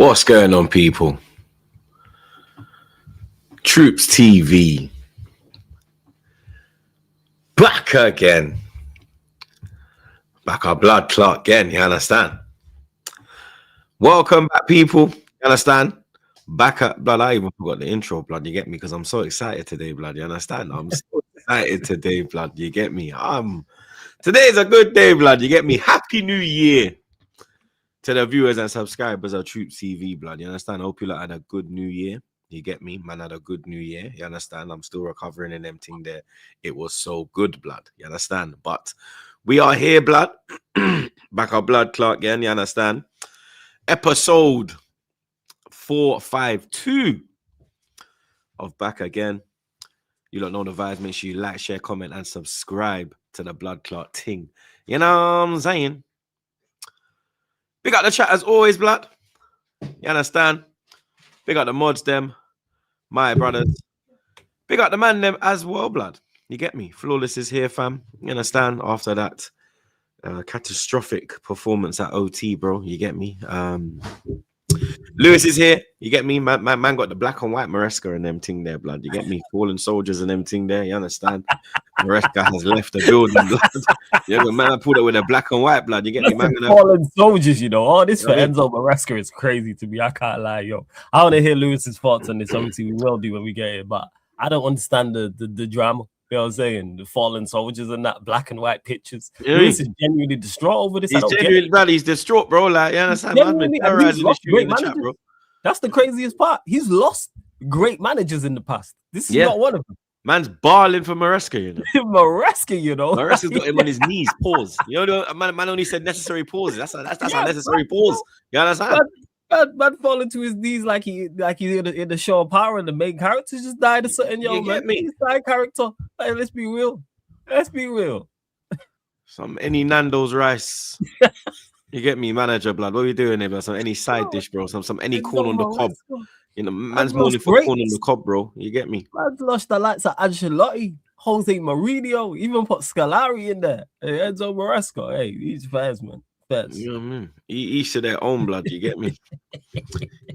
What's going on, people? TroopzTV back again. Back our blood clot again, you understand? Welcome back, people. You understand? Back at blood. I even forgot the intro, blood. You get me? Because I'm so excited today, blood. You understand? I'm so excited today, blood. You get me? Today's a good day, blood. You get me? Happy New Year to the viewers and subscribers of TroopzTV, blood. You understand? I hope you lot had a good New Year. You get me? Man had a good New Year. You understand? I'm still recovering and everything there. It was so good, blood. You understand? But we are here, blood. Back our blood clot again. You understand? Episode 452 of Back Again. You don't know the vibes. Make sure you like, share, comment, and subscribe to the blood clot thing. You know what I'm saying? Big up the chat as always, blood. You understand? Big up the mods, them. My brothers. Big up the man, them as well, blood. You get me? Flawless is here, fam. You understand? After that catastrophic performance at OT, bro. You get me? Lewis is here. You get me? Man got the black and white Maresca and them thing there, blood. You get me? Fallen soldiers and them thing there. You understand? Maresca has left the building, blood. Yeah, but man, I pulled it with a black and white, blood. You get me? Man, fallen soldiers, you know. All this for Enzo Maresca is crazy to me. I can't lie, yo. I want to hear Lewis's thoughts on this. Obviously, we will do when we get it, but I don't understand the drama. You know what I'm saying? The fallen soldiers and that black and white pictures. Yeah. Lewis is genuinely distraught over this. He's genuinely, bro. He's distraught, bro. Like, you understand? Bro. That's the craziest part. He's lost great managers in the past. This is not one of them. Man's barling for Maresca, you know. Maresca, you know. Maresca's got him on his knees. Pause. You know, man only said necessary pauses. That's a necessary pause. You understand? Man fall into his knees like he's in the show of Power, and the main character just died or something. Yo, man, he's side character. Like, let's be real. Any Nando's rice. You get me, manager, blood. What are we doing here, bro? Any side dish, bro. Any corn on the cob. You know, man's mourning for corn on the cob, bro. You get me? Man's lost the likes of Ancelotti, Jose Mourinho, even put Scolari in there. Hey, Enzo Maresca. Hey, these fans, man. You know what I mean? Each to their own, blood. You get me?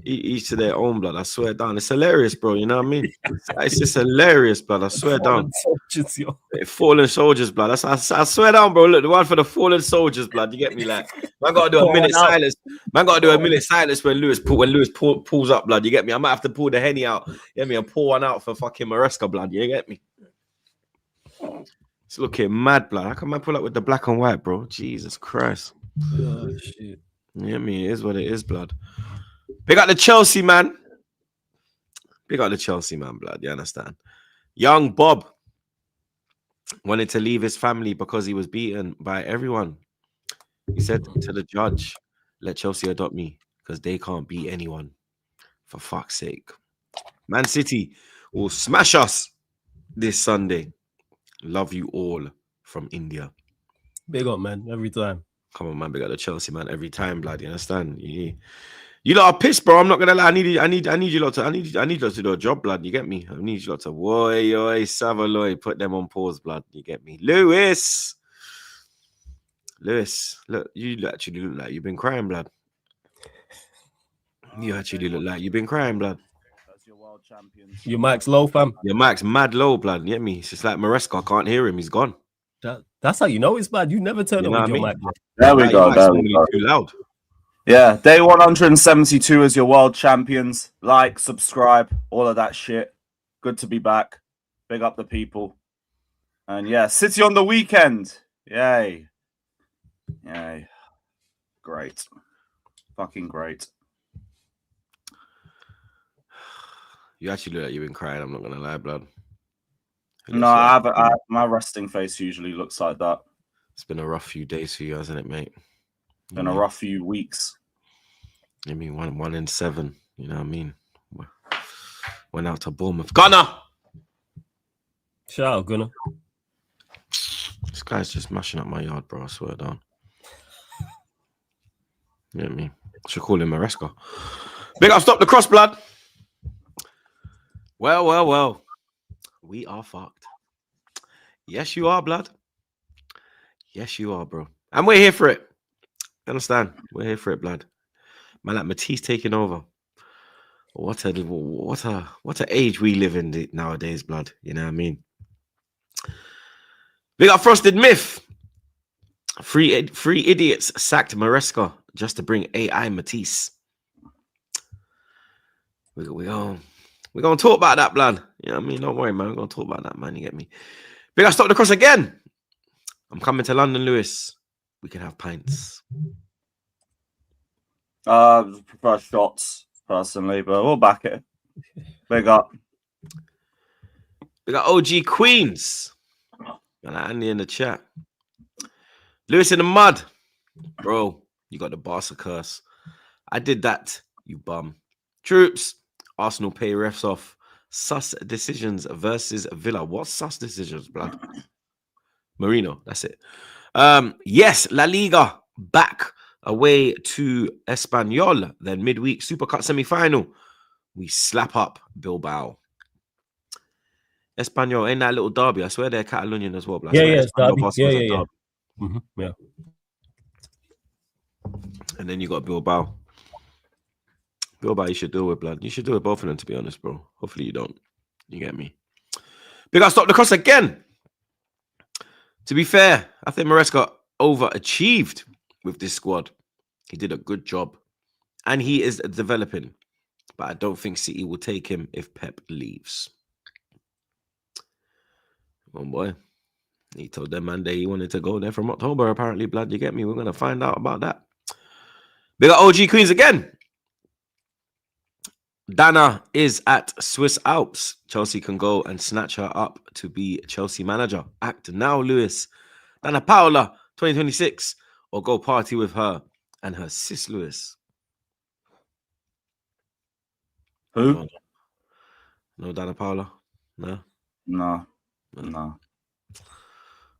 Each to their own, blood. I swear down. It's hilarious, bro. You know what I mean? It's just hilarious, blood. I swear down. Soldiers, yo. Fallen soldiers, blood. I swear down, bro. Look, the one for the fallen soldiers, blood. You get me? Like, man, gotta do a minute silence. Man, gotta do a minute silence when Lewis pulls up, blood. You get me? I might have to pull the Henny out. You get me? And pour one out for fucking Maresca, blood. You get me? It's looking mad, blood. How can man pull up with the black and white, bro? Jesus Christ. Oh shit. Yeah, me, it is what it is, blood. Pick up the Chelsea, man. Blood. You understand? Young Bob wanted to leave his family because he was beaten by everyone. He said to the judge, let Chelsea adopt me because they can't beat anyone. For fuck's sake. Man City will smash us this Sunday. Love you all from India. Big up, man. Every time. Come on, man. Big up the Chelsea, man. Every time, blood. You understand? You lot are pissed, bro. I'm not gonna lie. I need you lot to do a job, blood. You get me? I need you lot to Savaloy, put them on pause, blood. You get me? Lewis, look, you actually look like you've been crying, blood. You actually look like you've been crying, blood. That's your world champions. Your mic's low, fam. Your mic's mad low, blood. You get me? It's just like Maresca. I can't hear him. He's gone. That's how you know it's bad. You never turn on with your mic. There we go. Too loud. Yeah, day 172 as your world champions. Like, subscribe, all of that shit. Good to be back. Big up the people. And yeah, City on the weekend. Yay. Great. Fucking great. You actually look like you've been crying. I'm not gonna lie, blood. No, I haven't. My resting face usually looks like that. It's been a rough few days for you, hasn't it, mate? Been a rough few weeks. I mean, 1 in 7. You know what I mean? Went out to Bournemouth. Gunner! Shout out, Gunner. This guy's just mashing up my yard, bro. I swear down. You know what I mean? I should call him Maresca. Big up, stop the cross, blood. Well. We are fucked. Yes, you are, blood. Yes, you are, bro. And we're here for it. Understand? We're here for it, blood. Man, like Matisse taking over. What a age we live in nowadays, blood. You know what I mean? We got Frosted Myth. Three idiots sacked Maresca just to bring AI Matisse. We're gonna talk about that, blood. You know what I mean? Don't worry, man. We're gonna talk about that, man. You get me? We gotta stop the cross again. I'm coming to London, Lewis. We can have pints. Prefer shots personally, but we'll back it. Big up. We got OG Queens. Got Andy in the chat. Lewis in the mud. Bro, you got the Barca curse. I did that, you bum. Troops. Arsenal pay refs off. Sus decisions versus Villa. What sus decisions, blood? Marino, that's it. Yes, La Liga back away to Espanyol. Then midweek Super Cup semi-final. We slap up Bilbao. Espanyol, ain't that little derby? I swear they're Catalonian as well. Yeah, it's derby. Yeah. Yeah. And then you got Bilbao. Bilbao, you should deal with, blood. You should deal with both of them, to be honest, bro. Hopefully you don't. You get me? Big up, stop the cross again. To be fair, I think Maresca overachieved with this squad. He did a good job. And he is developing. But I don't think City will take him if Pep leaves. One boy. He told them Monday he wanted to go there from October, apparently, blood. You get me? We're going to find out about that. Big up OG Queens again. Dana is at Swiss Alps. Chelsea can go and snatch her up to be Chelsea manager. Act now, Lewis. Dana Paola, 2026. Or go party with her and her sis, Lewis. Who? No Dana Paola? No.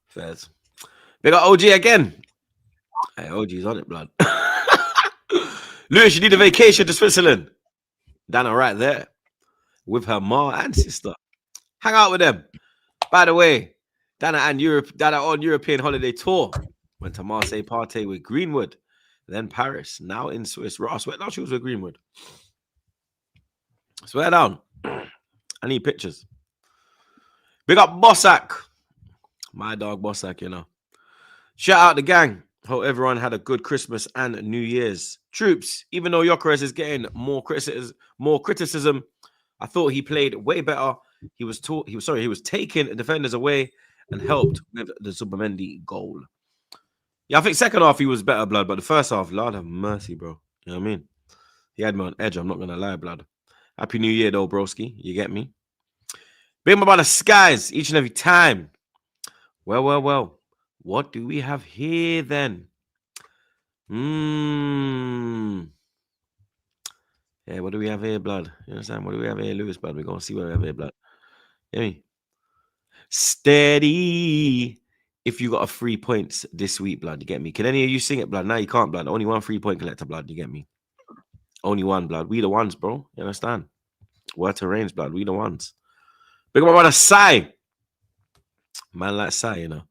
Fairs. Big up OG again. Hey, OG's on it, blood. Lewis, you need a vacation to Switzerland. Dana right there with her ma and sister. Hang out with them. By the way, Dana on European holiday tour. Went to Marseille party with Greenwood. Then Paris. Now in Swiss. Ross, swear down she was with Greenwood. Swear down. I need pictures. Big up Bossack. My dog Bossack, you know. Shout out the gang. Hope everyone had a good Christmas and New Year's. Troops, even though Gyökeres is getting more criticism, I thought he played way better. He was taking defenders away and helped with the Zubimendi goal. Yeah, I think second half he was better, blood, but the first half, Lord have mercy, bro. You know what I mean? He had me on edge, I'm not gonna lie, blood. Happy New Year though, broski. You get me? Big about the skies each and every time. Well. What do we have here then? Yeah, what do we have here, blood? You understand? What do we have here, Lewis, blood? We're going to see what we have here, blood. Hear me? Steady. If you got a 3 points this week, blood, you get me? Can any of you sing it, blood? No, you can't, blood. Only one 3-point collector, blood, you get me? Only one, blood. We the ones, bro. You understand? Word to range, blood. We the ones. Big up my brother, Sai. Man like Sai, you know.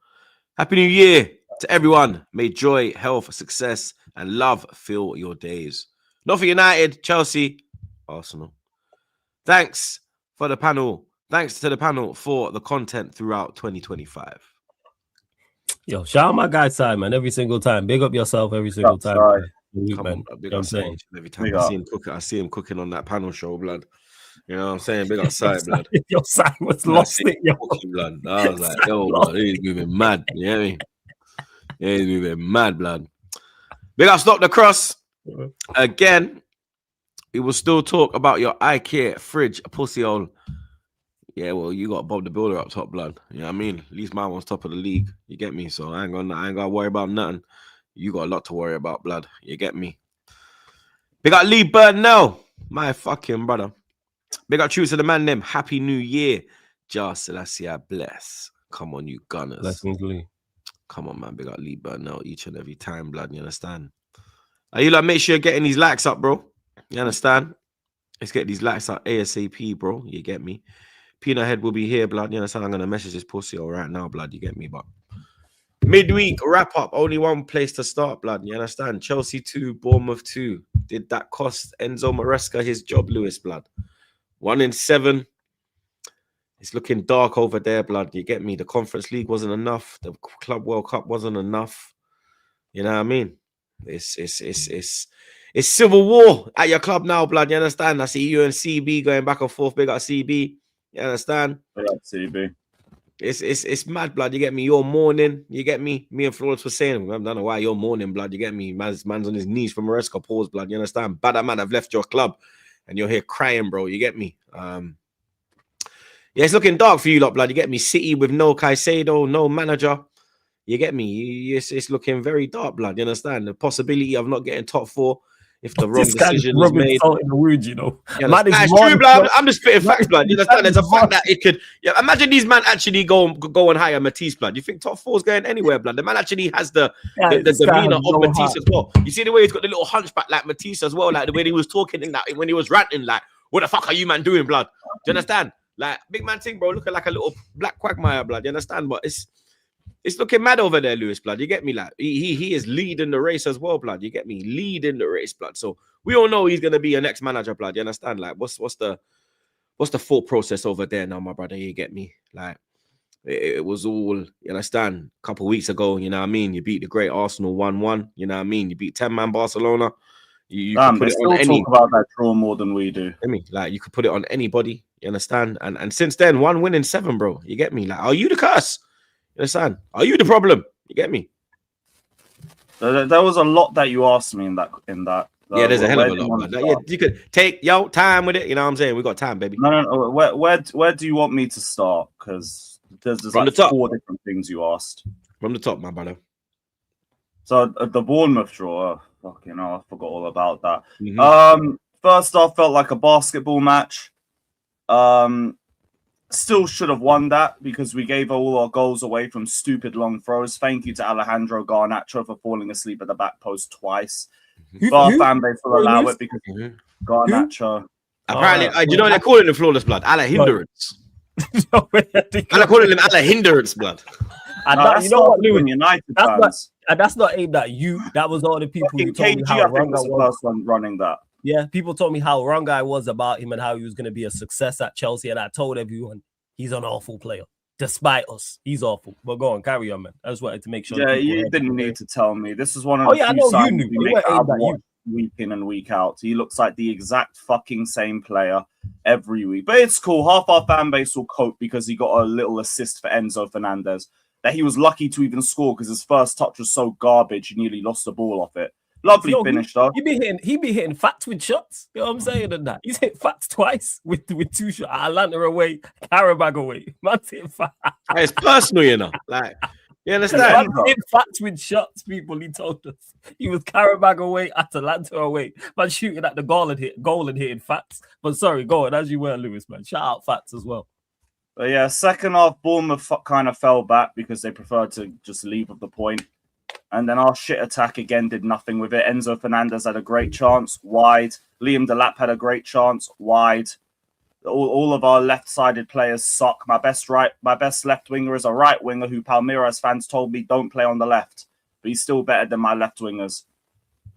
Happy New Year to everyone. May joy, health, success, and love fill your days. Not for United, Chelsea, Arsenal. Thanks to the panel for the content throughout 2025. Yo, shout out my guy Sai, man. Every single time. Big up yourself every single time. Come on, big up Sai. Every time I see him cooking on that panel show, blood. You know what I'm saying? Big up Sai, blood. Your Sai was lost it, yo. Blood. I was like, yo, blood, he's moving mad. You hear me? Yeah, he's moving mad, blood. Big up Stop the Cross. Again, we will still talk about your IKEA fridge, pussy hole. Yeah, well, you got Bob the Builder up top, blood. You know what I mean? At least my one's top of the league. You get me? So I ain't gonna worry about nothing. You got a lot to worry about, blood. You get me? Big up Lee Burnell, my fucking brother. Big up Troops to the man them. Happy New Year. Just Selassie bless. Come on, you gunners. Blessings, Lee. Come on, man. Big up Lee Burnell each and every time, blood. You understand? You like make sure you're getting these likes up, bro. You understand? Let's get these likes up ASAP, bro. You get me? Peanut Head will be here, blood. You understand? I'm gonna message this pussy all right now, blood. You get me? But Midweek wrap up. Only one place to start, blood. You understand? Chelsea 2, Bournemouth 2. Did that cost Enzo Maresca his job, Lewis, blood? 1 in 7. It's looking dark over there, blood. You get me? The Conference League wasn't enough. The Club World Cup wasn't enough. You know what I mean? It's civil war at your club now, blood. You understand? I see you and CB going back and forth. Big up CB. You understand? Big up CB. It's mad, blood. You get me? You're mourning. You get me? Me and Florence were saying, I don't know why you're mourning, blood. You get me? Man's on his knees for Maresca. Pause, blood. You understand? Bad man have left your club, and you're here crying, bro. You get me? Yeah, it's looking dark for you lot, blood. You get me? City with no Caicedo, no manager. You get me? It's looking very dark, blood. You understand? The possibility of not getting top 4 if the wrong decision is made. In the wood, you know. Man, it's true, blood. I'm just spitting facts, blood. You understand? There's a fact that it could. Yeah, imagine these man actually go and hire Matisse, blood. You think top 4 is going anywhere, blood? The man actually has the demeanor of Matisse as well. You see the way he's got the little hunchback like Matisse as well, like the way he was talking in that when he was ranting, like, what the fuck are you man doing, blood? Do you understand? Like big man thing, bro, looking like a little black quagmire, blood. You understand? But it's looking mad over there, Lewis, blood. You get me? Like he is leading the race as well, blood. You get me? Leading the race, blood. So we all know he's gonna be a next manager, blood. You understand? Like what's the thought process over there now, my brother? You get me? Like it was all, you understand, a couple of weeks ago, you know what I mean? You beat the great Arsenal 1-1, you know what I mean? You beat 10-man Barcelona. You can put it on any. Talk about that draw more than we do. I mean, like you could put it on anybody, you understand? And since then, 1 win in 7, bro. You get me? Like, are you the curse? You understand? Are you the problem? You get me? There was a lot that you asked me in that. Yeah, there's a hell of a lot. Yeah, you could take time with it. You know what I'm saying? We got time, baby. No. Where do you want me to start? Because there's like the top. 4 different things you asked. From the top, my brother. So the Bournemouth draw, fucking hell, I forgot all about that. Mm-hmm. First off, felt like a basketball match. Still should have won that because we gave all our goals away from stupid long throws. Thank you to Alejandro Garnacho for falling asleep at the back post twice. Our fan base will allow it because Garnacho. Apparently, you know they're calling him flawless, blood. Hindrance. They're calling him Hindrance, blood. And you know what, Lewis? United fans. That's not aimed at you. That was all the people who told me how wrong I was. The first one running that. Yeah, people told me how wrong I was about him and how he was going to be a success at Chelsea. And I told everyone he's an awful player. Despite us, he's awful. But go on, carry on, man. I just wanted to make sure. Yeah, you didn't need to tell me. This is one of the few signs we make out week in and week out. He looks like the exact fucking same player every week. But it's cool. Half our fan base will cope because he got a little assist for Enzo Fernandez that he was lucky to even score because his first touch was so garbage he nearly lost the ball off it. Lovely finish, though. He be hitting Fats with shots. You know what I'm saying? And that he's hit Fats twice with 2 shots. Atlanta away, Carabag away. Man's hitting Fats. It's personal, you know. Like, you understand? Man's hitting Fats with shots, people. He told us he was Carabag away, Atalanta away. Man shooting at the goal and hitting Fats. But sorry, go on as you were, Lewis, man. Shout out Fats as well. But yeah, second half, Bournemouth kind of fell back because they preferred to just leave at the point. And then our shit attack again did nothing with it. Enzo Fernandez had a great chance, wide. Liam Delap had a great chance, wide. All of our left-sided players suck. My best left winger is a right winger who Palmeiras fans told me don't play on the left. But he's still better than my left wingers.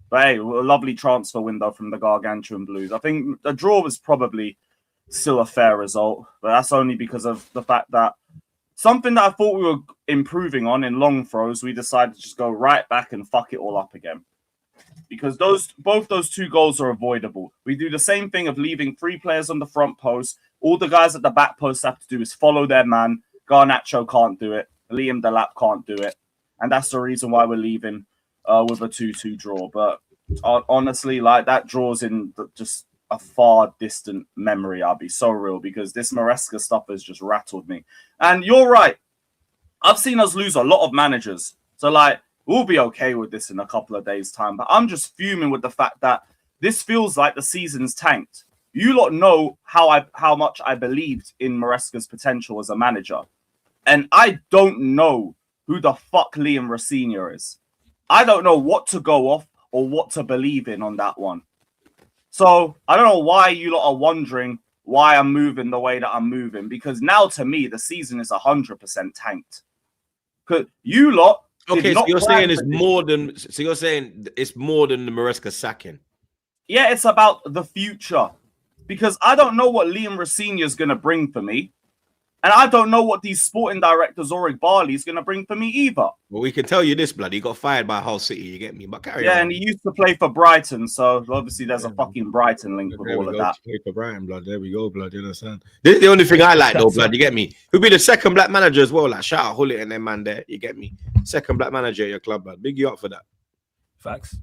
But hey, a lovely transfer window from the Gargantuan Blues. I think the draw was probably still a fair result. But that's only because of the fact that something that I thought we were improving on in long throws, we decided to just go right back and fuck it all up again. Because both those 2 goals are avoidable. We do the same thing of leaving 3 players on the front post. All the guys at the back post have to do is follow their man. Garnacho can't do it. Liam Delap can't do it. And that's the reason why we're leaving with a 2-2 draw. But honestly, like that draws in just a far distant memory. I'll be so real because this Maresca stuff has just rattled me. And you're right. I've seen us lose a lot of managers. So like, we'll be okay with this in a couple of days' time. But I'm just fuming with the fact that this feels like the season's tanked. You lot know how much I believed in Maresca's potential as a manager. And I don't know who the fuck Liam Rossini is. I don't know what to go off or what to believe in on that one. So I don't know why you lot are wondering why I'm moving the way that I'm moving. Because now to me, the season is 100% tanked. Because you lot Okay, so not you're plan saying it's for this. more than. So you're saying it's more than the Maresca sacking. Yeah, it's about the future. Because I don't know what Liam Rosenior is going to bring for me. And I don't know what these sporting directors, Ulrich Barley, is going to bring for me either. Well, we can tell you this, blood. He got fired by Hull City. You get me? But carry Yeah, on. and he used to play for Brighton. So obviously there's a fucking Brighton link with There all we of go. that. Play for Brighton, blood. There we go, blood. You understand? This is the only thing I like, though, blood. You get me? Who'll be the second black manager as well? Like, shout out Hullet and them man there. You get me? Second black manager at your club, blood. Big you up for that. Facts.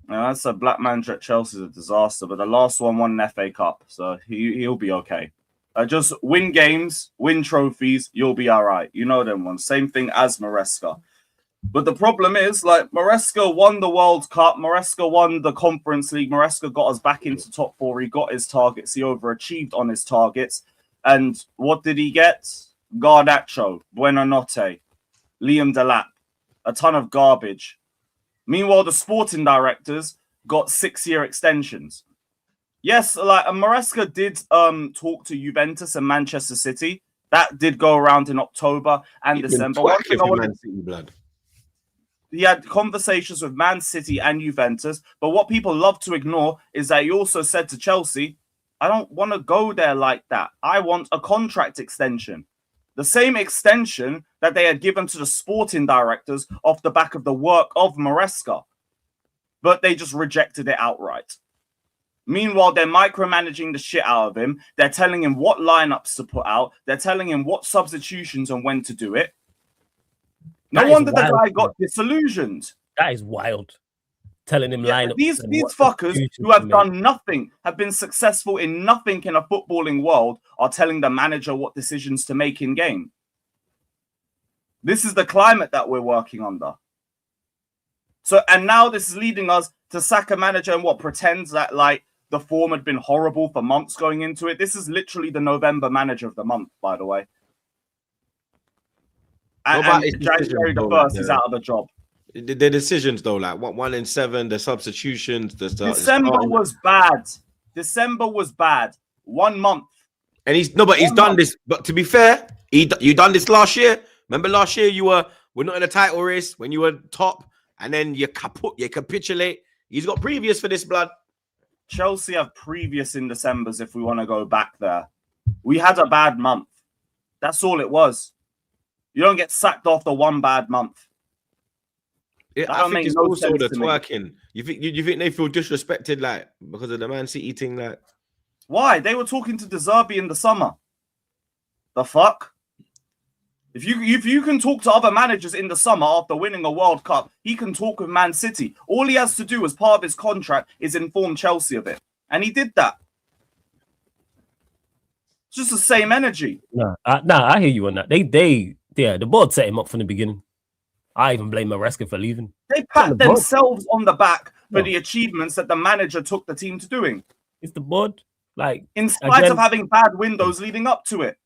That's a black manager at Chelsea is a disaster, but the last one won an FA Cup, so he'll be okay. Just win games, win trophies, you'll be all right. You know them ones. Same thing as Maresca. But the problem is, like, Maresca won the World Cup, Maresca won the Conference League, Maresca got us back into top 4, he got his targets, he overachieved on his targets. And what did he get? Garnacho, Buonanotte, Liam Delap, a ton of garbage. Meanwhile, the sporting directors got 6-year extensions. Yes, like Maresca did talk to Juventus and Manchester City. That did go around in October and December. Blood. He had conversations with Man City and Juventus, but what people love to ignore is that he also said to Chelsea, I don't want to go there like that. I want a contract extension. The same extension that they had given to the sporting directors off the back of the work of Maresca. But they just rejected it outright. Meanwhile, they're micromanaging the shit out of him. They're telling him what lineups to put out. They're telling him what substitutions and when to do it. No wonder the guy got disillusioned. That is wild. Telling him lineups. These fuckers who have done nothing, have been successful in nothing in a footballing world, are telling the manager what decisions to make in game. This is the climate that we're working under. So, and now this is leading us to sack a manager and what pretends that like the form had been horrible for months going into it. This is literally the November manager of the month, by the way. And January the 1st is out of the job. The decisions though, like 1 in 7, the substitutions, December was bad. December was bad. 1 month. And he's done this. But to be fair, you done this last year. Remember last year we're not in a title race when you were top, and then you capitulate. He's got previous for this, blood. Chelsea have previous in Decembers if we want to go back there. We had a bad month. That's all it was. You don't get sacked after 1 bad month. I think it's also the twerking. You think they feel disrespected, like, because of the Man City thing, like? Why? They were talking to De Zerbi in the summer. The fuck? If you can talk to other managers in the summer after winning a World Cup, he can talk with Man City. All he has to do as part of his contract is inform Chelsea of it. And he did that. It's just the same energy. I hear you on that. The board set him up from the beginning. I even blame Maresca for leaving. They pat themselves on the back for the achievements that the manager took the team to doing. It's the board. Like, in spite of having bad windows leading up to it.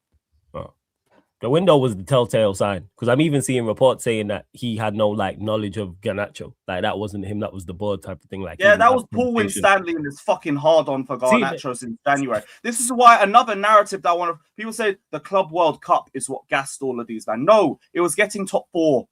The window was the telltale sign, because I'm even seeing reports saying that he had no knowledge of Garnacho. Like, that wasn't him, that was the board type of thing. Like, yeah, that was Paul Winstanley and his fucking hard on for Garnacho since January. This is why another narrative that people say the Club World Cup is what gassed all of these, man. No, it was getting top 4.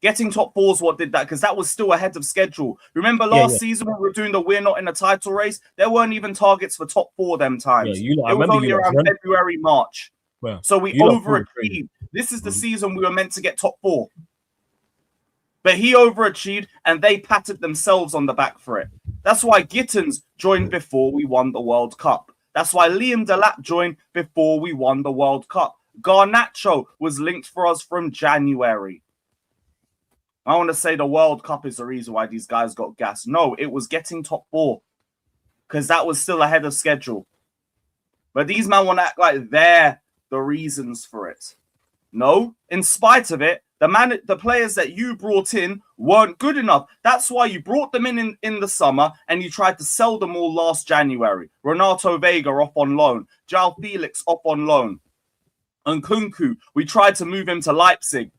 Getting top 4 is what did that, because that was still ahead of schedule. Remember last season when we were doing the we're not in a title race? There weren't even targets for top 4 them times. It was only around February, March. Well, so we overachieved. This is the season we were meant to get top 4. But he overachieved and they patted themselves on the back for it. That's why Gittins joined before we won the World Cup. That's why Liam Delap joined before we won the World Cup. Garnacho was linked for us from January. I want to say the World Cup is the reason why these guys got gas. No, it was getting top 4 because that was still ahead of schedule. But these men want to act like they're the reasons for it. No, in spite of it, the players that you brought in weren't good enough. That's why you brought them in the summer and you tried to sell them all last January. Renato Vega off on loan. João Felix off on loan. And Kunku, we tried to move him to Leipzig.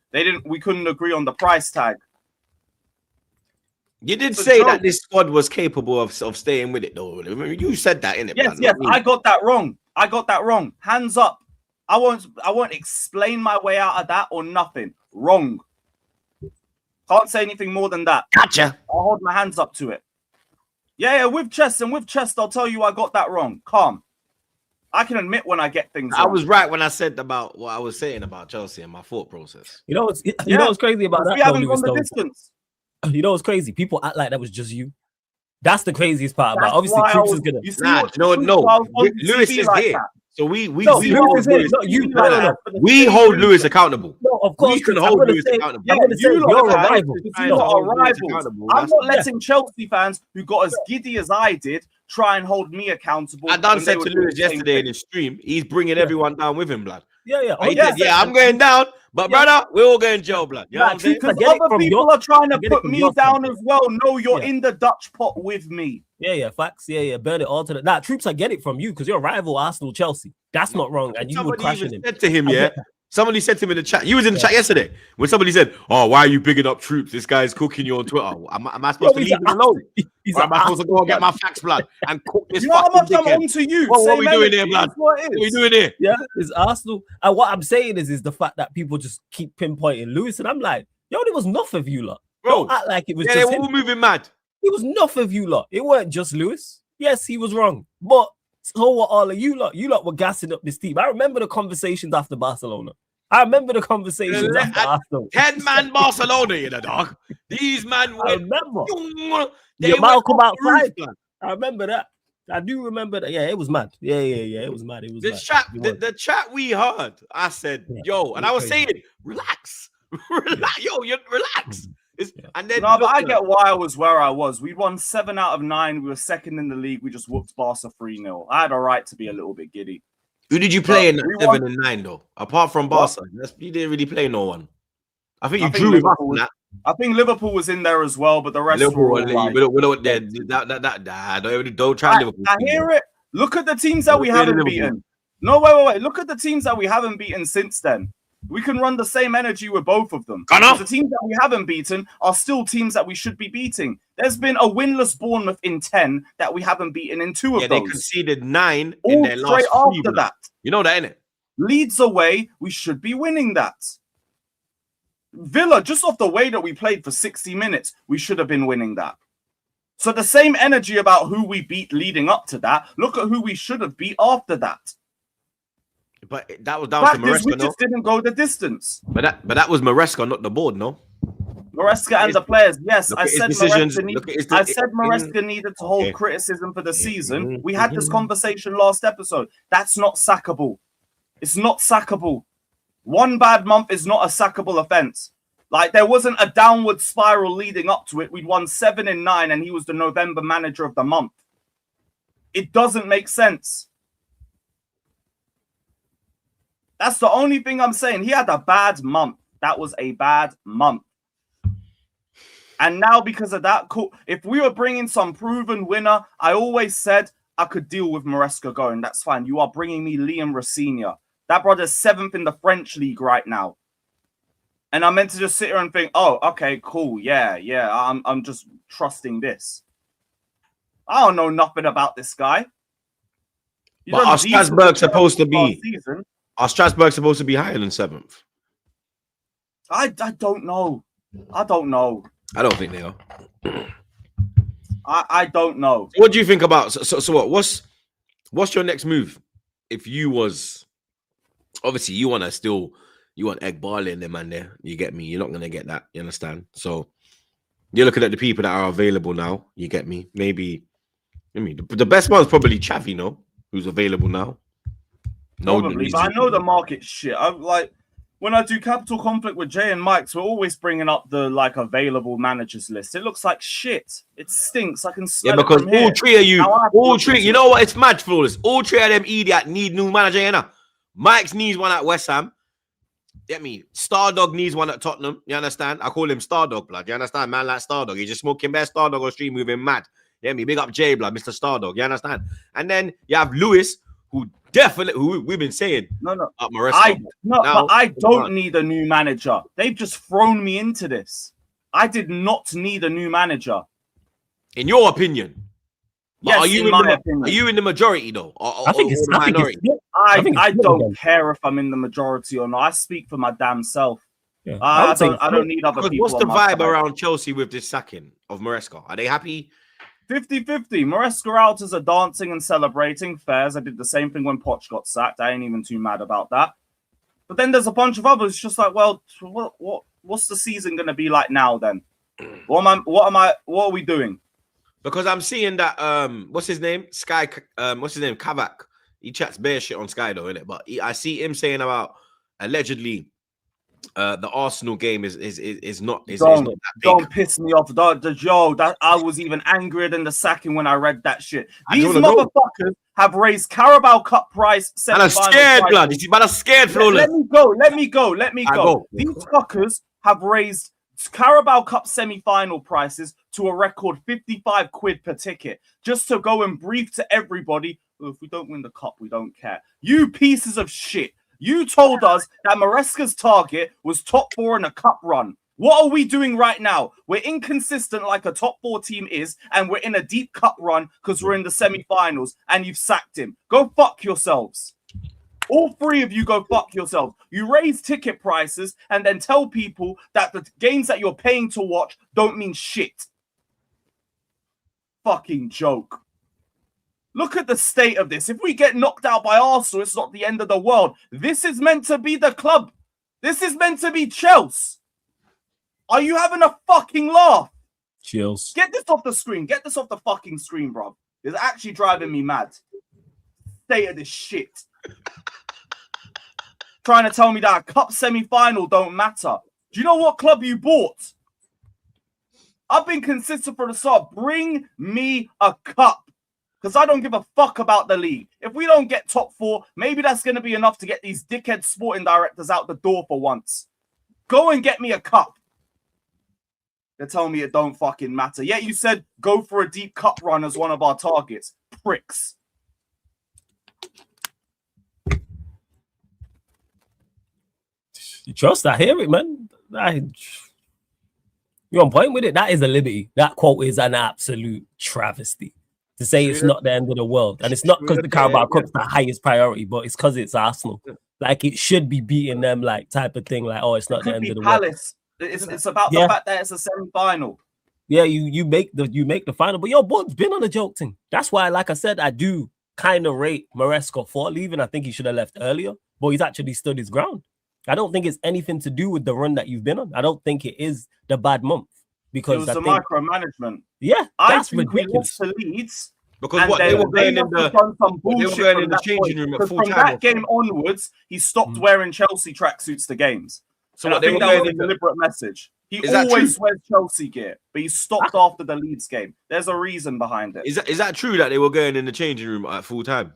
We couldn't agree on the price tag. You did say that this squad was capable of staying with it, though. You said that, innit? Yes, I got that wrong. Hands up. I won't explain my way out of that or nothing. Wrong. Can't say anything more than that. Gotcha. I'll hold my hands up to it. Yeah, with chest, I'll tell you I got that wrong. Calm. I can admit when I get things wrong. I was right when I said about what I was saying about Chelsea and my thought process. You know what's crazy about that? We haven't gone the distance. You know what's crazy? People act like that was just you. That's the craziest part about it. Obviously, Troops is gonna. No. Lewis is here. That. So we Lewis is here. No. We hold Lewis accountable. No, of course. We can hold Lewis accountable. Yeah, you're a rival. I'm not letting Chelsea fans who got as giddy as I did try and hold me accountable. I done said to Lewis yesterday in his stream, he's bringing everyone down with him, blood. Yeah. I'm going down, but brother, we're all going jail, blood. You know what I'm saying? Because other people are trying to put me down as well. No, you're in the Dutch pot with me. Yeah, facts. Yeah, burn it all to the. Nah, Troops, I get it from you because you're a rival, Arsenal, Chelsea. That's not wrong, and you would crash him. Said to him, somebody said to him in the chat. You was in the chat yesterday when somebody said, "Oh, why are you bigging up Troops? This guy's cooking you on Twitter. Am I supposed to leave him alone? Or am I supposed to go and get my facts, blood, and cook this? You know how much I'm on to you. What are we doing here, blood? What are we doing here? Yeah, it's Arsenal. And what I'm saying is the fact that people just keep pinpointing Lewis, and I'm like, yo, there was enough of you lot. Bro, don't act like it was just they were all moving mad. It was enough of you lot. It weren't just Lewis. Yes, he was wrong, but so what? All of you lot, were gassing up this team. I remember the conversations after Barcelona. I remember the conversations after Arsenal. 10-man Barcelona, you know, dog. These man went. I remember. They Malcolm outside. I remember that. I do remember that. Yeah, it was mad. Yeah, it was mad. It was the chat we heard. I said, yo, and I was saying, relax. Yo, relax. And then but I get why I was where I was. We won 7 out of 9. We were second in the league. We just whooped Barca 3-0. I had a right to be a little bit giddy. Who did you play in 7 and 9 though? Apart from Barca, you didn't really play no one. I think you drew with us. I think Liverpool was in there as well, but the rest Liverpool were don't try Liverpool. I hear it. Look at the teams that we haven't beaten. No, wait. Look at the teams that we haven't beaten since then. We can run the same energy with both of them. The teams that we haven't beaten are still teams that we should be beating. There's been a winless Bournemouth in 10 that we haven't beaten in 2 of those. They conceded 9 in their last 3 after that. You know that, innit? Leeds away, we should be winning that. Villa, just off the way that we played for 60 minutes, we should have been winning that. So the same energy about who we beat leading up to that, look at who we should have beat after that. But that was down to Maresca, we just didn't go the distance. But that was Maresca, not the board, no? Maresca and the players, yes. I said Maresca needed to hold criticism for the season. We had this conversation last episode. That's not sackable. It's not sackable. One bad month is not a sackable offense. Like, there wasn't a downward spiral leading up to it. We'd won 7 and 9, and he was the November manager of the month. It doesn't make sense. That's the only thing I'm saying. He had a bad month. That was a bad month. And now because of that, cool. If we were bringing some proven winner, I always said I could deal with Maresca going. That's fine. You are bringing me Liam Rossigna. That brother's 7th in the French league right now. And I'm meant to just sit here and think, oh, okay, cool. Yeah. I'm just trusting this. I don't know nothing about this guy. But are Strasbourg supposed to be? Are Strasbourg supposed to be higher than 7th? I don't know. I don't think they are. I don't know. What do you think about? So what? What's your next move? If you was obviously you want Egg Barley in there, man. There, you get me. You're not gonna get that. You understand? So you're looking at the people that are available now. You get me? Maybe. I mean, the best one's probably Chavi, no? Who's available now? Probably, but I know the market shit. I'm like, when I do Capital Conflict with Jay and Mike's, we're always bringing up the available managers list. It looks like shit. It stinks. I can smell it because from here. All three. You know what? It's mad for this. All 3 of them idiot need new manager. You know, Mike's needs one at West Ham. Get me? Stardog needs one at Tottenham. You understand? I call him Stardog, blood. You understand? Man like Stardog. He's just smoking best Stardog on stream moving mad. You get me? Big up Jay, blood, Mr. Stardog. You understand? And then you have Lewis, who we've been saying. No. Maresca. But I don't need a new manager. They've just thrown me into this. I did not need a new manager. In your opinion. Yes, are you in the majority though? I think it's minority. I don't care if I'm in the majority or not. I speak for my damn self. Yeah, I don't need other people. What's the on my vibe side. around Chelsea with this sacking of Maresca? Are they happy? 50-50. Maresca out as a dancing and celebrating. Fairs. I did the same thing when Poch got sacked. I ain't even too mad about that. But then there's a bunch of others just like, well, what's the season gonna be like now then? What are we doing? Because I'm seeing that what's his name? Kavak. He chats bare shit on Sky though, innit? But I see him saying about allegedly the Arsenal game is not that big. Don't piss me off. That I was even angrier than the sacking when I read that shit. These motherfuckers have raised Carabao Cup price. Man, I'm scared, blood. You see, man, I'm scared, flawless. Let me go. These fuckers have raised Carabao Cup semi-final prices to a record 55 quid per ticket just to go and brief to everybody. Oh, if we don't win the cup, we don't care. You pieces of shit. You told us that Maresca's target was top 4 in a cup run. What are we doing right now? We're inconsistent like a top 4 team is, and we're in a deep cup run because we're in the semi-finals, and you've sacked him. Go fuck yourselves. All 3 of you go fuck yourselves. You raise ticket prices and then tell people that the games that you're paying to watch don't mean shit. Fucking joke. Look at the state of this. If we get knocked out by Arsenal, it's not the end of the world. This is meant to be the club. This is meant to be Chelsea. Are you having a fucking laugh? Chills. Get this off the screen. Get this off the fucking screen, bro. It's actually driving me mad. State of this shit. Trying to tell me that a cup semi-final don't matter. Do you know what club you bought? I've been consistent from the start. Bring me a cup. Because I don't give a fuck about the league. If we don't get top 4, maybe that's going to be enough to get these dickhead sporting directors out the door for once. Go and get me a cup. They're telling me it don't fucking matter. Yet you said go for a deep cup run as one of our targets. Pricks. You trust? I hear it, man. You're on point with it. That is a liberty. That quote is an absolute travesty. To say it's not the end of the world. And it's not because the Carabao Cup's the highest priority, but it's because it's Arsenal. Like, it should be beating them, like, type of thing. Like, oh, it's not the end of the world. It's about the fact that it's a semi-final. Yeah, you make the final, but your board's been on a joke thing. That's why, like I said, I do kind of rate Maresca for leaving. I think he should have left earlier, but he's actually stood his ground. I don't think it's anything to do with the run that you've been on. I don't think it is the bad month. Because it was micromanagement. Yeah, that's ridiculous. We lost to Leeds because they were going in the changing room at full time. From that game onwards, he stopped wearing Chelsea tracksuits to games. So I think that was a deliberate message. He always wears Chelsea gear, but he stopped after the Leeds game. There's a reason behind it. Is that true that they were going in the changing room at full time?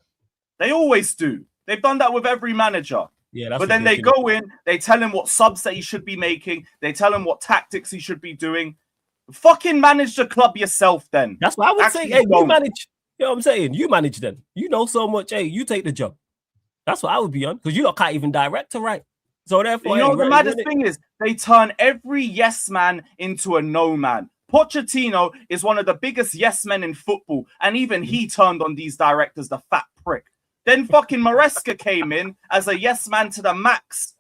They always do. They've done that with every manager. Yeah, that's but then they go in, they tell him what subs that he should be making, they tell him what tactics he should be doing. Fucking manage the club yourself then. That's what I would say. Hey, you manage. You know what I'm saying? You manage them. You know so much. Hey, you take the job. That's what I would be on. Because you can't even direct to right. So therefore, you know the maddest thing is they turn every yes man into a no man. Pochettino is one of the biggest yes men in football, and even he turned on these directors, the fat prick. Then fucking Maresca came in as a yes man to the max.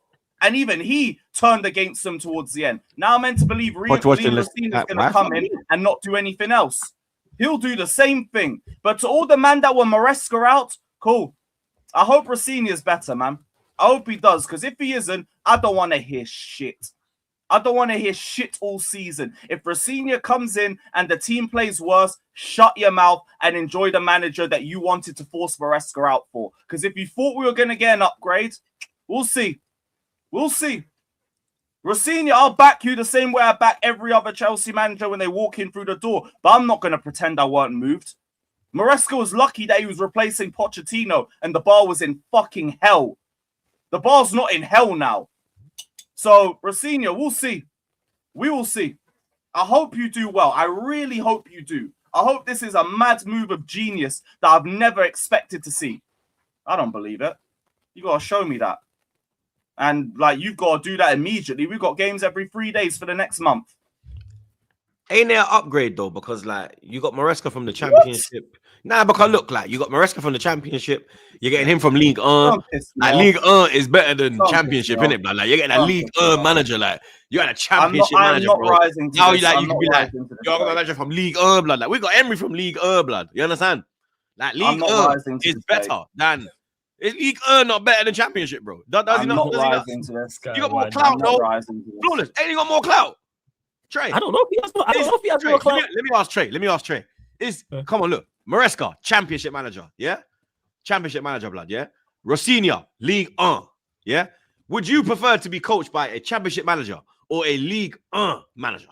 And even he turned against them towards the end. Now I'm meant to believe Racine is going to come in and not do anything else. He'll do the same thing. But to all the man that were Maresca out, cool. I hope Racine is better, man. I hope he does. Because if he isn't, I don't want to hear shit. I don't want to hear shit all season. If Racine comes in and the team plays worse, shut your mouth and enjoy the manager that you wanted to force Maresca out for. Because if you thought we were going to get an upgrade, we'll see. We'll see. Racine, I'll back you the same way I back every other Chelsea manager when they walk in through the door. But I'm not going to pretend I weren't moved. Maresca was lucky that he was replacing Pochettino and the bar was in fucking hell. The bar's not in hell now. So, Racine, we'll see. We will see. I hope you do well. I really hope you do. I hope this is a mad move of genius that I've never expected to see. I don't believe it. You got to show me that. And, like, you've got to do that immediately. We've got games every 3 days for the next month. Ain't there an upgrade though? Because like you got Maresca from the championship. Nah, because look, like you got Maresca from the championship. You're getting him from League 1. Don't piss me Like off. League 1 is better than Don't championship, piss me innit, blood? Like you're getting a Don't League piss me 1 off. manager, like you got a I'm championship not manager, bro. rising to Now this. you like I'm you could not be like, rising to this. you're a manager from League 1, blood. Like we got Emery from League 1, blood. You understand? Like I'm League not 1 rising to is this better debate. than is League 1 not better than championship, bro? Does he I'm not? not Does he not? rising to this. You got more Man, clout, I'm not though. rising to this. Flawless. Ain't he got more clout? Trey. I don't know if he has. I don't know if he has Trey, more clout. let me ask Trey. Let me ask Trey. Come on, look. Maresca, championship manager. Yeah? Championship manager, blood. Yeah? Rosinha, League 1. Yeah? Would you prefer to be coached by a championship manager or a League 1 manager?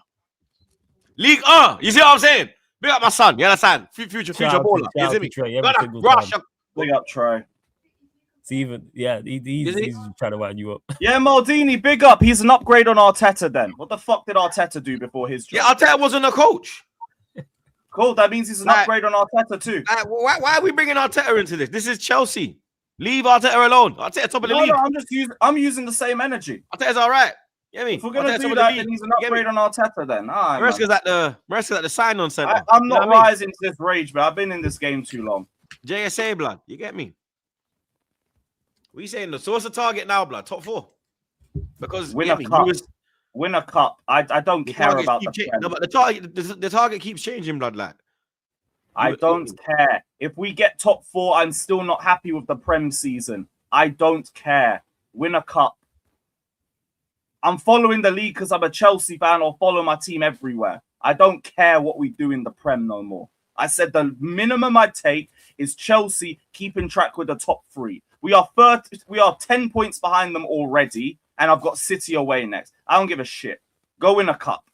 League 1. You see what I'm saying? Big up my son. You understand? Future baller. You see me? Big up Trey. See, even he's trying to wind you up. Yeah, Maldini, big up. He's an upgrade on Arteta then. What the fuck did Arteta do before his job? Yeah, Arteta wasn't a coach. Cool, that means he's an upgrade on Arteta too. Why are we bringing Arteta into this? This is Chelsea. Leave Arteta alone. Arteta top of the league. No, I'm using the same energy. Arteta's all right. You know what I mean? If we're gonna do that, then he's an upgrade on Arteta then. Maresca's at the sign-on center. I'm not rising to this rage, but I've been in this game too long. JSA, blood. You get me? What are you saying? So what's the target now, blood? Top 4. Because win a cup. I don't care about the no, but the target keeps changing, blood. Like I don't care. If we get top 4, I'm still not happy with the Prem season. I don't care. Win a cup. I'm following the league because I'm a Chelsea fan or follow my team everywhere. I don't care what we do in the Prem no more. I said the minimum I'd take is Chelsea keeping track with the top 3. We are 10 points behind them already, and I've got City away next. I don't give a shit. Go win a cup.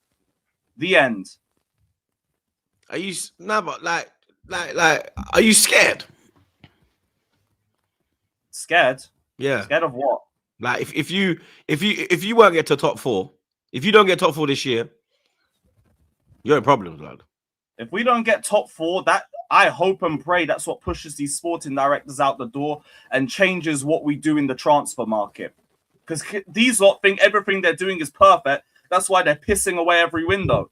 The end. Are you are you scared? Scared? Yeah. Scared of what? Like if you won't get to top 4, if you don't get top 4 this year, you're in problems, lad. If we don't get top 4, that I hope and pray that's what pushes these sporting directors out the door and changes what we do in the transfer market. Because these lot think everything they're doing is perfect. That's why they're pissing away every window.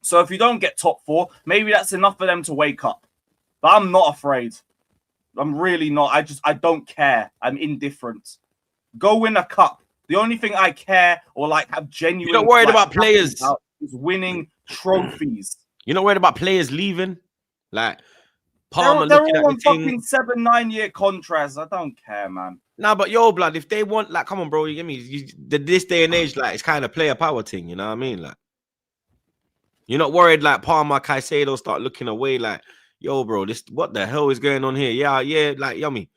So if you don't get top 4, maybe that's enough for them to wake up. But I'm not afraid. I'm really not. I don't care. I'm indifferent. Go win a cup. The only thing I care or have genuine. You're not worried about players. Is winning trophies. You're not worried about players leaving? Like Palmer they're looking all on at the fucking 7-9 year contracts. I don't care, man. Nah, but yo, blood, if they want, come on, bro, you get me? This day and age, it's kind of player power thing, you know what I mean? You're not worried, Palmer, Caicedo start looking away, yo, bro, what the hell is going on here? Yeah, yummy.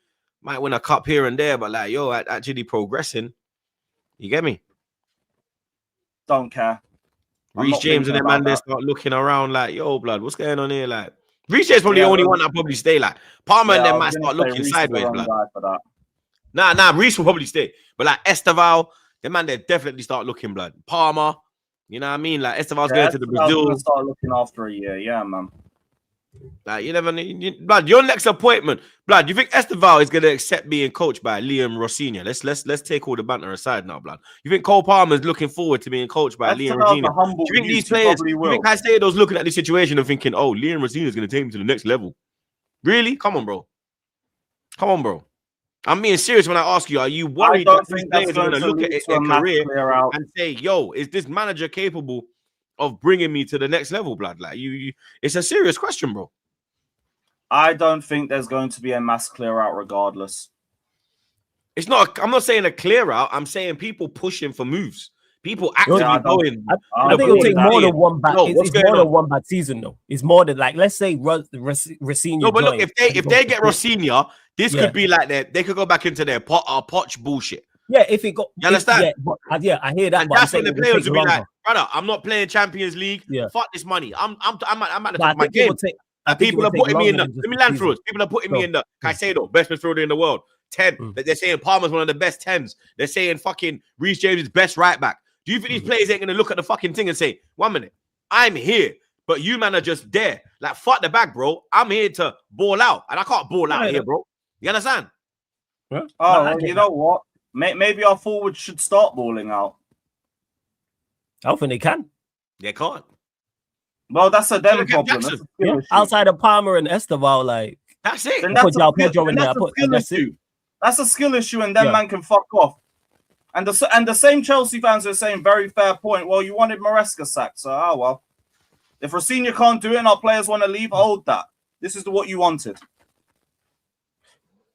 Might win a cup here and there, but actually progressing. You get me? Don't care. Reece James and them man, they start looking around yo, blood, what's going on here? Reece James probably the only one that probably stay. Palmer and them might start looking sideways, blood. Nah, Reece will probably stay. But Esteval, them man, they definitely start looking, blood. Palmer, you know what I mean? Esteval's going to the Brazil. Start looking after a year, yeah, man. You never need, blood. Your next appointment, blood. You think Esteval is gonna accept being coached by Liam Rosinha? Let's take all the banter aside now, blood. You think Cole Palmer's looking forward to being coached by Liam Rosinha? Do you think these players? You think Caicedo's looking at this situation and thinking, "Oh, Liam Rosinha is gonna take him to the next level"? Really? Come on, bro. I'm being serious when I ask you. Are you worried that these players are gonna look at their career and say, "Yo, is this manager capable of bringing me to the next level, blood?" It's a serious question, bro. I don't think there's going to be a mass clear out regardless. It's not. I'm not saying a clear out. I'm saying people pushing for moves. People actively going. I think it'll take more than one bad. It's more than one bad season, though. It's more than let's say Rosinha. No, but look, if they get Rosinha, this could be they could go back into their Poch bullshit. Yeah, if it got, you understand? I hear that. And that's when the players will be like, brother, I'm not playing Champions League. Yeah. Fuck this money. I'm at the top of my game. People are putting me in the. Let me land through. People are putting me in the Caicedo, best midfielder in the world. 10. They're saying Palmer's one of the best 10s. They're saying fucking Reece James is best right back. Do you think these players ain't gonna look at the fucking thing and say, 1 minute, I'm here, but you man are just there? Fuck the back, bro. I'm here to ball out, and I can't ball out here, bro. You understand? Yeah. Oh, well, you know what? Maybe our forwards should start balling out. I don't think they can. They can't. Well, that's a them Look at problem. That's a Jackson. skill Yeah. issue. Outside of Palmer and Esteval, like That's it. Then I put that's a João skill- Pedro in then there. that's a skill That's it. issue. That's a skill issue, and then Yeah. man can fuck off. And the same Chelsea fans are saying very fair point. Well, you wanted Maresca sacked, so well. If Rosenior can't do it and our players want to leave, hold that. This is what you wanted.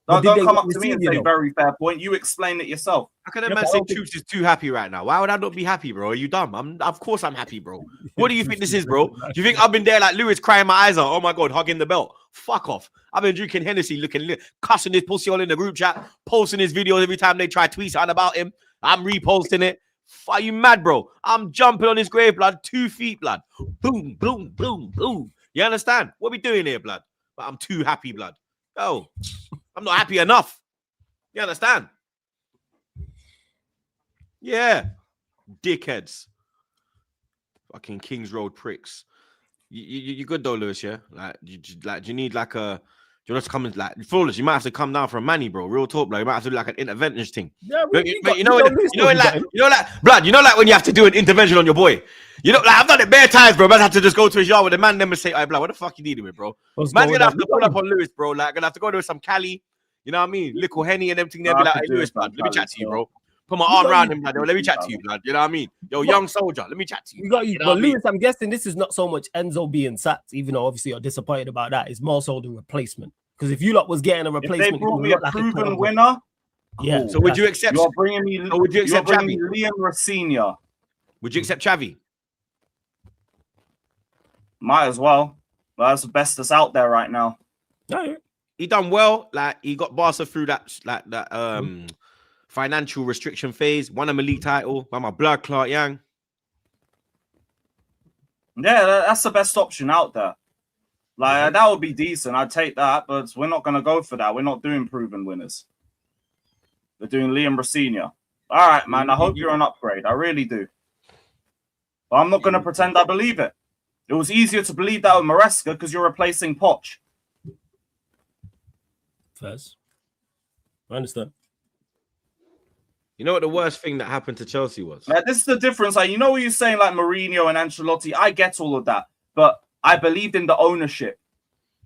But Don't did they come want up to me and Rosenior, say though? very fair point. You explain it yourself. How can a Yeah, man but I say don't think- Troops is too happy right now? Why would I not be happy, bro? Are you dumb? Of course I'm happy, bro. What do you think this is, bro? Do you think I've been there like Lewis crying my eyes out? Oh my God, hugging the belt. Fuck off. I've been drinking Hennessy, cussing this pussy all in the group chat, posting his videos every time they try to tweet something about him. I'm reposting it. Are you mad, bro? I'm jumping on his grave, blood. 2 feet, blood. Boom, boom, boom, boom. You understand? What we doing here, blood? But I'm too happy, blood. Oh, I'm not happy enough. You understand? Yeah. Dickheads. Fucking Kings Road pricks. You good though, Lewis, yeah? Like, do you need like a... Do you want to come in, like, flawless? You might have to come down for a manny, bro. Real talk, bro. You might have to do like an interventionist thing. Yeah, But you know, blood, you know, like when you have to do an intervention on your boy. You know, like I've done it bare times, bro. Man have to just go to his yard with the man, then say, "Hey, blood, what the fuck you dealing with, bro?" Man's gonna have to pull up on Lewis, bro. Like, gonna have to go to some Cali, you know what I mean? Little Henny and everything. They'll be like, "Hey, Lewis, blood, let me chat to you, bro." Put my arm around him, blood. Let me chat to you, blood. You know what I mean? Yo, young soldier, let me chat to you. We got you. You know But what I mean? Lewis, I'm guessing this is not so much Enzo being sacked, even though obviously you're disappointed about that. It's more so the replacement. Because if you lot was getting a If replacement, they brought it me would a look like proven cool. winner, Yeah. cool. So would you accept? You're bringing me. So would you accept you're bringing Xavi? me Liam Rosenior. Would you accept Xavi? Might as well. But that's the best that's out there right now. No, He done well. Like he got Barca through that financial restriction phase. Won a league title by my blood clot young. Yeah, that's the best option out there. Like that would be decent. I'd take that, but we're not going to go for that. We're not doing proven winners. We're doing Liam Rosenior. All right, man. I hope you're an upgrade. I really do. But I'm not going to pretend I believe it. It was easier to believe that with Maresca because you're replacing Poch. first. I understand. You know what the worst thing that happened to Chelsea was? Like, this is the difference. Like, you know what you're saying, like Mourinho and Ancelotti. I get all of that, but I believed in the ownership.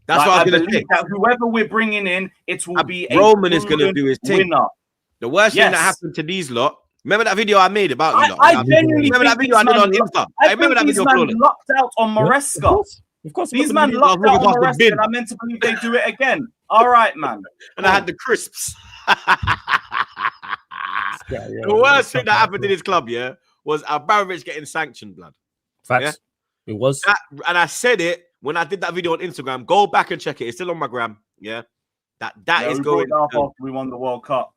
That's Like, what I I was going to believe say. that whoever we're bringing in, it will be a Roman is going to do his thing. winner. The worst thing that Yes. happened to these lot. Remember that video I made about you lot? I genuinely remember that think video I these did on man- Insta. I remember think that these video. man Flawless. lucked out on Maresca. Of course. These man. man lucked out on walking past the Maresca, bin. and I meant to believe they do it again. All right, man. And I had the crisps. The worst thing that happened to this club, yeah, was Abramovich getting sanctioned, blood. Facts. It was. And I said it when I did that video on Instagram. Go back and check it. It's still on my gram. Yeah. That is we going. brought it up after we won the World Cup.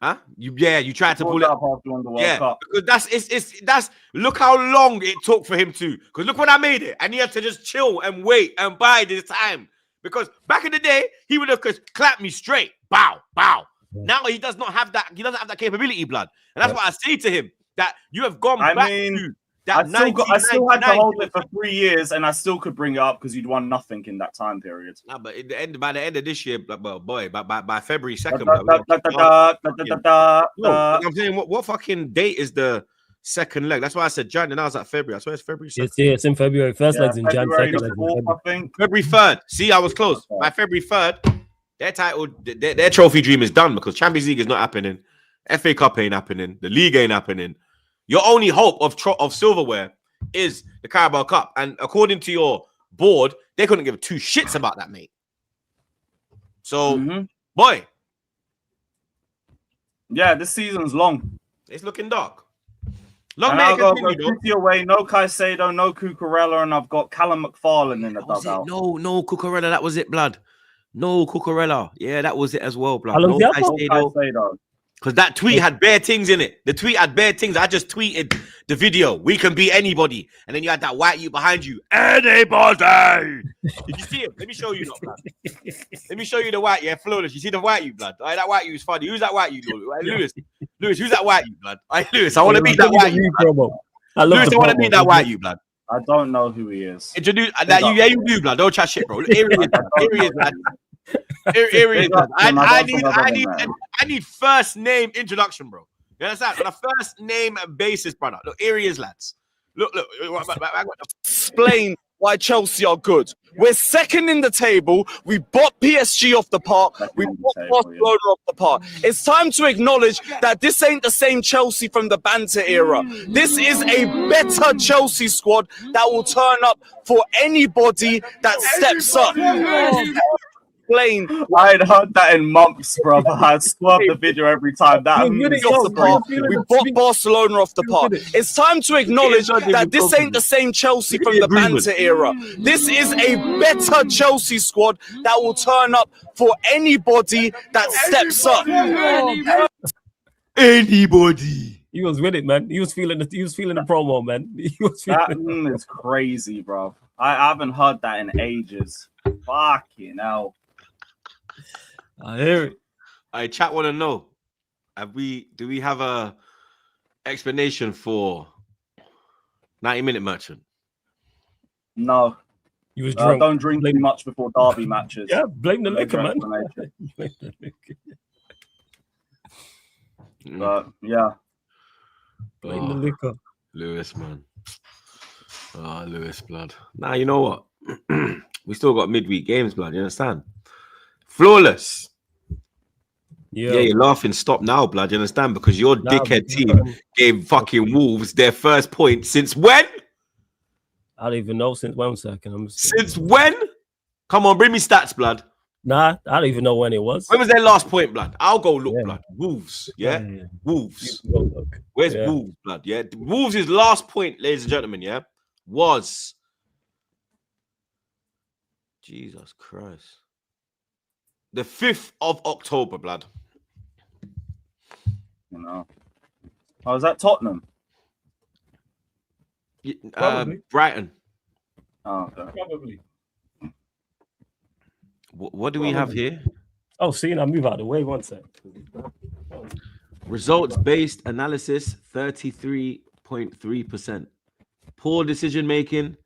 Huh? You tried to We pull brought it it up after we won the World Yeah, Cup. because that's look how long it took for him to. Because look when I made it, and he had to just chill and wait and bide his time. Because back in the day, he would have clapped me straight, bow, bow. Yeah. Now he does not have that. He doesn't have that capability, blood. And that's Yeah. what I say to him, that you have gone I back mean, to that. I still had to 1999. hold it for 3 years, and I still could bring it up because you'd won nothing in that time period. Nah, but by the end of this year, well, boy, by February 2nd, I'm saying, what fucking date is the second leg? That's why I said Jan, and I was at February. I swear it's February 2nd. It's in February. First leg's in Jan. February Second the leg's in 4th, February. I think. February 3rd. See, I was close. By February 3rd, their title, their trophy dream is done because Champions League is not happening. FA Cup ain't happening. The league ain't happening. Your only hope of silverware is the Carabao Cup. And according to your board, they couldn't give two shits about that, mate. So, boy, Yeah, this season's long. it's looking dark. Long And may I'll it go continue, though. City away, no Caicedo, no Cucurella, and I've got Callum McFarlane in the That was it. dugout. No, Cucurella. That was it, blood. No, Cucurella. Yeah, that was it as well, blood. How long No did that Caicedo. Caicedo. Because that tweet had bare things in it. The tweet had bare things. I just tweeted the video. We can beat anybody. And then you had that white you behind you. Anybody! Did you see it? Let me show you, blood. Let me show you the white. Yeah, flawless. You see the white you, blood? All right, that white you is funny. Who's that white you, Lewis? Lewis, who's that white you, blood? All right, Lewis, I want to beat that white you. Lewis, I want to beat that white you, blood. I don't know who he is. Introduce that you. Yeah, you do, blood. Don't chat shit, bro. Here he is, blood. Here he is, blood. I need first name introduction, bro. You understand? On a first name basis, brother. Look, here he is, lads. Look. I'm going to explain why Chelsea are good. We're second in the table. We bought PSG off the park. We bought Barcelona off the park. It's time to acknowledge that this ain't the same Chelsea from the banter era. This is a better Chelsea squad that will turn up for anybody that steps up. Plain. I ain't heard that in months, brother. I swerve the video every time. That off the park. We bought Barcelona off the park. It's time to acknowledge that this ain't the same Chelsea from the banter era. This is a better Chelsea squad that will turn up for anybody that steps up. Anybody. He was with it, man. He was feeling the promo, man. He was that is crazy, bro. I haven't heard that in ages. Fucking hell. I hear it. I chat want to know. Do we have a explanation for 90-minute merchant? No. He was drunk. Don't drink too much before derby matches. Yeah, blame the liquor, man. But yeah. Blame the liquor. Lewis, man. Oh, Lewis, blood. Nah, you know what? We still got midweek games, blood. You understand? Flawless. Yeah, you're laughing. Stop now, blood. You understand? Because your dickhead team gave fucking Wolves their first point since when? I don't even know since 1 second. Since when? Come on, bring me stats, blood. Nah, I don't even know when it was. When was their last point, blood? I'll go look, blood. Wolves, yeah? Wolves. Where's Wolves, blood? Yeah, Wolves' last point, ladies and gentlemen, yeah, was Jesus Christ. The 5th of October, blood. You know. Oh, is that Tottenham? Brighton. Oh, okay. Probably. What do we have here? Oh, see, now move out of the way 1 sec. Results-based analysis, 33.3%. Poor decision making.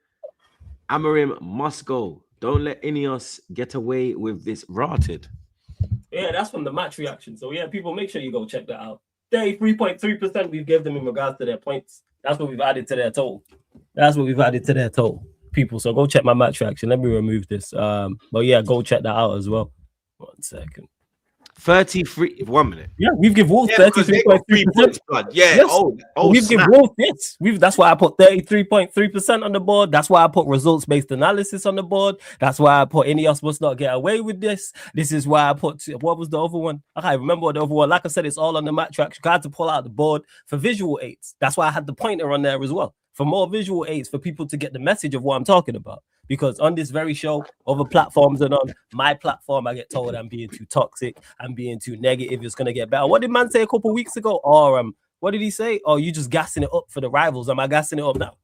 Amorim must go. Don't let Ineos get away with this rotted. Yeah, that's from the match reaction. So yeah, people, make sure you go check that out. 33.3% we've given them in regards to their points. That's what we've added to their total. People. So go check my match reaction. Let me remove this. But yeah, go check that out as well. 1 second. 33. 1 minute. Yeah, we've given Wolves 33.3%. Yeah. Yes. Oh, we've given Wolves this. That's why I put 33.3% on the board. That's why I put results-based analysis on the board. That's why I put Ineos must not get away with this. This is why I put, what was the other one? I can't remember what the other one. Like I said, it's all on the match reaction. I had to pull out the board for visual aids. That's why I had the pointer on there as well, for more visual aids for people to get the message of what I'm talking about. Because on this very show, other platforms and on my platform, I get told I'm being too toxic, I'm being too negative, it's going to get better. What did man say a couple weeks ago? Or what did he say? Oh, you just gassing it up for the rivals. Am I gassing it up now?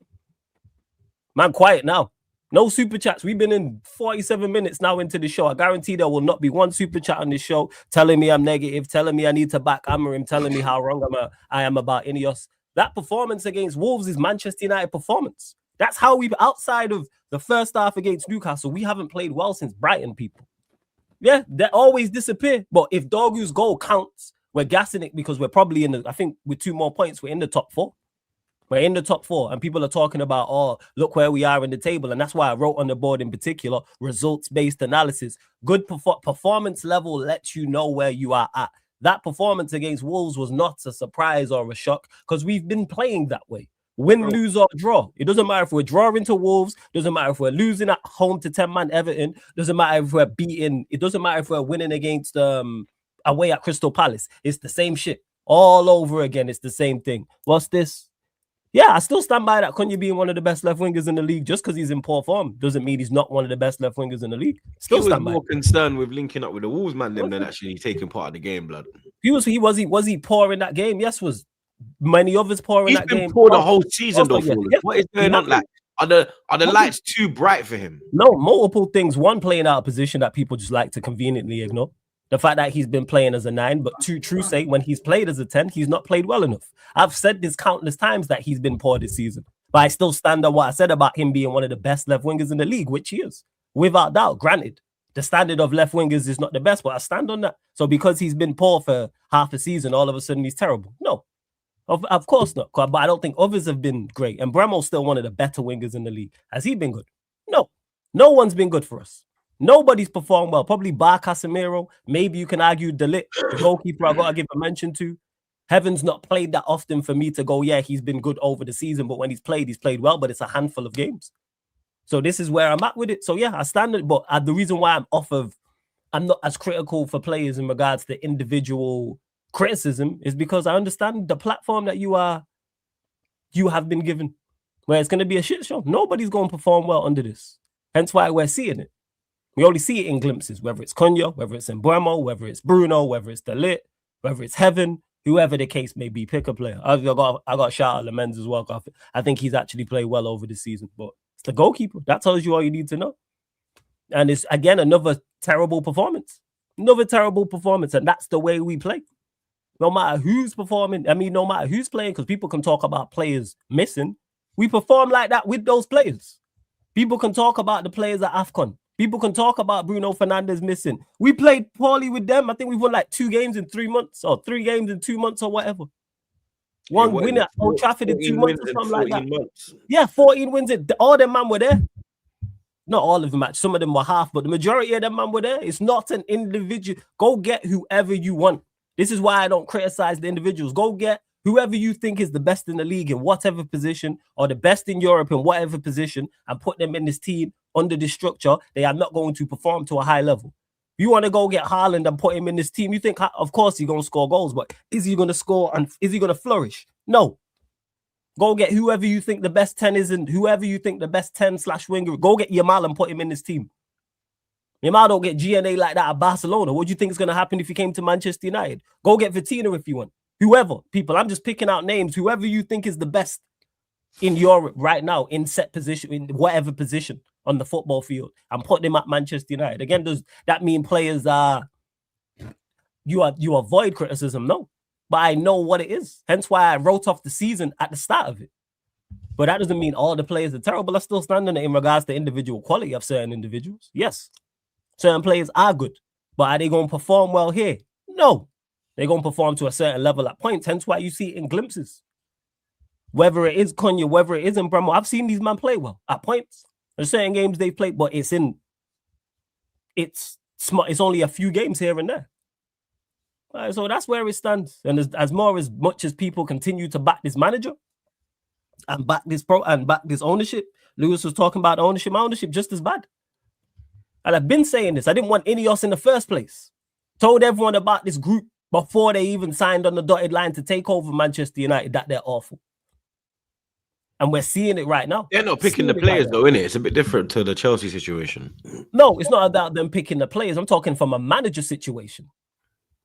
Man, quiet now. No super chats. We've been in 47 minutes now into the show. I guarantee there will not be one super chat on this show telling me I'm negative, telling me I need to back Amorim, telling me how wrong I am about Ineos. That performance against Wolves is Manchester United performance. That's how we've, outside of the first half against Newcastle, we haven't played well since Brighton, people. Yeah, they always disappear. But if Dorgu's goal counts, we're gassing it because we're probably in the, I think with 2 more points, we're in the top 4. We're in the top 4. And people are talking about, oh, look where we are in the table. And that's why I wrote on the board in particular, results-based analysis. Good performance level lets you know where you are at. That performance against Wolves was not a surprise or a shock because we've been playing that way. Win, lose, or draw. It doesn't matter if we're drawing to Wolves. Doesn't matter if we're losing at home to 10-man Everton. Doesn't matter if we're beating. It doesn't matter if we're winning against away at Crystal Palace. It's the same shit all over again. It's the same thing. What's this? Yeah, I still stand by that. Cunha being one of the best left wingers in the league, just because he's in poor form, doesn't mean he's not one of the best left wingers in the league. Still he was stand by. More concerned with linking up with the Wolves man than actually taking part of the game, blood. Was he poor in that game? Yes, was many others poor in that game. He's been poor the whole season, though. Yeah. What is going on? Like, are the lights too bright for him? No, multiple things. One, playing out of position that people just like to conveniently ignore. The fact that he's been playing as a 9, but true say, when he's played as a 10, he's not played well enough. I've said this countless times that he's been poor this season, but I still stand on what I said about him being one of the best left wingers in the league, which he is, without doubt. Granted, the standard of left wingers is not the best, but I stand on that. So because he's been poor for half a season, all of a sudden he's terrible? No, of course not. But I don't think others have been great. And Bremo's still one of the better wingers in the league. Has he been good? No. No one's been good for us. Nobody's performed well. Probably Bar Casemiro. Maybe you can argue De Ligt, the goalkeeper I got to give a mention to. Heaven's not played that often for me to go, yeah, he's been good over the season, but when he's played well, but it's a handful of games. So this is where I'm at with it. So yeah, I stand it, but the reason why I'm not as critical for players in regards to individual criticism is because I understand the platform that you have been given, where it's going to be a shit show. Nobody's going to perform well under this. Hence why we're seeing it. We only see it in glimpses, whether it's Cunha, whether it's Mbeumo, whether it's Bruno, whether it's De Ligt, whether it's Heaven, whoever the case may be, pick a player. I got shout out Lemens as well. I think he's actually played well over the season, but it's the goalkeeper. That tells you all you need to know. And it's, again, another terrible performance. Another terrible performance, and that's the way we play. No matter who's performing, no matter who's playing, because people can talk about players missing. We perform like that with those players. People can talk about the players at AFCON. People can talk about Bruno Fernandes missing. We played poorly with them. I think we've won like 2 games in 3 months or 3 games in 2 months or whatever. One win at Old Trafford in 2 months or something like that. Months. Yeah, 14 wins. All them man were there. Not all of them, actually. Some of them were half, but the majority of them man were there. It's not an individual. Go get whoever you want. This is why I don't criticize the individuals. Go get whoever you think is the best in the league in whatever position, or the best in Europe in whatever position, and put them in this team under this structure. They are not going to perform to a high level. If you want to go get Haaland and put him in this team, you think, of course, he's going to score goals, but is he going to score and is he going to flourish? No. Go get whoever you think the best 10 is, and whoever you think the best 10/winger. Go get Yamal and put him in this team. Yamal don't get GNA like that at Barcelona. What do you think is going to happen if he came to Manchester United? Go get Vitinha if you want. Whoever, people, I'm just picking out names. Whoever you think is the best in Europe right now, in set position, in whatever position on the football field, and put them at Manchester United. Again, does that mean players are you avoid criticism? No, but I know what it is. Hence why I wrote off the season at the start of it. But that doesn't mean all the players are terrible. I still stand on it in regards to individual quality of certain individuals. Yes, certain players are good, but are they going to perform well here? No. They're going to perform to a certain level at points. Hence why you see it in glimpses. Whether it is Cunha, whether it isn't Mbeumo, I've seen these men play well at points. There's certain games they've played, but it's only a few games here and there. Right, so that's where it stands. And as much as people continue to back this manager and back this ownership, Lewis was talking about ownership. My ownership just as bad. And I've been saying this. I didn't want Ineos in the first place. Told everyone about this group before they even signed on the dotted line to take over Manchester United that they're awful. And we're seeing it right now. They're not picking the players, though, innit? It's a bit different to the Chelsea situation. No, it's not about them picking the players. I'm talking from a manager situation.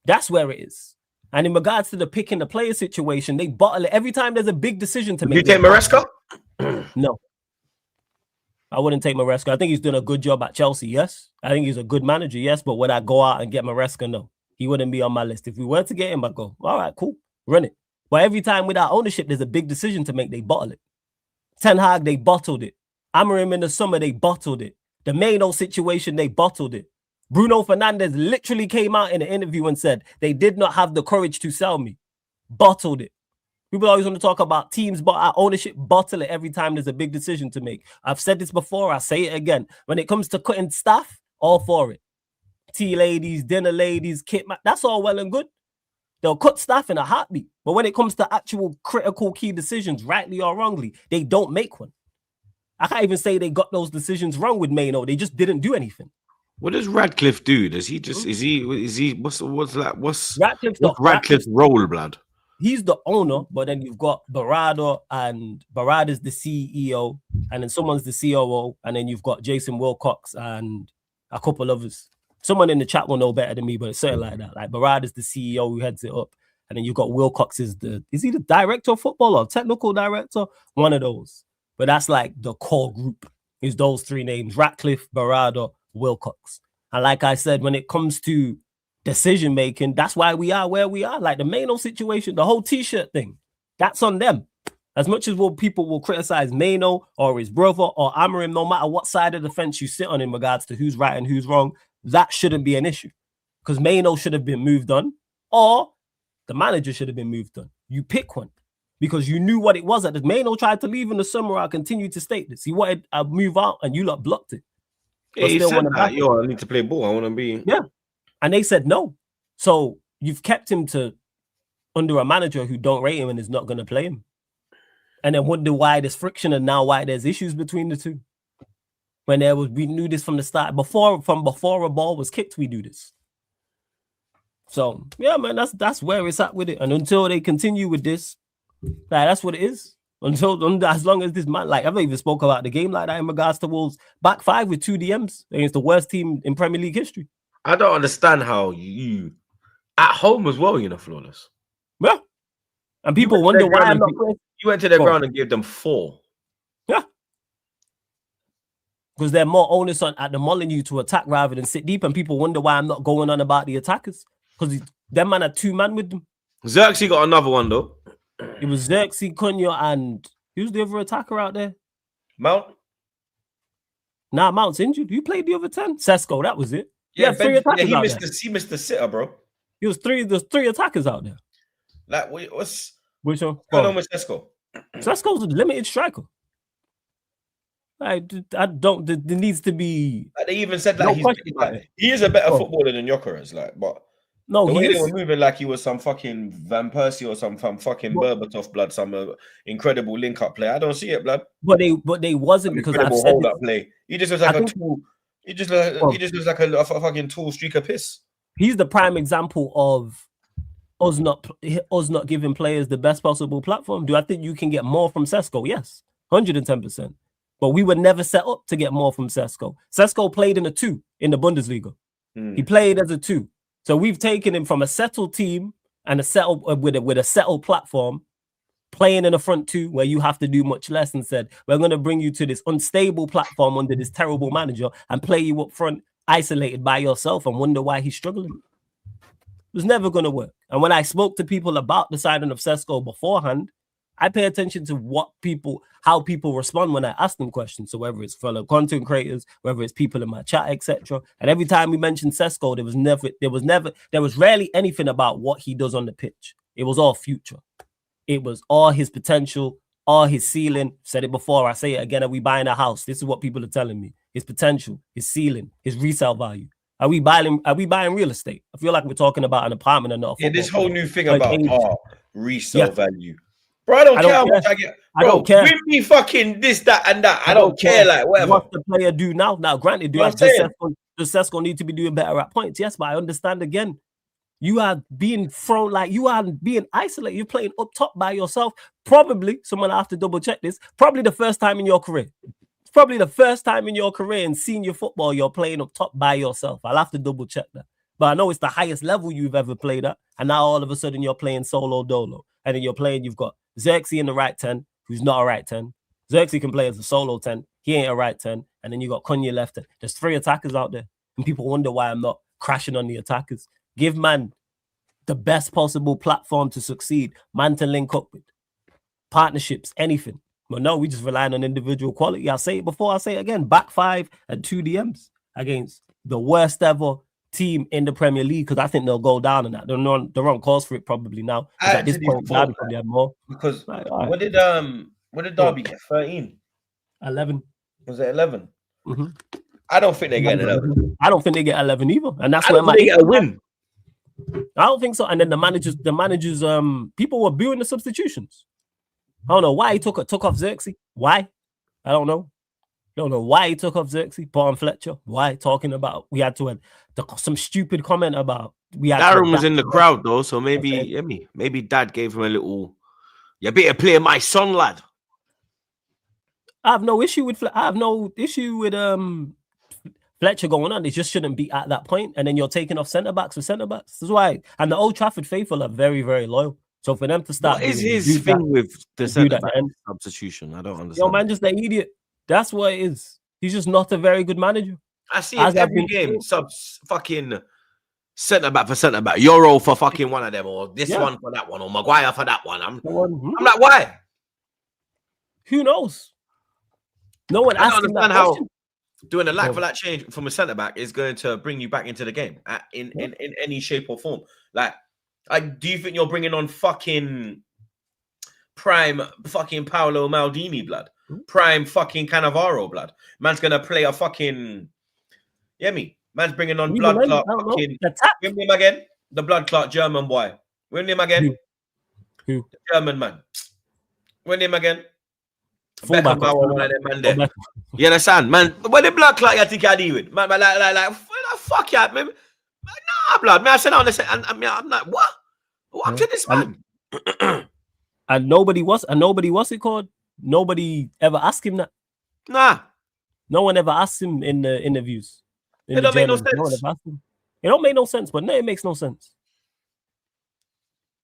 That's where it is. And in regards to the picking the player situation, they bottle it every time there's a big decision to make. You take Maresca? No. I wouldn't take Maresca. I think he's done a good job at Chelsea, yes. I think he's a good manager, yes. But would I go out and get Maresca? No. He wouldn't be on my list. If we were to get him, I'd go, all right, cool, run it. But every time without ownership, there's a big decision to make. They bottle it. Ten Hag, they bottled it. Amorim in the summer, they bottled it. The Maino situation, they bottled it. Bruno Fernandes literally came out in an interview and said they did not have the courage to sell me. Bottled it. People always want to talk about teams, but our ownership bottle it every time there's a big decision to make. I've said this before. I'll say it again. When it comes to cutting staff, all for it. Tea ladies, dinner ladies, that's all well and good. They'll cut staff in a heartbeat. But when it comes to actual critical key decisions, rightly or wrongly, they don't make one. I can't even say they got those decisions wrong with Maino. They just didn't do anything. What does Radcliffe do? Does he just what's Radcliffe's role, blood? He's the owner, but then you've got Barada, and Barada's the CEO, and then someone's the COO, and then you've got Jason Wilcox and a couple others. Someone in the chat will know better than me, but it's something like that. Like Barada's the CEO who heads it up, and then you've got Wilcox is he the director of football or technical director? One of those. But that's like the core group is those 3 names: Ratcliffe, Barada, Wilcox. And like I said, when it comes to decision making, that's why we are where we are. Like the Maino situation, the whole t-shirt thing, that's on them. As much as people will criticize Maino or his brother or Amorim, no matter what side of the fence you sit on in regards to who's right and who's wrong, that shouldn't be an issue. Because Maino should have been moved on, or the manager should have been moved on. You pick one. because you knew what it was. At the Mano tried to leave in the summer. I continued to state this. He wanted a move out, and you lot blocked it. Yeah, he still said wanna that. back Yo, I need to play ball. I want to be. Yeah, and they said no. So you've kept him under a manager who don't rate him and is not going to play him, and then wonder why there's friction and now why there's issues between the two. When we knew this from the start. Before a ball was kicked, we do this. So yeah, man, that's where it's at with it. And until they continue with this, that's what it is. As long as this man, like, I've not even spoke about the game like that in regards to Wolves back 5 with 2 DMs against the worst team in Premier League history. I don't understand how you at home as well, flawless. Yeah, and people wonder why I'm not playing. You went to their ground and gave them 4. Yeah, because they're more onus at the Molyneux to attack rather than sit deep, and people wonder why I'm not going on about the attackers because them man had 2 man with them. Xerxes got another one though. It was Xerxes, Cunha, and who's the other attacker out there? Mount. Nah, Mount's injured. Who played the other 10? Sesko, that was it. Yeah, 3 attackers he out missed the sitter, bro. There's 3 attackers out there. Like, what's which one? going on with Sesko? Sesko's a limited striker. I don't. There needs to be. Like, they even said that he is a better footballer than Gyökeres, but no, the he way is. they were moving like he was some fucking Van Persie or some fucking Berbatov blood, some incredible link-up player. I don't see it, blood. But they wasn't because I've said hold-up play. He just was like a tool. He just was like a fucking tool streak of piss. He's the prime example of us not giving players the best possible platform. Do I think you can get more from Sesko? Yes, 110%. But we were never set up to get more from Sesko. Sesko played in a 2 in the Bundesliga. He played as a 2. So we've taken him from a settled team and a settled with a settled platform, playing in a front 2 where you have to do much less, and said, we're going to bring you to this unstable platform under this terrible manager and play you up front, isolated by yourself, and wonder why he's struggling. It was never going to work. And when I spoke to people about the signing of Sesko beforehand, I pay attention to how people respond when I ask them questions. So whether it's fellow content creators, whether it's people in my chat, etc. And every time we mentioned Sesko, there was rarely anything about what he does on the pitch. It was all future. It was all his potential, all his ceiling. Said it before, I say it again. Are we buying a house? This is what people are telling me. His potential, his ceiling, his resale value. Are we buying real estate? I feel like we're talking about an apartment and not a this whole new thing like about resale value. Bro, I don't care how much I get. Bro, I don't care. Give me fucking this, that, and that. I don't care. Like, whatever. What's the player do now? Now, granted, does Sesko need to be doing better at points? Yes, but I understand again. You are being thrown, like you are being isolated. You're playing up top by yourself. Probably, someone have to double check this. Probably the first time in your career. It's probably the first time in your career in senior football you're playing up top by yourself. I'll have to double check that. But I know it's the highest level you've ever played at. And now all of a sudden you're playing solo dolo. And then you've got Xerxes in the right 10, who's not a right 10. Xerxes can play as a solo 10. He ain't a right 10. And then you got Cunha left. There's 3 attackers out there. And people wonder why I'm not crashing on the attackers. Give man the best possible platform to succeed. Man to link up with. Partnerships, anything. But no, we just relying on individual quality. I'll say it before, I'll say it again. Back 5 and 2 DMs against the worst ever team in the Premier League, because I think they'll go down on that. They're on course for it probably now. At this point, Derby probably have more. Because what did Derby get? 13? 11. Was it 11? Mm-hmm. I don't think they get 11. I don't think they get 11 either, and that's where they get a win. I don't think so. And then the managers, people were booing the substitutions. I don't know why he took off Xerxes. Why? I don't know. Don't know why he took off Xerxes, put on Fletcher. Why? Talking about we had to some stupid comment about Darren was in the crowd though, so maybe Dad gave him a little. You better play my son, lad. I have no issue with Fletcher going on. It just shouldn't be at that point. And then you're taking off centre backs with centre backs. That's why. And the Old Trafford faithful are very, very loyal. So for them to start, what is his thing with the centre back substitution? I don't understand. Yo, man, just an idiot. That's what it is. He's just not a very good manager. I see it every game. Fucking centre back for centre back. Euro for fucking one of them, or this one for that one, or Maguire for that one. I'm like, why? Who knows? No one asked him that question. Doing a lack for that change from a centre back is going to bring you back into the game in any shape or form. Like, do you think you're bringing on fucking prime fucking Paolo Maldini, blood. Prime fucking Cannavaro, blood. Man's gonna play a fucking. Yeah, me. Man's bringing on blood clot. Fucking. Win him again. The blood clot German boy. Win him again. Who? The German man. Win him again. Fullback. You understand, man? What the blood clot you think I deal with? Man, like, fuck yeah, man. Nah, blood. Man, I said, I'm like, what? What to this man? And nobody was it called? Nobody ever asked him that. Nah. No one ever asked him in the interviews. It don't make no sense. No one ever asked him. It don't make no sense, but no, it makes no sense.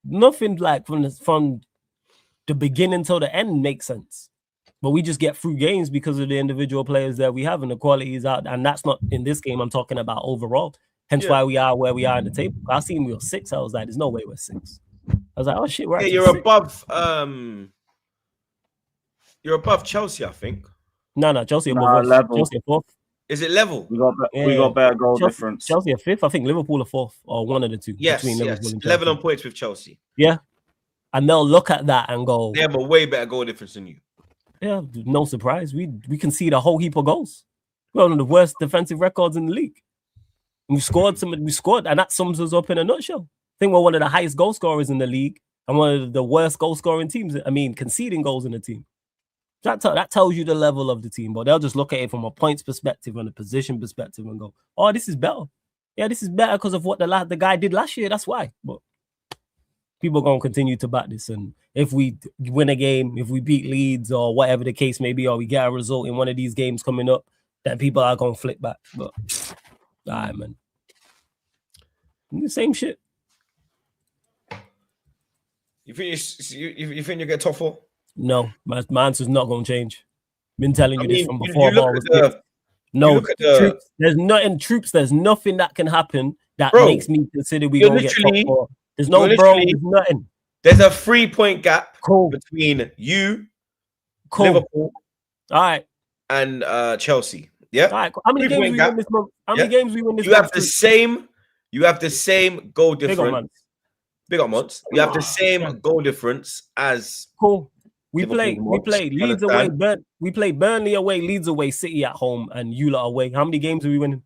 Nothing like from the beginning till the end makes sense. But we just get through games because of the individual players that we have and the quality is out. And that's not in this game. I'm talking about overall. Hence why we are where we are in the table. I seen we were 6. I was like, there's no way we're 6. I was like, oh shit, we're you're 6. above. You're above Chelsea, I think. No, Chelsea above level. Chelsea 4th. Is it level? We got better goal difference. Chelsea are 5th. I think Liverpool are 4th or one of the two. Yes, Liverpool and Chelsea. level on points with Chelsea. Yeah, and they'll look at that and go, they have a way better goal difference than you. Yeah, no surprise. We concede a whole heap of goals. We're one of the worst defensive records in the league. We scored, and that sums us up in a nutshell. I think we're one of the highest goal scorers in the league and one of the worst goal scoring teams. I mean, conceding goals in the team. That tells you the level of the team, but they'll just look at it from a points perspective and a position perspective and go, "Oh, this is better. Yeah, this is better because of what the guy did last year. That's why." But people are going to continue to back this, and if we win a game, if we beat Leeds or whatever the case may be, or we get a result in one of these games coming up, then people are going to flip back. But all right, man, the same shit. You think you get top 4? No, my answer's not going to change. Been telling you this from before. No, there's nothing. Troops, there's nothing that can happen that makes me consider we gonna get top 4. There's no there's nothing. There's a 3-point gap between you, Liverpool, all right, and Chelsea. Yeah. All right. How many games we win this month? How many games we win this month? You have the same goal difference. Big up, Mons. You have the same goal difference as We play Leeds away, we play Burnley away, Leeds away, City at home, and you lot away. How many games are we winning?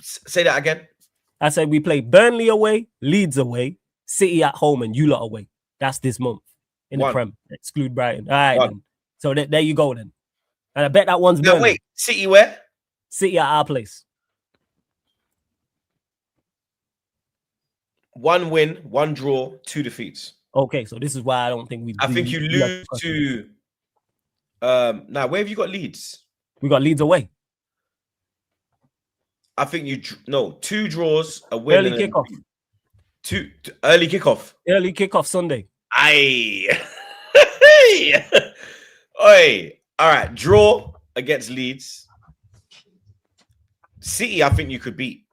Say that again. I said we play Burnley away, Leeds away, City at home, and you lot away. That's this month in the Prem. Exclude Brighton. All right, then. So there you go then. And I bet that one's Burnley. Wait, City where? City at our place. 1 win, 1 draw, 2 defeats. Okay, so this is why I don't think we. I think you lose to. Now, where have you got Leeds? We got Leeds away. I think 2 draws, a win. Early kickoff. Early kickoff. Early kickoff Sunday. Aye. Oi. All right. Draw against Leeds. City, I think you could beat.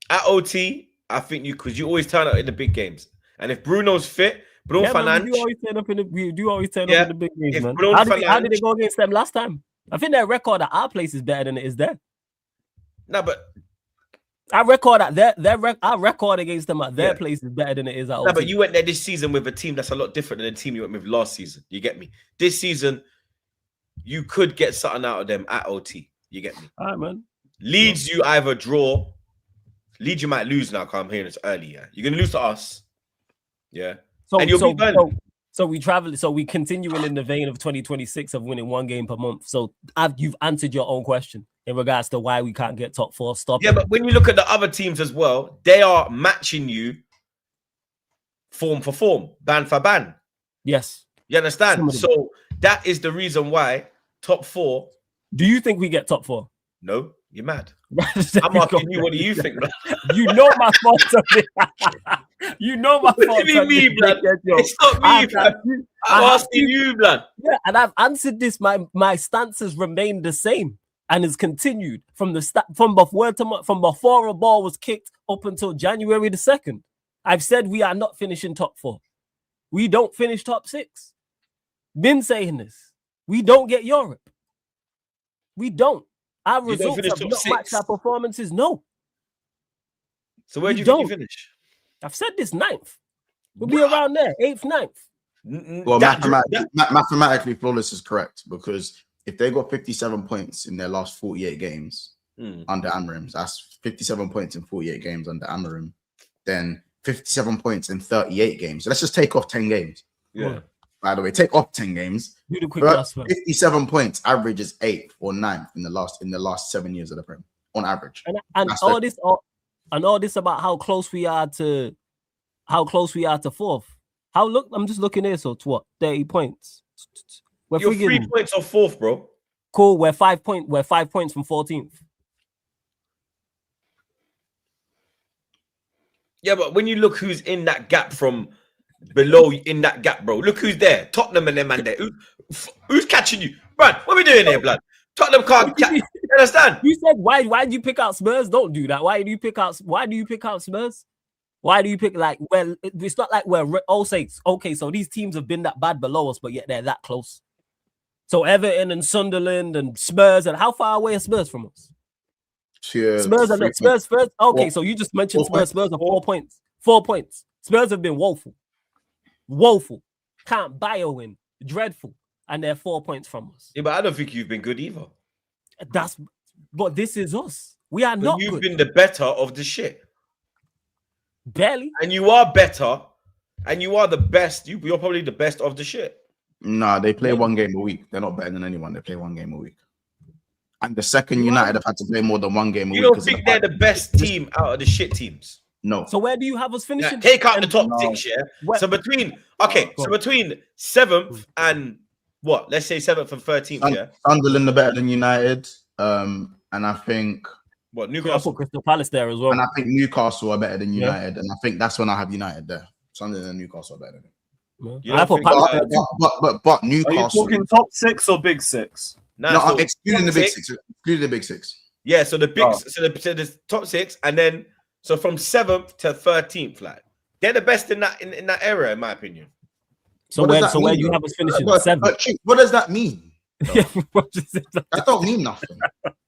At OT, I think because you always turn up in the big games. And if Bruno's fit, Bruno Fernandes. We do always turn up in the big games, man. How did it go against them last time? I think their record at our place is better than it is there. No, but our record at our record against them at their place is better than it is at OT. No, but you went there this season with a team that's a lot different than the team you went with last season. You get me? This season, you could get something out of them at OT. You get me? All right, man. Leeds, you either draw. Leeds, you might lose now because I'm hearing it's early. Yeah, you're gonna lose to us. Yeah. So we travel. So we continuing in the vein of 2026 of winning 1 game per month. So you've answered your own question in regards to why we can't get top 4. Stop. Yeah, but when you look at the other teams as well, they are matching you form for form, ban for ban. Yes. You understand? So that is the reason why top 4. Do you think we get top 4? No. You're mad. I'm asking you, what do you think, man? You know my thoughts on it. You know my thoughts on it. It's not me, man. I'm asking you, man. Yeah, and I've answered this. My stance has remained the same and has continued from before a ball was kicked up until January the 2nd. I've said we are not finishing top 4. We don't finish top 6. Been saying this. We don't get Europe. We don't. Our results have not matched our performances. No. So where do you think you finish? I've said this 9th. We'll be around there, 8th, 9th. Well, mathematically, flawless is correct because if they got 57 points in their last 48 games under Amorim, that's 57 points in 48 games under Amorim, then 57 points in 38 games. So let's just take off 10 games. Yeah. By the way, take off 10 games. Do the quick last one. 57 points average is 8th or 9th in the last 7 years of the Prem on average. And all this about how close we are to 4th. I'm just looking here. So it's what 30 points. You're 3 points off 4th, bro. Cool. We're 5 points from 14th. Yeah, but when you look who's in that gap from below in that gap, bro, look who's there. Tottenham and them man there. Who's catching you? Brad, what are we doing here, blood? Tottenham can't catch. You understand? You said why did you pick out Spurs? Don't do that. Why do you pick out Spurs? Why do you pick it's not like we're all saying okay, so these teams have been that bad below us, but yet they're that close. So Everton and Sunderland and Spurs, and how far away are Spurs from us? Spurs. Okay, so you just mentioned Spurs. Spurs are 4 points. 4 points. Spurs have been woeful. Can't buy a win. Dreadful. And they're 4 points from us. Yeah, but I don't think you've been good either. But this is us. We are not You've good. been the better of the shit. Barely. And you are better. And you are the best. You're probably the best of the shit. Nah, they play one game a week. They're not better than anyone. They play one game a week. And the second United have had to play more than one game a week. You don't think they're the best team out of the shit teams? No. So where do you have us finishing? Take out the top 6, yeah? So between 7th and what? Let's say 7th and 13th, yeah? Sunderland are better than United. And I think Newcastle, Crystal Palace there as well. And I think Newcastle are better than United. And I think that's when I have United there. Sunderland and Newcastle are better than But Newcastle. Are you talking top 6 or big 6? No, I'm excluding the big 6. Excluding the big 6. Yeah, so the big so the top 6, and then so from 7th to 13th, like they're the best in that area, in my opinion. So where do you have us finishing? 7th. What does that mean? That don't mean nothing.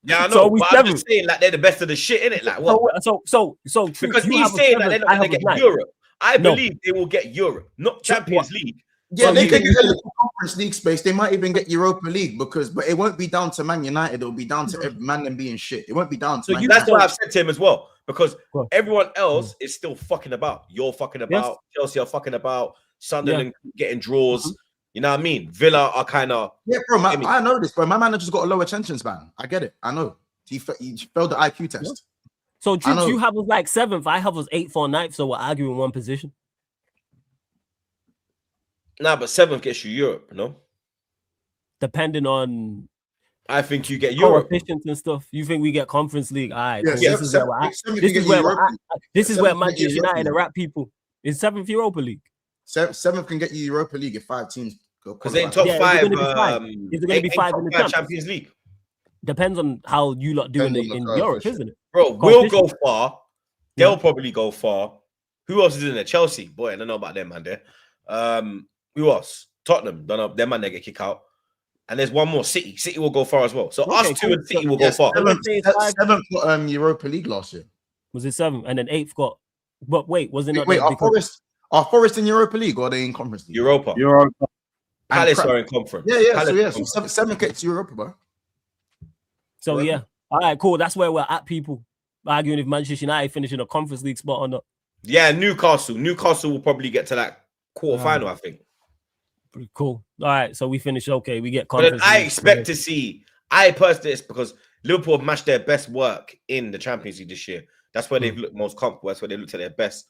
Yeah, I know. But I'm just saying, like they're the best of the shit in it. Like what? So because he's saying that they're not going to get Europe. I believe they will get Europe, not Champions League. Yeah, they can get a little Conference League space. They might even get Europa League but it won't be down to Man United. It'll be down to every man them being shit. It won't be down to. That's what I've said to him as well. Because everyone else is still fucking about. You're fucking about. Chelsea are fucking about. Sunderland getting draws. You know what I mean? Villa are kind of. Yeah, bro. I know this, bro. My manager's got a low attention span. I get it. I know. He failed the IQ test. So Troops, you have us like 7th. I have us 8th or 9th. So we're arguing one position. Nah, but 7th gets you Europe, no? Depending on, I think you get Europe and stuff. You think we get Conference League? All right. Yeah, this is where Manchester United are at people. Is 7th Europa League? 7th can get you Europa League if 5 teams go. Because they in top 5. Is it going to be 5 in the Champions League? Depends on how you lot doing it in Europe, isn't it? Bro, we'll go far. They'll probably go far. Who else is in there? Chelsea. Boy, I don't know about them, man. There. Who else? Tottenham. Don't know. Them man, they get kicked out. And there's one more. City. City will go far as well. So us two and City will go far. 7th got Europa League last year. Was it 7th? And then 8th got. But wait, was it not? Wait, are Forest in Europa League or are they in Conference League? Europa. Palace are in Conference. Yeah. So 7th gets Europa, bro. So yeah. All right, cool. That's where we're at, people. Arguing if Manchester United finishing a Conference League spot or not. Yeah, Newcastle. Newcastle will probably get to that quarterfinal, I think. Pretty cool. All right, so we finish okay. We get Conference. But I expect to see. I personally, it's because Liverpool have matched their best work in the Champions League this year. That's where they've looked most comfortable. That's where they looked at their best.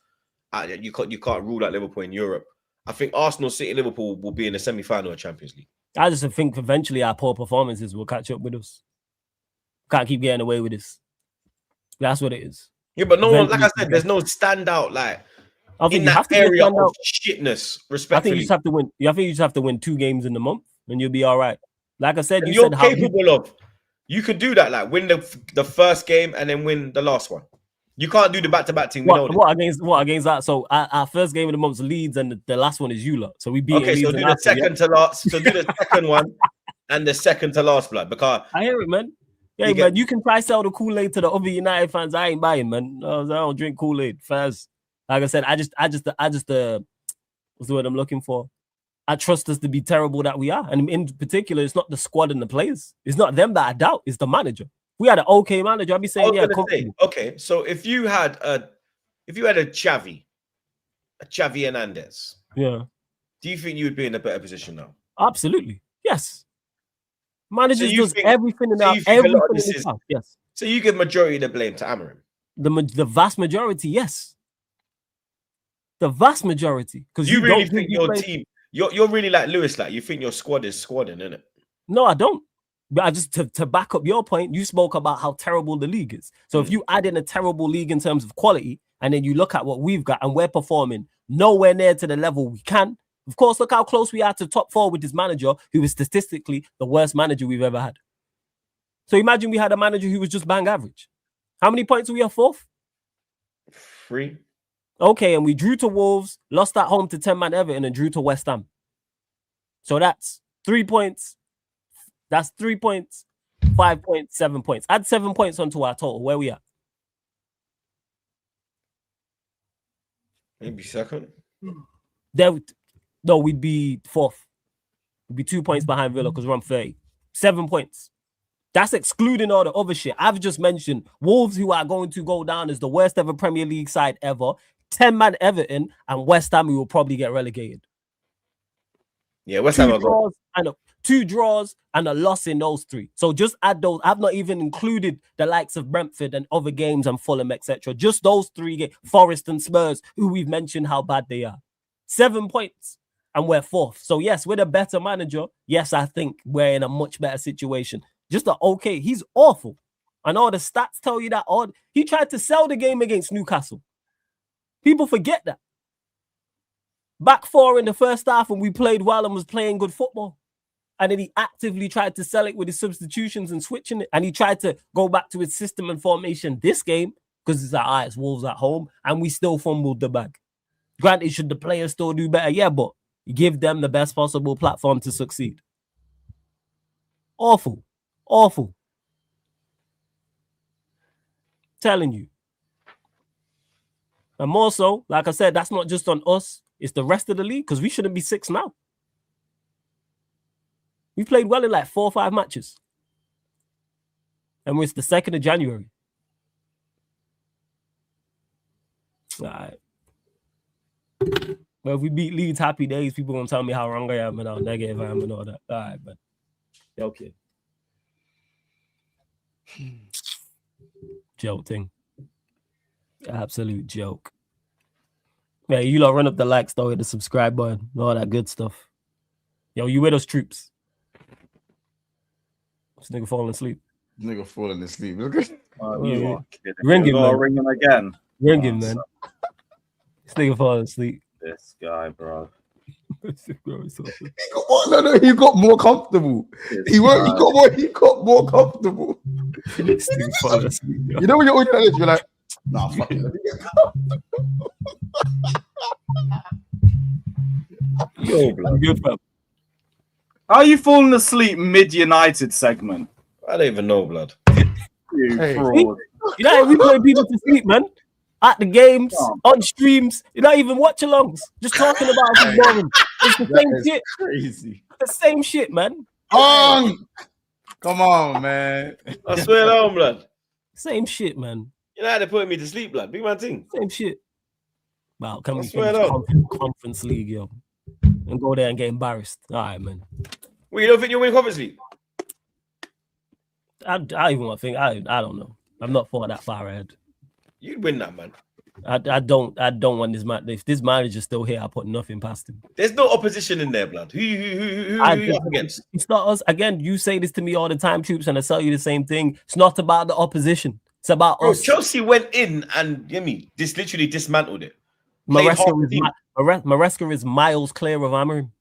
You can't rule out Liverpool in Europe. I think Arsenal, City, Liverpool will be in the semi-final of Champions League. I just think eventually our poor performances will catch up with us. Can't keep getting away with this. That's what it is. Yeah, but no one, like I said, there's no standout like in that area of shitness. Respectfully, I think you just have to win. I think you just have to win 2 games in the month, and you'll be all right. Like I said, you're capable of. You could do that, like win the first game and then win the last one. You can't do the back-to-back thing. What against that? So our first game of the month is Leeds, and the last one is you lot. So we beat. Okay, so do the second to last. So do the second one and the second to last, blood. Because I hear it, man. Yeah, man, you can try sell the Kool-Aid to the other United fans. I ain't buying, man. I don't drink Kool-Aid. Fans, like I said, I just What's the word I'm looking for? I trust us to be terrible that we are. And in particular, it's not the squad and the players. It's not them that I doubt. It's the manager. If we had an okay manager, I'd be saying, okay. So if you had a Xavi Hernandez, yeah, do you think you would be in a better position now? Absolutely. Yes. Managers does think, everything in so our everything in his house. Yes. So you give majority of the blame to Amorim? The vast majority, yes. The vast majority. Because you really think your team, you're really like Lewis, like you think your squad is squadding, isn't it? No, I don't. But I just to back up your point, you spoke about how terrible the league is. So if you add in a terrible league in terms of quality, and then you look at what we've got and we're performing nowhere near to the level we can. Of course, look how close we are to top 4 with this manager, who is statistically the worst manager we've ever had. So imagine we had a manager who was just bang average. How many points are we at 4th? 3. Okay, and we drew to Wolves, lost at home to 10-man Everton, and drew to West Ham. So that's 3 points. That's 3 points, 5 points, 7 points. Add 7 points onto our total. Where we at? Maybe second. No, we'd be 4th. We'd be 2 points behind Villa because we're on 30. 7 points. That's excluding all the other shit. I've just mentioned Wolves, who are going to go down as the worst ever Premier League side ever, 10-man Everton, and West Ham, who will probably get relegated. Yeah, West Ham are 2 draws and a loss in those 3. So just add those. I've not even included the likes of Brentford and other games and Fulham, etc. Just those 3 games, Forest and Spurs, who we've mentioned how bad they are. 7 points and we're 4th. So yes, with a better manager, yes, I think we're in a much better situation. Just okay, he's awful. And all the stats tell you that. He tried to sell the game against Newcastle. People forget that. Back 4 in the first half when we played well and was playing good football. And then he actively tried to sell it with his substitutions and switching it. And he tried to go back to his system and formation this game because it's like, it's Wolves at home. And we still fumbled the bag. Granted, should the players still do better? Yeah, but give them the best possible platform to succeed. Awful. Awful. Telling you. And more so, like I said, that's not just on us. It's the rest of the league because we shouldn't be 6th now. We played well in like 4 or 5 matches. And it's the 2nd of January. All right. Well, if we beat Leeds, happy days. People gonna tell me how wrong I am and how negative I am and all that. All right, but okay. Joke thing. Absolute joke. Yeah, you lot run up the likes though, hit the subscribe button, all that good stuff. Yo, you with us, troops? This nigga falling asleep. Nigga falling asleep. You are kidding. Ring him, man. Ring him again. Ring him, man. This nigga falling asleep. This guy, bro. He got more comfortable. He got more comfortable. This nigga falling asleep. You know when you're on your edge, you're like, nah, fuck it. Let me get Yo, blood. Good, fam. How are you falling asleep mid-United segment? I don't even know, blood. You Hey. fraud. You know, we play people to sleep, man. At the games, on streams, you're not even watch alongs. Just talking about it's boring. It's the same shit. crazy. The same shit, man. Come on, man. I swear down, blood. Same shit, man. You know how they're putting me to sleep, blood. Big man thing. Same shit. Wow, can we swear finish down. conference league, yo? And go there and get embarrassed. All right, man. Well, you don't think you'll win Conference League? I even want to think. I don't know. I'm not thought that far ahead. You'd win that, man. I don't want this man. If this manager's still here, I put nothing past him. There's no opposition in there, blood. Who are you up against? It's not us. Again, you say this to me all the time, troops, and I tell you the same thing. It's not about the opposition. It's about us. Chelsea went in and literally dismantled it. Maresca is miles clear of Amorim.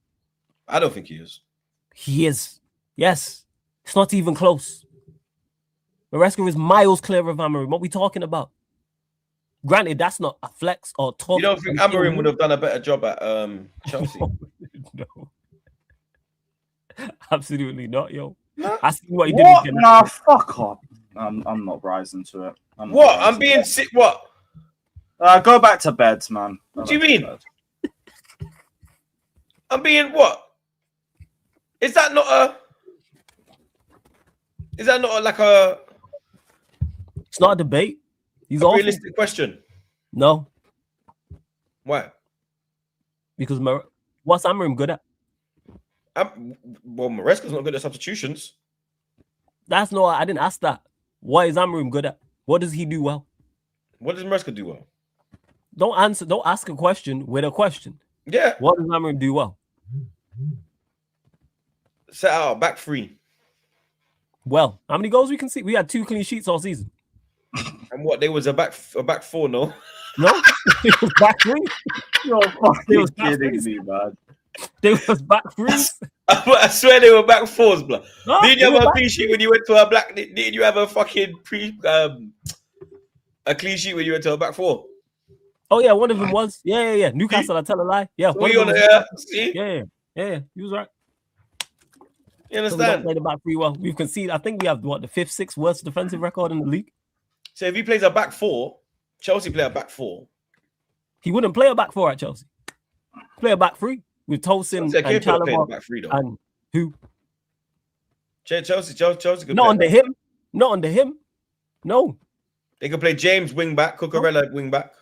I don't think he is. He is. Yes. It's not even close. Maresca is miles clear of Amorim. What are we talking about? Granted, that's not a flex or talk. You don't think Amorim would have done a better job at Chelsea? No. Absolutely not, yo. I see what he What? did. Nah, fuck off. I'm not rising to it. I'm being sick. What? Go back to bed, man. What do you mean? I'm being what? Is that not a like a It's not a debate. He's a awful. realistic question? No, Why? because what's Amorim good at? Well, Maresca's not good at substitutions. That's no. I didn't ask that. What is Amorim good at? What does he do well? What does Maresca do well? Don't answer. Don't ask a question with a question. Yeah. What does Amorim do well? Set out back three. Well, how many goals we can see? We had 2 clean sheets all season. And what? There was a back 4, no? No, it was back three. You're It fucking was back kidding three. me, man. There was back threes. I swear they were back 4s, blood. No, Didn't they you were have a back- clean sheet when you went to a black? Didn't you have a fucking a clean sheet when you went to a back 4? Oh yeah, one of them was. Yeah. Newcastle, I tell a lie. Yeah, So one you of on them there? was- See? Yeah. He was right. You So we don't understand? play the back three well. We've conceded. I think we have what, the 5th, 6th worst defensive record in the league. So if he plays a back 4, Chelsea play a back 4. He wouldn't play a back 4 at Chelsea. Play a back 3 with Tosin Chelsea and could play a Chalobah back 3 though. and who? Chelsea could Not play under him. Not under him. No, They could play James wing back, Cucurella wing back.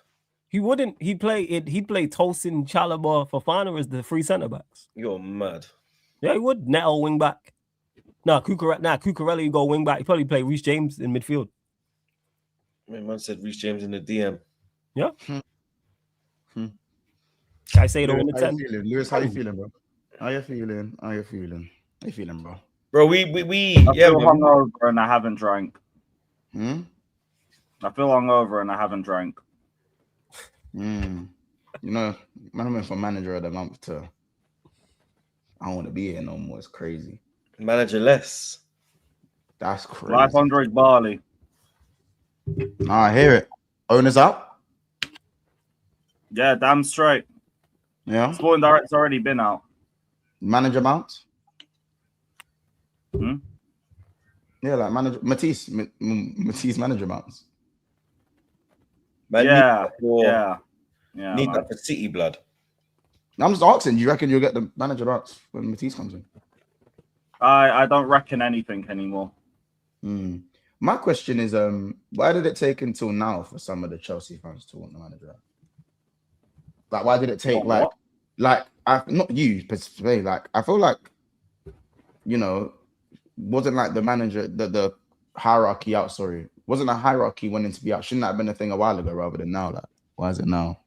he wouldn't. He'd play Tosin, Chalobah, Fofana as the 3 centre backs. You're mad. Yeah, he would. Neto wing back. Cucurella you go wing back. He probably play Reece James in midfield. Man said Reece James in the DM. Yeah. Hmm. I say it all in the Lewis, how 10. you feeling? Lewis, how you feeling, bro? How you feeling? How you feeling, bro? Bro, we I yeah, feel man. hungover and I haven't drank. Hmm? I feel hungover and I haven't drank. You know, man, I went from manager of the month to I don't want to be here no more. It's crazy. Manager less. That's crazy. 500 barley. I hear it. Owners up? Yeah, damn straight. Yeah. Sporting director's already been out. Manager mount? Hmm? Yeah, like manager Matisse manager mounts. Man, Yeah, yeah. Need man. that for City blood. I'm just asking, do you reckon you'll get the manager mounts when Matisse comes in? I don't reckon anything anymore. My question is, why did it take until now for some of the Chelsea fans to want the manager out? Like, why did it take What? not you specifically, like I feel like, you know, wasn't like the manager the hierarchy out, wasn't a hierarchy wanting to be out. Shouldn't that have been a thing a while ago rather than now? Like, why is it now?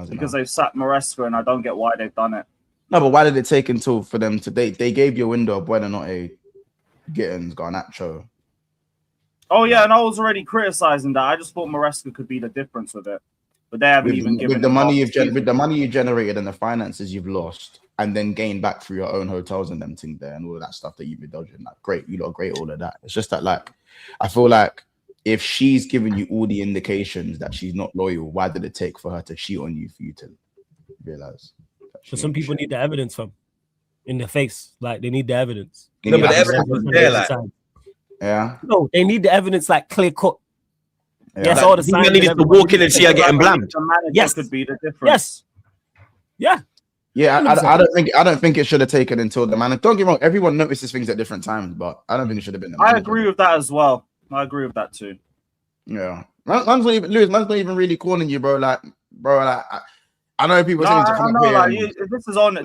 Because they've sacked Maresca and I don't get why they've done it. No, but why did it take until for them to they gave you a window of whether or not a Gittins, Garnacho? Oh yeah, and I was already criticizing that. I just thought Maresca could be the difference with it, but they haven't even given with the him money half the season. with the money you generated and the finances you've lost, and then gained back through your own hotels and them thing there and all of that stuff that you've been dodging. Like, great, you lot great, all of that. It's just that, like, I feel like if she's giving you all the indications that she's not loyal, why did it take for her to cheat on you for you to realize? So some people need the evidence from in their face. Like they need the evidence. No, but the evidence was there, like. Yeah. No, they need the evidence like clear cut. Yeah. Yes, Like, all the you signs. needed to walk in and see her getting blamed. The manager Yes. could be the difference. Yes. Yeah. Yeah, I don't think it should have taken until the manager. Don't get me wrong, everyone notices things at different times, but I don't think it should have been the I manager. agree with that as well. I agree with that too. Yeah. Man's not even Lewis, man's not even really calling you, bro. Like, I know people No, saying to I come know, up here. like, and-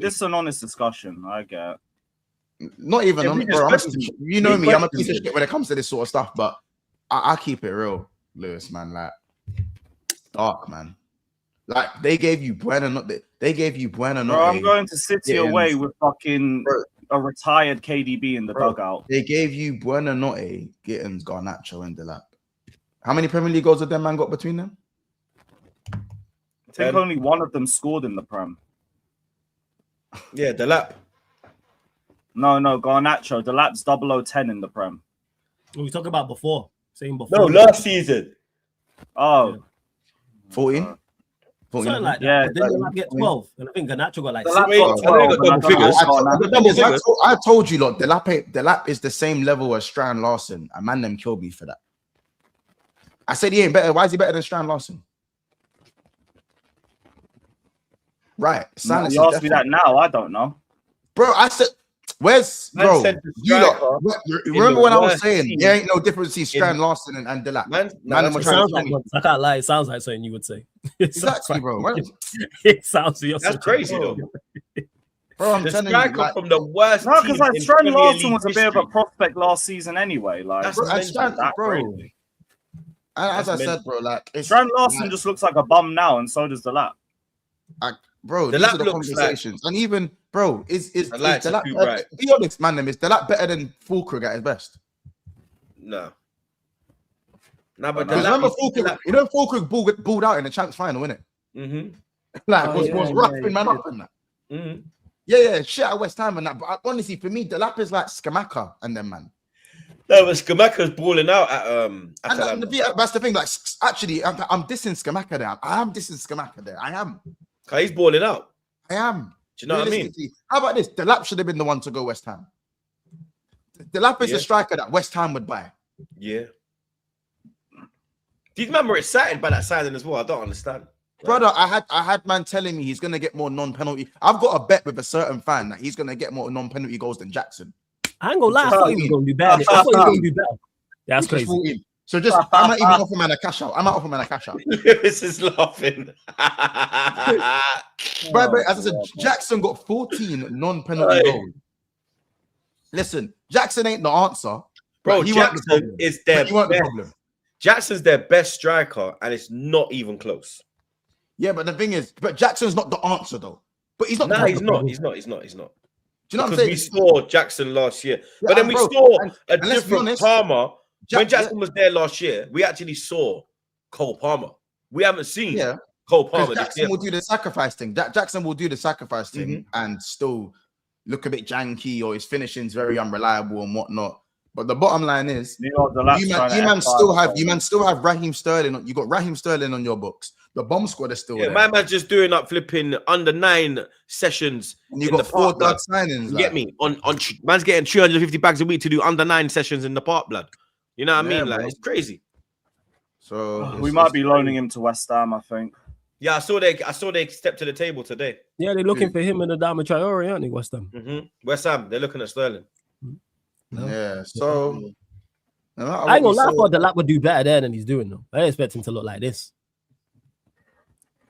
this is an honest discussion. I get. Not even Yeah, on we bro. just You know me, I'm a piece of questioned shit when it comes to this sort of stuff, but I keep it real, Lewis, man. Like, dark, man. Like, they gave you Buena, they gave you Buena. Bro, I'm going to City Gittins. away with fucking Bro. a retired KDB in the Bro. dugout. They gave you Buena Notte, Gittins, Garnacho, and Delap. How many Premier League goals have them man got between them? I think only one of them scored in the Prem. Yeah, the lap. No, Garnacho. The lap's 0010 in the Prem. We talk about before. Saying before. No, last season. Oh, 14? Something like that. Yeah, But then the lap get 12. And I think Garnacho got like The 6. lap Wait, got I know you 12, got double and I don't know figures. how Garnacho- The double figures. I told you, look, Delap is the same level as Strand Larson. A man them killed me for that. I said he ain't better. Why is he better than Strand Larson? right. Silence. You asked me that now. I don't know, bro. I said, "Where's Man bro? said the You striker lot, in remember the when I was worst saying team there ain't no difference between Strand Larson and Delap? Man, Man, It sounds like one. I can't lie. It sounds like something you would say. Exactly, bro. It sounds like that's crazy though. Bro, I'm The telling striker you, like, from the worst. no, because like in Strand Premier Larson League was a bit of a history. prospect last season anyway. Like, That's bro, and mental. Strand, that bro. crazy. And as I That's said, bro, like Strand Larson just looks like a bum now, and so does the lap. Bro, The these lap are the looks conversations. And even, bro, is The lights are Delap, too bright. be honest, man, is Delap better than Fulkrug at his best? No. No, but Because remember Fulkrug, you know Fulkrug balled out in the Champs final, innit? Mm-hmm. Like, was roughing man up and that. Mm-hmm. Yeah, shit at West Ham and that. But honestly, for me, Delap is like Skamaka and them, man. No, but Skamaka's balling out at And that's the thing. Like, actually, I'm dissing Skamaka there. I am dissing Skamaka there. I am. He's balling out. I am. Do you know what I mean? How about this? Delap should have been the one to go West Ham. Delap is the striker that West Ham would buy. Yeah. Do you remember excited by that signing as well? I don't understand. Brother, I had man telling me he's gonna get more non-penalty. I've got a bet with a certain fan that he's gonna get more non-penalty goals than Jackson. I ain't gonna lie. I thought he was gonna be bad. I thought he was gonna be better. That's crazy. 14. So just I might even offer man a cash out. Lewis is laughing. But as I said, Jackson got 14 non-penalty goals. Listen, Jackson ain't the answer, bro. He Jackson is their he weren't the best. problem. Jackson's their best striker, and it's not even close. Yeah, but the thing is, but Jackson's not the answer though. But he's not. No, he's not. Do you know Because what I'm saying? we saw Jackson last year, Yeah, but then we bro, saw a and let's be different honest, Palmer. When Jackson was there last year, we actually saw Cole Palmer. We haven't seen Cole Palmer. Jackson will do the sacrifice thing. Jackson will do the sacrifice thing and still look a bit janky, or his finishing's very unreliable and whatnot. But the bottom line is, you man still have Raheem Sterling. You got Raheem Sterling on your books. The bomb squad is still there. My man's just doing up flipping under 9 sessions. And you got 4 dud signings. You get me? On man's getting 350 bags a week to do under 9 sessions in the park, blood. You know what I mean? Like, it's crazy. So we might be loaning him to West Ham, I think. Yeah, I saw they stepped to the table today. Yeah, they're looking for him and Adama Traore, aren't they, West Ham? West Ham, they're looking at Sterling. Yeah, so I ain't gonna lie, I thought the lap would do better there than he's doing though. I didn't expect him to look like this.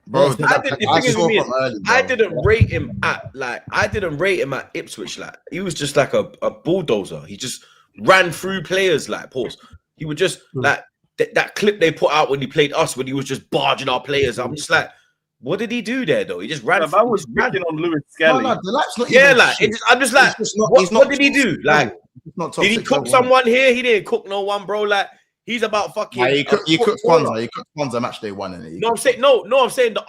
Bro, I didn't rate him at Ipswich. Like, he was just like a bulldozer. He just ran through players like pause. He would just like that clip they put out when he played us, when he was just barging our players. I'm just like, what did he do there though? He just ran. I was ranting on Lewis Skelly. I'm just like, what did he do? Like, did he cook someone here? He didn't cook no one, bro. Like, he's about fucking. He cooked Kwanzaa. He cooked Kwanzaa match day 1. I'm saying the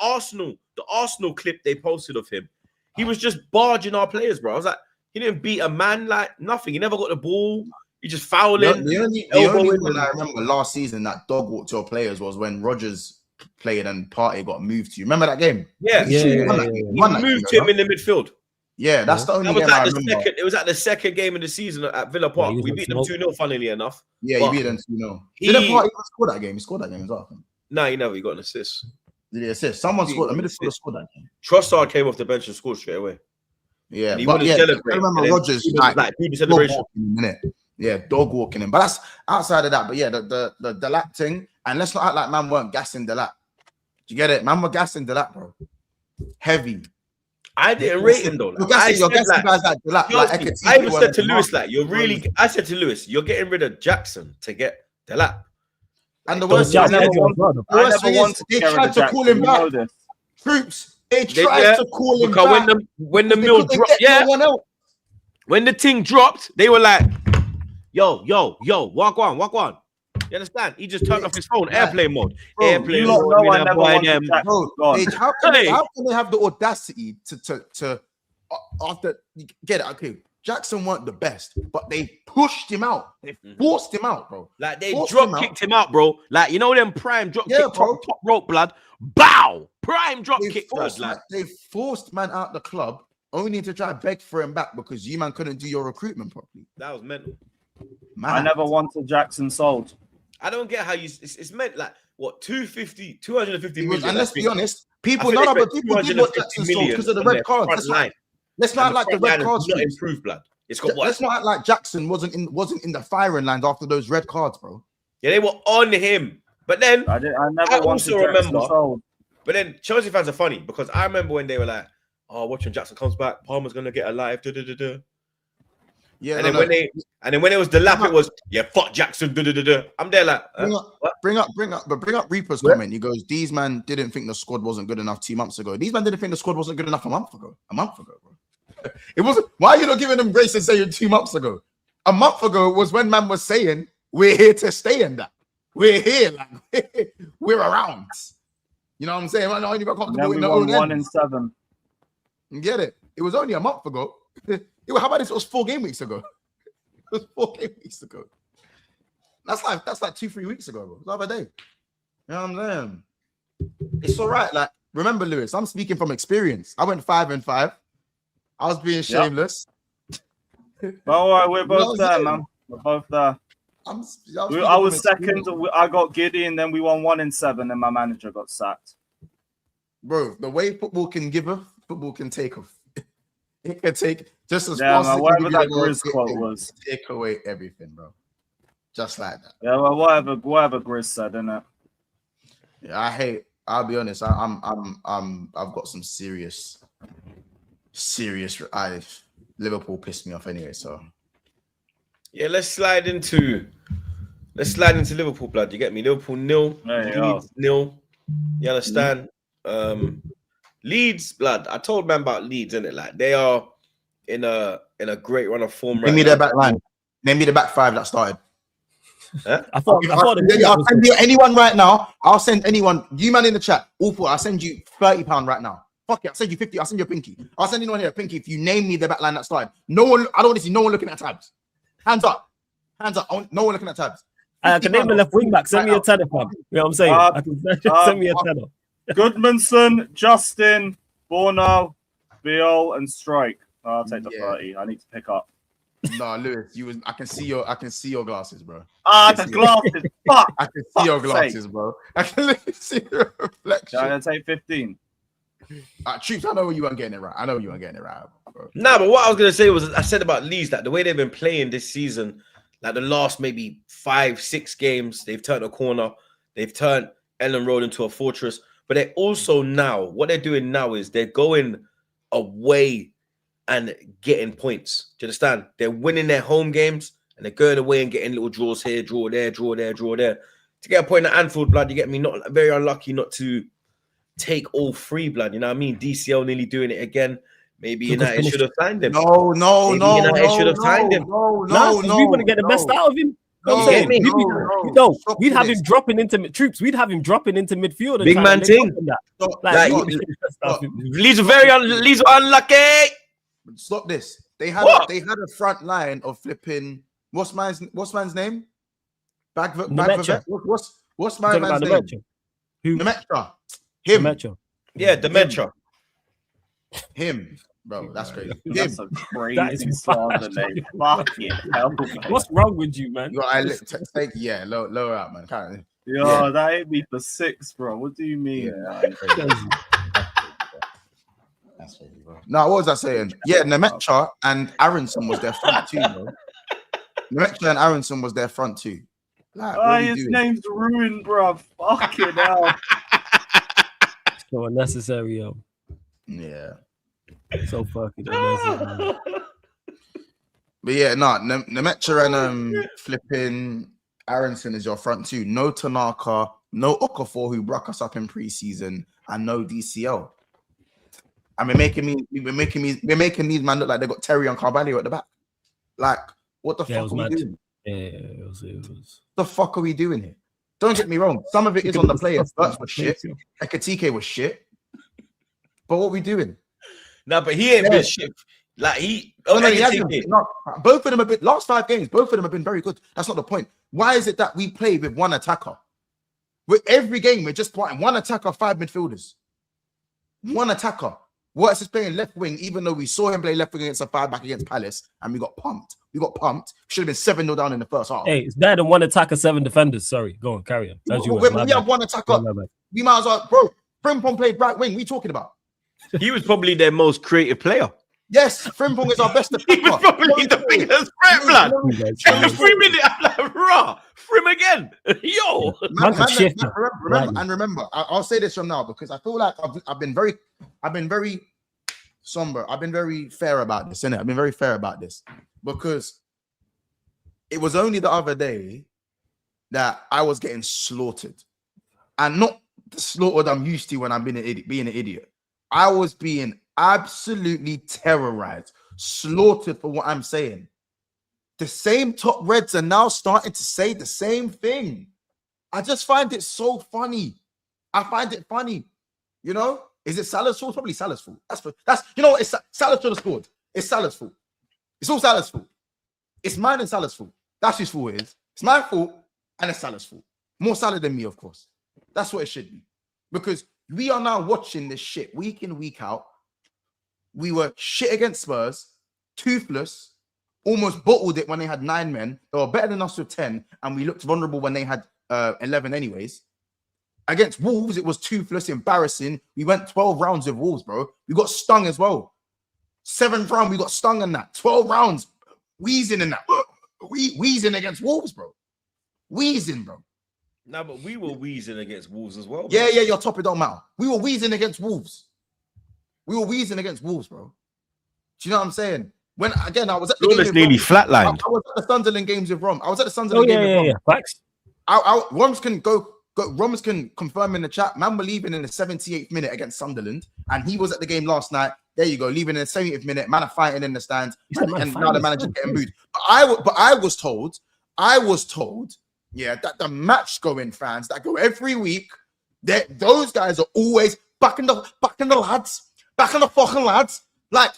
Arsenal clip they posted of him. He was just barging our players, bro. I was like, he didn't beat a man, like nothing. He never got the ball. He just fouling. The only one I remember last season that dog walked to our players was when Rodgers played and Partey got moved to you. Remember that game? Yeah. He moved him in the midfield. Yeah, that's the only game I remember. It was at the second game of the season at Villa Park. We beat them 2-0, funnily enough. Yeah, you beat them 2-0. Didn't Partey score that game? He scored that game as well. No, he never. He got an assist. Did he assist? Someone scored. I mean, he scored that game. Trossard came off the bench and scored straight away. Yeah, but I remember Rodgers like do the celebration. Yeah, dog walking in. But that's outside of that. But yeah, the lap thing. And let's not act like man weren't gassing the lap. Do you get it? Man were gassing the lap, bro. Heavy. I didn't rate him though. Like, I even said to Lewis, like, I said to Lewis, you're getting rid of Jackson to get the lap. And the worst thing is, they tried to call him back. Troops, they tried to call him back. When the mill dropped, when the thing dropped, they were like, yo, walk on. You understand? He just turned off his phone, airplane mode. Airplane mode. How can they have the audacity to after get it? Okay, Jackson weren't the best, but they pushed him out. They forced him out, bro. Like they drop kicked him out, bro. Like, you know them prime drop kick, top rope blood. Bow, prime drop kick blood. Like they forced man out the club, only to try beg for him back because you man couldn't do your recruitment properly. That was mental. Man. I never wanted Jackson sold. I don't get how it's meant like what 250 million. And let's be honest, People, I think no, they but spent people did what 250 Jackson sold million because of the on red their cards. front line. Let's not And like the front red line has cards. not improved, blood. It's got worse. Let's not act like Jackson wasn't in the firing lines after those red cards, bro. Yeah, they were on him. But then I never I wanted also Jackson remember. sold. But then Chelsea fans are funny because I remember when they were like, "Oh, watch when Jackson comes back, Palmer's gonna get alive." Yeah, and then when it was the lap, it was fuck Jackson. I'm there like, bring up Reaper's comment. He goes, "These man didn't think the squad wasn't good enough 2 months ago. These man didn't think the squad wasn't good enough a month ago, bro. It wasn't. Why are you not giving them grace and saying 2 months ago? A month ago was when man was saying we're here to stay in that. We're here, like we're around. You know what I'm saying? I only got comfortable in the own 1-7. Get it? It was only a month ago. How about this? It was 4 game weeks ago. It was 4 game weeks ago. That's like 2-3 weeks ago, bro. The other day. You know what I'm saying? It's all right. Like, remember, Lewis, I'm speaking from experience. I went 5-5. I was being shameless. All right, we're both there, man. We're both there. I was second. I got giddy, and then we won 1-7, and my manager got sacked. Bro, the way football can give off, football can take off. It can take just as man, fast as whatever that Grizz quote was. Take away everything, bro. Just like that. Yeah, well, whatever Grizz said, innit? Yeah, I'll be honest. I've got some serious. Liverpool pissed me off anyway. So yeah, let's slide into Liverpool, blood. You get me? Liverpool 0, Leeds 0. You understand? Leeds, blood. I told man about Leeds, innit? Like they are in a great run of form. Name me their back line. Name me the back 5 that started. Huh? I'll send you anyone right now. I'll send anyone. You man in the chat. I'll send you £30 right now. Fuck it. I'll send you 50. I'll send you a pinky. I'll send anyone here a pinky if you name me the back line that started. No one. I don't want to see no one looking at tabs. Hands up. No one looking at tabs. I can name the left wing back. Send me a tenner, fam. You know what I'm saying? I can send me a tenner. Goodmanson, Justin, Bourneau, Beal, and Strike. I'll take the 30. I need to pick up. No, Lewis, I can see your glasses, bro. The glasses. Fuck. I can see your glasses, bro. I can literally see your reflection. I'm gonna take 15. Troops, I know you weren't getting it right. Bro. Nah, but what I was gonna say was I said about Leeds that the way they've been playing this season, like the last maybe 5-6 games, they've turned a corner. They've turned Ellen Road into a fortress. But they also now, what they're doing now is they're going away and getting points. Do you understand? They're winning their home games and they're going away and getting little draws here, draw there. To get a point at Anfield, blood, you get me? Not very unlucky not to take all 3, blood. You know what I mean? DCL nearly doing it again. Maybe United should have signed him. No. United should have signed him. No. We want to get the best out of him. We'd have him dropping into Troops. We'd have him dropping into midfield. Big man thing. Leeds are unlucky. Stop this. They had a front line of flipping. What's man's name? What's my man's name? Who? Demetra. Him. Demetra. Yeah, Demetra. Him. Bro, that's crazy. That's a crazy slander name. Fucking hell. What's wrong with you, man? Lower out, man. Yo, that ain't me for 6, bro. What do you mean? That's crazy, bro. No, what was I saying? Yeah, Nemetra and Aronson was their front two, bro. Nemetra and Aronson was their front two. Like, his name's ruined, bro. Fucking hell. So unnecessary, yo. Yeah. So fucking unnecessary. But yeah, no, Nemetra and flipping Aronson is your front two. No Tanaka, no Okafor, who broke us up in preseason, and no DCL. And we're making these man look like they got Terry and Carvalho at the back. Like, what the fuck are we doing? Yeah, it was. The fuck are we doing here? Don't get me wrong. Some of it is on the players. That's was shit. Ekatike was shit. But what are we doing? No, but he ain't been shit. Like both of them have been last 5 games. Both of them have been very good. That's not the point. Why is it that we play with one attacker? With every game, we're just playing one attacker, 5 midfielders. One attacker. What is playing left wing? Even though we saw him play left wing against a 5 back against Palace, and we got pumped. Should have been 7-0 down in the first half. Hey, it's better than one attacker, 7 defenders. Sorry, go on, carry on. We have one attacker. We might as well, bro. Frimpong played right wing. What are you talking about? He was probably their most creative player. Yes, Frimpong is our best He was attacker. probably the biggest threat, blood. Every 3 minutes, I'm like, raw, Frim again. Yo. Remember, I'll say this from now because I feel like I've been very somber. I've been very fair about this, innit? I've been very fair about this because it was only the other day that I was getting slaughtered, and not the slaughtered I'm used to when I'm being an idiot. I was being absolutely terrorized, slaughtered for what I'm saying. The same top Reds are now starting to say the same thing. I just find it so funny. I find it funny. You know, is it Salah's fault? Probably Salah's fault. That's you know, it's Salah should have scored. It's Salah's fault. It's all Salah's fault. It's mine and Salah's fault. That's whose fault it is. It's my fault and it's Salah's fault. More Salah than me, of course. That's what it should be. Because we are now watching this shit week in, week out. We were shit against Spurs, toothless, almost bottled it when they had 9 men. They were better than us with 10, and we looked vulnerable when they had 11 anyways. Against Wolves, it was toothless, embarrassing. We went 12 rounds with Wolves, bro. We got stung as well. 7th round, we got stung in that. 12 rounds, wheezing in that. Wheezing against Wolves, bro. Wheezing, bro. No, but we were wheezing against Wolves as well. Yeah, your top, it don't matter. We were wheezing against Wolves. We were wheezing against Wolves, bro. Do you know what I'm saying? When again, I was at the game nearly flatlined. I was at the Sunderland games with Rom. I was at the Sunderland game with Rom. Yeah. Facts. Roms can Roms can confirm in the chat. Man, we're leaving in the 78th minute against Sunderland, and he was at the game last night. There you go, leaving in the 70th minute. Man are fighting in the stands, and now the manager's getting booed. But I was told, yeah, that the match going fans that go every week, that those guys are always backing the lads, backing the fucking lads. Like,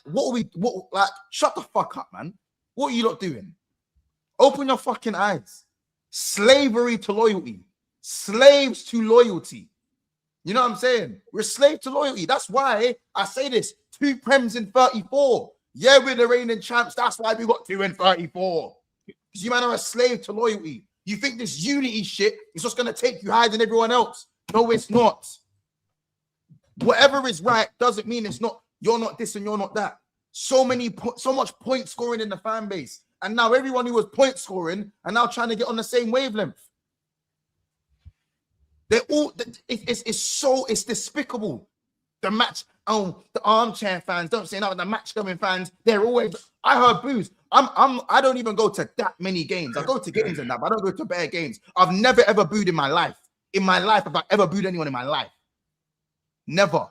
shut the fuck up, man. What are you lot doing? Open your fucking eyes. Slavery to loyalty. Slaves to loyalty. You know what I'm saying? We're slave to loyalty. That's why I say this. 2 Prems in 34. Yeah, we're the reigning champs. That's why we got 2 in 34. Because you man are a slave to loyalty. You think this unity shit is just going to take you higher than everyone else. No, it's not. Whatever is right doesn't mean it's not. You're not this and you're not that. So much point scoring in the fan base. And now everyone who was point scoring are now trying to get on the same wavelength. They're all, it's despicable. The match, the armchair fans, don't say nothing. The match going fans, they're always, I heard boos. I don't even go to that many games. I go to games and that, but I don't go to bare games. I've never ever booed in my life. In my life, have I ever booed anyone in my life? Never.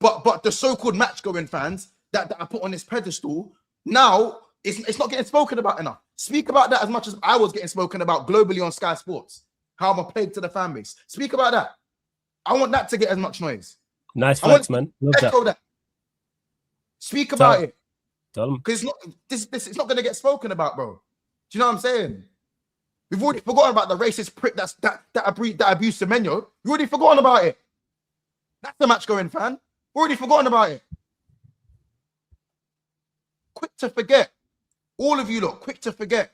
But the so-called match-going fans that I put on this pedestal, now it's not getting spoken about enough. Speak about that as much as I was getting spoken about globally on Sky Sports. How I'm a plague to the fan base. Speak about that. I want that to get as much noise. Nice flex, man. Love that. Speak about it. Tell them. Because it's not going to get spoken about, bro. Do you know what I'm saying? We've already forgotten about the racist prick that abused Semenyo. We've already forgotten about it. That's the match-going fan. Already forgotten about it. Quick to forget. All of you lot, quick to forget.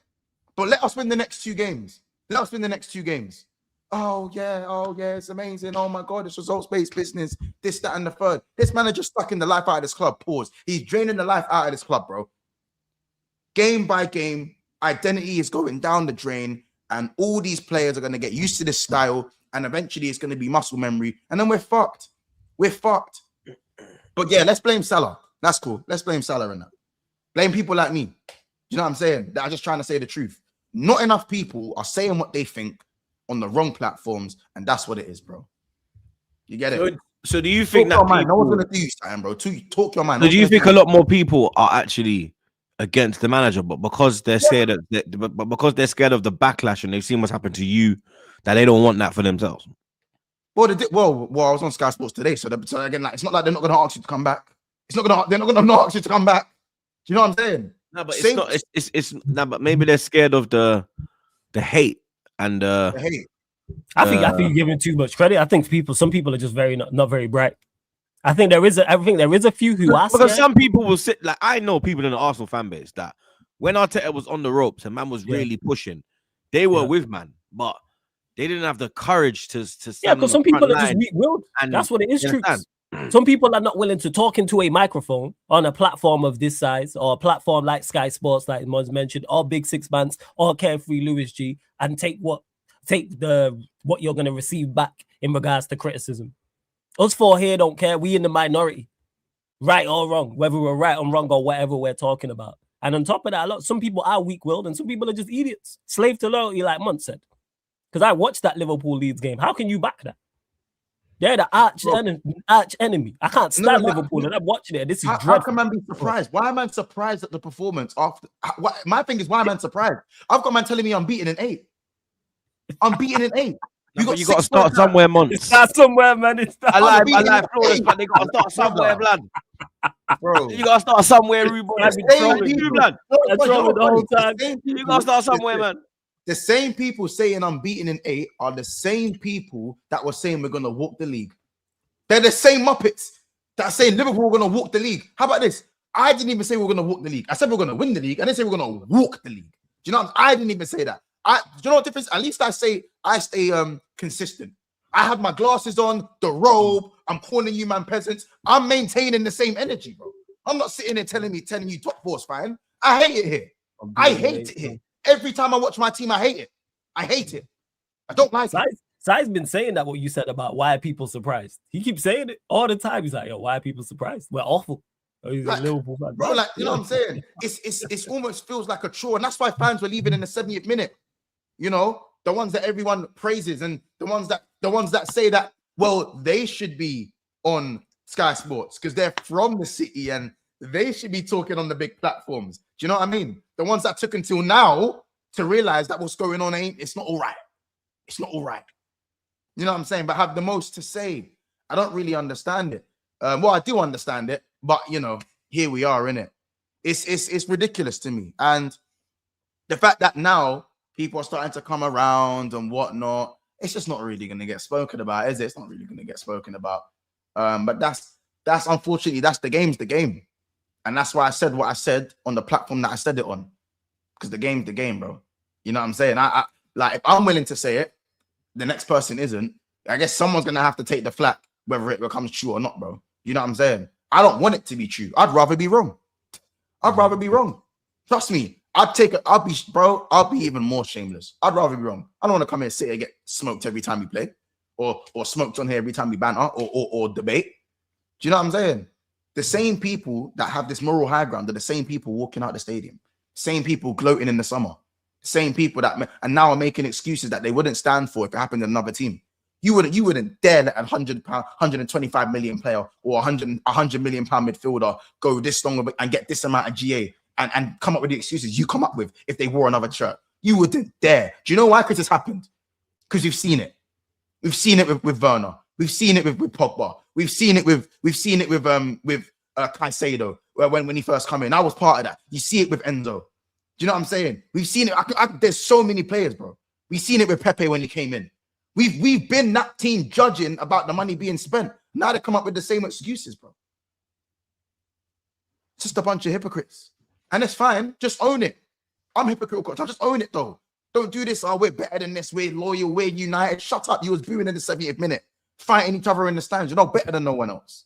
But let us win the next 2 games. Let us win the next 2 games. Oh, yeah, it's amazing. Oh, my God, it's results-based business. This, that, and the third. This manager stuck in the life out of this club. Pause. He's draining the life out of this club, bro. Game by game, identity is going down the drain, and all these players are going to get used to this style, and eventually it's going to be muscle memory, and then we're fucked. We're fucked. But yeah, let's blame Salah. That's cool. Let's blame Salah in that. Blame people like me. You know what I'm saying? That are just trying to say the truth. Not enough people are saying what they think on the wrong platforms, and that's what it is, bro. You get it? So do you think that people... No one's gonna do you, Sam, bro. Talk your mind. So do you think a lot more people are actually against the manager, but because they're scared of because they're scared of the backlash and they've seen what's happened to you, that they don't want that for themselves? Well, I was on Sky Sports today, so again, like, it's not like they're not going to ask you to come back. They're not going to ask you to come back. Do you know what I'm saying? No, but it's not. But maybe they're scared of the hate and the hate. I think you're giving too much credit. I think some people are just not very bright. I think there is a few who are because some people will sit like I know people in the Arsenal fan base that when Arteta was on the ropes and man was really pushing, they were with man, but They didn't have the courage to stand Yeah, because on some the front people are just line. weak-willed. And That's what it is, you understand? Troops. Some people are not willing to talk into a microphone on a platform of this size, or a platform like Sky Sports, like Moz mentioned, or Big Six Bands, or Carefree Lewis G, and take what you're going to receive back in regards to criticism. Us four here don't care. We in the minority, right or wrong, whether we're right or wrong or whatever we're talking about. And on top of that, some people are weak-willed and some people are just idiots, slave to loyalty, like Munt said. Because I watched that Liverpool Leeds game. How can you back that? They're the arch enemy. I can't stand Liverpool, and I'm watching it. This is dreadful. How can man be surprised? Why am I surprised at the performance? After my thing is, why am I surprised? I've got man telling me I'm beaten in 8. I'm beaten in 8. You got to start somewhere, man. Start somewhere, man. I like Flawless, but they got to start somewhere, blood. Bro, you got to start somewhere, Ruben. Blood. That's wrong with the whole time. You got to start somewhere, man. The same people saying I'm beaten in 8 are the same people that were saying we're going to walk the league. They're the same Muppets that are saying Liverpool are going to walk the league. How about this? I didn't even say we're going to walk the league. I said we're going to win the league. I didn't say we're going to walk the league. Do you know what I didn't even say that. Do you know what the difference? At least I stay consistent. I have my glasses on, the robe. I'm calling you man peasants. I'm maintaining the same energy, bro. I'm not sitting there telling you top four's fine. I hate it here. I hate it here. Every time I watch my team, I hate it. I hate it. I don't like it. Sai's been saying that what you said about why are people surprised. He keeps saying it all the time. He's like, yo, why are people surprised? We're awful. Oh, he's like, a Liverpool fan. Bro, like, you know what I'm saying? It's almost feels like a chore. And that's why fans were leaving in the 70th minute. You know, the ones that everyone praises and the ones that say that, well, they should be on Sky Sports because they're from the city and they should be talking on the big platforms. Do you know what I mean? The ones that took until now to realize that what's going on it's not all right. It's not all right. You know what I'm saying? But have the most to say. I don't really understand it. Well, I do understand it, but you know, here we are in it. It's ridiculous to me. And the fact that now people are starting to come around and whatnot, it's just not really going to get spoken about, is it? It's not really going to get spoken about. But that's unfortunately, that's the game. And that's why I said what I said on the platform that I said it on. Because the game's the game, bro. You know what I'm saying? I like, if I'm willing to say it, the next person isn't. I guess someone's going to have to take the flak, whether it becomes true or not, bro. You know what I'm saying? I don't want it to be true. I'd rather be wrong. Trust me. I'll be even more shameless. I'd rather be wrong. I don't want to come here and sit here and get smoked every time we play or smoked on here every time we banter or debate. Do you know what I'm saying? The same people that have this moral high ground are the same people walking out the stadium. Same people gloating in the summer. Same people that and now are making excuses that they wouldn't stand for if it happened in another team. You wouldn't dare let a £100, 125 million player or £100 million midfielder go this long and get this amount of GA and come up with the excuses you come up with if they wore another shirt. You wouldn't dare. Do you know why? Because it's happened. Because we've seen it. We've seen it with Werner. We've seen it with Pogba. We've seen it with Caicedo when he first come in. I was part of that. You see it with Enzo. Do you know what I'm saying? We've seen it. There's so many players, bro. We've seen it with Pepe when he came in. We've been that team judging about the money being spent. Now they come up with the same excuses, bro. It's just a bunch of hypocrites. And it's fine. Just own it. I'm hypocritical. Just own it, though. Don't do this. Oh, we're better than this. We're loyal. We're united. Shut up. You was booing in the 70th minute. Fighting each other in the stands. You're not better than no one else.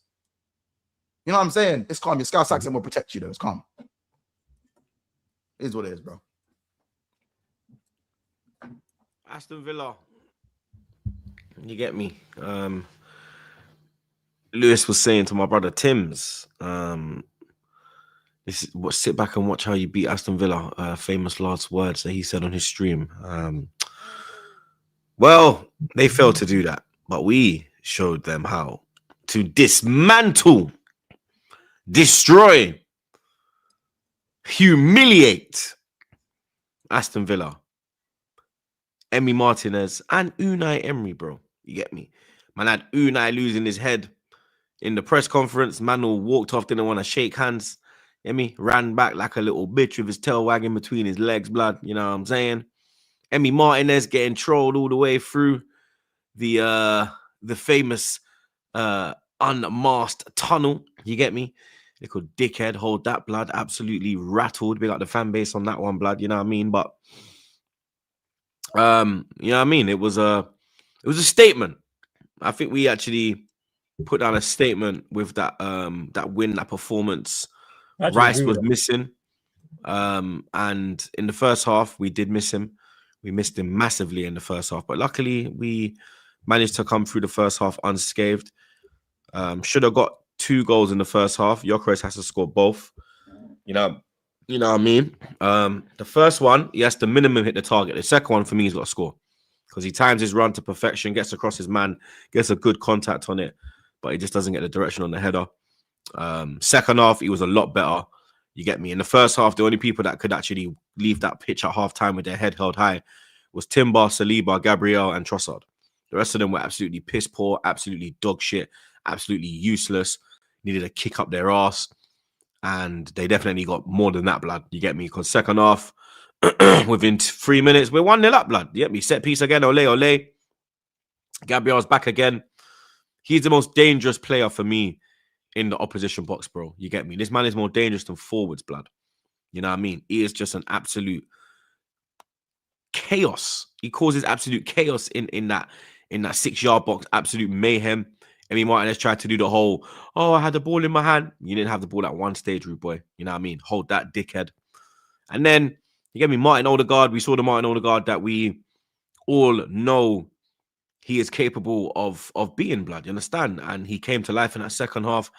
You know what I'm saying? It's calm. Your Scouse accent will protect you, though. It's calm. It is what it is, bro. Aston Villa. You get me? Lewis was saying to my brother Tim's, sit back and watch how you beat Aston Villa. Famous last words that he said on his stream. Well, they failed to do that, but we showed them how to dismantle, destroy, humiliate Aston Villa, Emi Martinez, and Unai Emery, bro. You get me? Man had Unai losing his head in the press conference. Manuel walked off, didn't want to shake hands. Emi ran back like a little bitch with his tail wagging between his legs, blood. You know what I'm saying? Emi Martinez getting trolled all the way through the famous unmasked tunnel. You get me? Little dickhead, hold that, blood. Absolutely rattled. We got the fan base on that one, blood. You know what I mean? But You know what I mean? It was a statement. I think we actually put down a statement with that that win, that performance. Rice was missing. And in the first half, we did miss him. We missed him massively in the first half, but luckily we managed to come through the first half unscathed. Should have got 2 goals in the first half. Gyökeres has to score both. You know what I mean? The first one, he has to minimum hit the target. The second one for me, he's got to score because he times his run to perfection, gets across his man, gets a good contact on it, but he just doesn't get the direction on the header. Second half, he was a lot better. You get me? In the first half, the only people that could actually leave that pitch at halftime with their head held high was Timber, Saliba, Gabriel, and Trossard. The rest of them were absolutely piss poor, absolutely dog shit, absolutely useless, needed a kick up their ass. And they definitely got more than that, blood. You get me? Because second half, within 3 minutes, we're 1-0 up, blood. You get me? Set piece again, ole. Gabriel's back again. He's the most dangerous player for me in the opposition box, bro. You get me? This man is more dangerous than forwards, blood. You know what I mean? He is just an absolute chaos. He causes absolute chaos in that 6-yard box, absolute mayhem. Emi Martinez tried to do the whole, I had the ball in my hand. You didn't have the ball at one stage, rude boy. You know what I mean? Hold that, dickhead. And then, you get me, Martin Odegaard. We saw the Martin Odegaard that we all know he is capable of being, blood. You understand? And he came to life in that second half.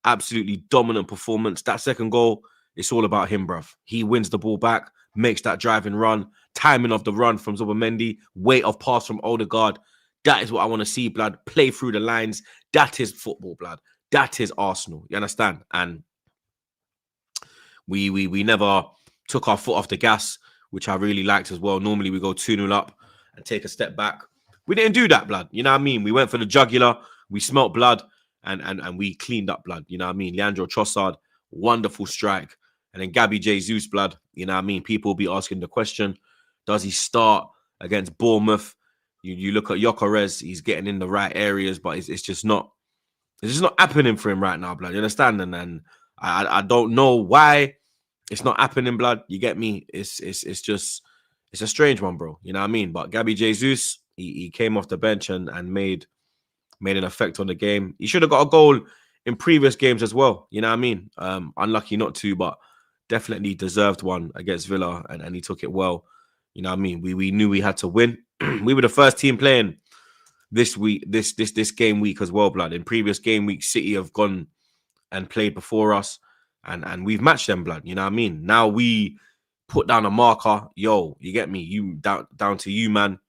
Absolutely dominant performance. That second goal, it's all about him, bruv. He wins the ball back, makes that driving run, timing of the run from Zubomendi, weight of pass from Odegaard. That is what I want to see, blood. Play through the lines. That is football, blood. That is Arsenal. You understand? And we never took our foot off the gas, which I really liked as well. Normally we go 2-0 up and take a step back. We didn't do that, blood. You know what I mean? We went for the jugular. We smelt blood and we cleaned up blood. You know what I mean? Leandro Trossard, wonderful strike. And then Gabby Jesus, blood. You know what I mean? People will be asking the question, does he start against Bournemouth? You look at Gyökeres, he's getting in the right areas, but it's just not happening for him right now, blood. You understand? And I don't know why it's not happening, blood. You get me? It's a strange one, bro. You know what I mean? But Gabby Jesus, he came off the bench and made an effect on the game. He should have got a goal in previous games as well. You know what I mean? Unlucky not to, but definitely deserved one against Villa, and he took it well. You know what I mean? We knew we had to win. We were the first team playing this week, this game week as well, blood. In previous game week, City have gone and played before us, and we've matched them, blood. You know what I mean? Now we put down a marker. Yo, you get me? You down to you, man.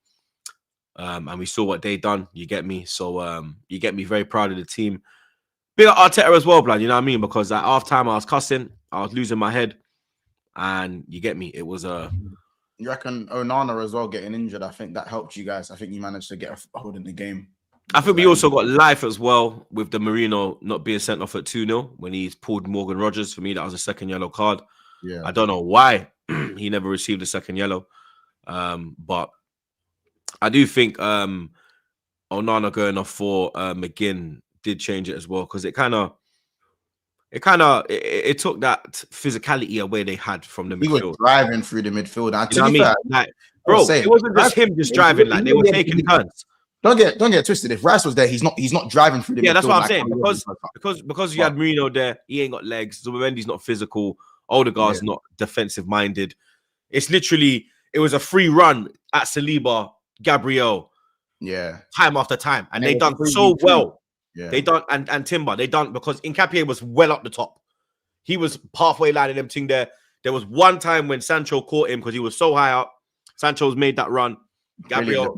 And we saw what they done. You get me? So you get me? Very proud of the team. Big up Arteta as well, blood. You know what I mean? Because at half time I was cussing, I was losing my head, and you get me? It was a. You reckon Onana as well getting injured? I think that helped you guys. I think you managed to get a hold in the game. I think we also got life as well with the Marino not being sent off at 2-0 when he's pulled Morgan Rogers. For me, that was a second yellow card. Yeah, I don't know why he never received a second yellow. But I do think Onana going off for McGinn did change it as well, because it took that physicality away they had from the midfield. He was driving through the midfield. You know what I mean? Like, bro, it wasn't just him just driving. Like, they were taking turns. Don't get twisted. If Rice was there, he's not driving through the midfield. Yeah, that's what I'm saying. Because you had Marino there, he ain't got legs. Zubimendi's not physical. Odegaard's not defensive minded. It's literally, it was a free run at Saliba, Gabriel. Yeah. Time after time. And they done so well. Yeah. They done, and Timber, they done, because Nkapie was well up the top. He was halfway lining them thing there. There was one time when Sancho caught him because he was so high up. Sancho's made that run. Gabriel,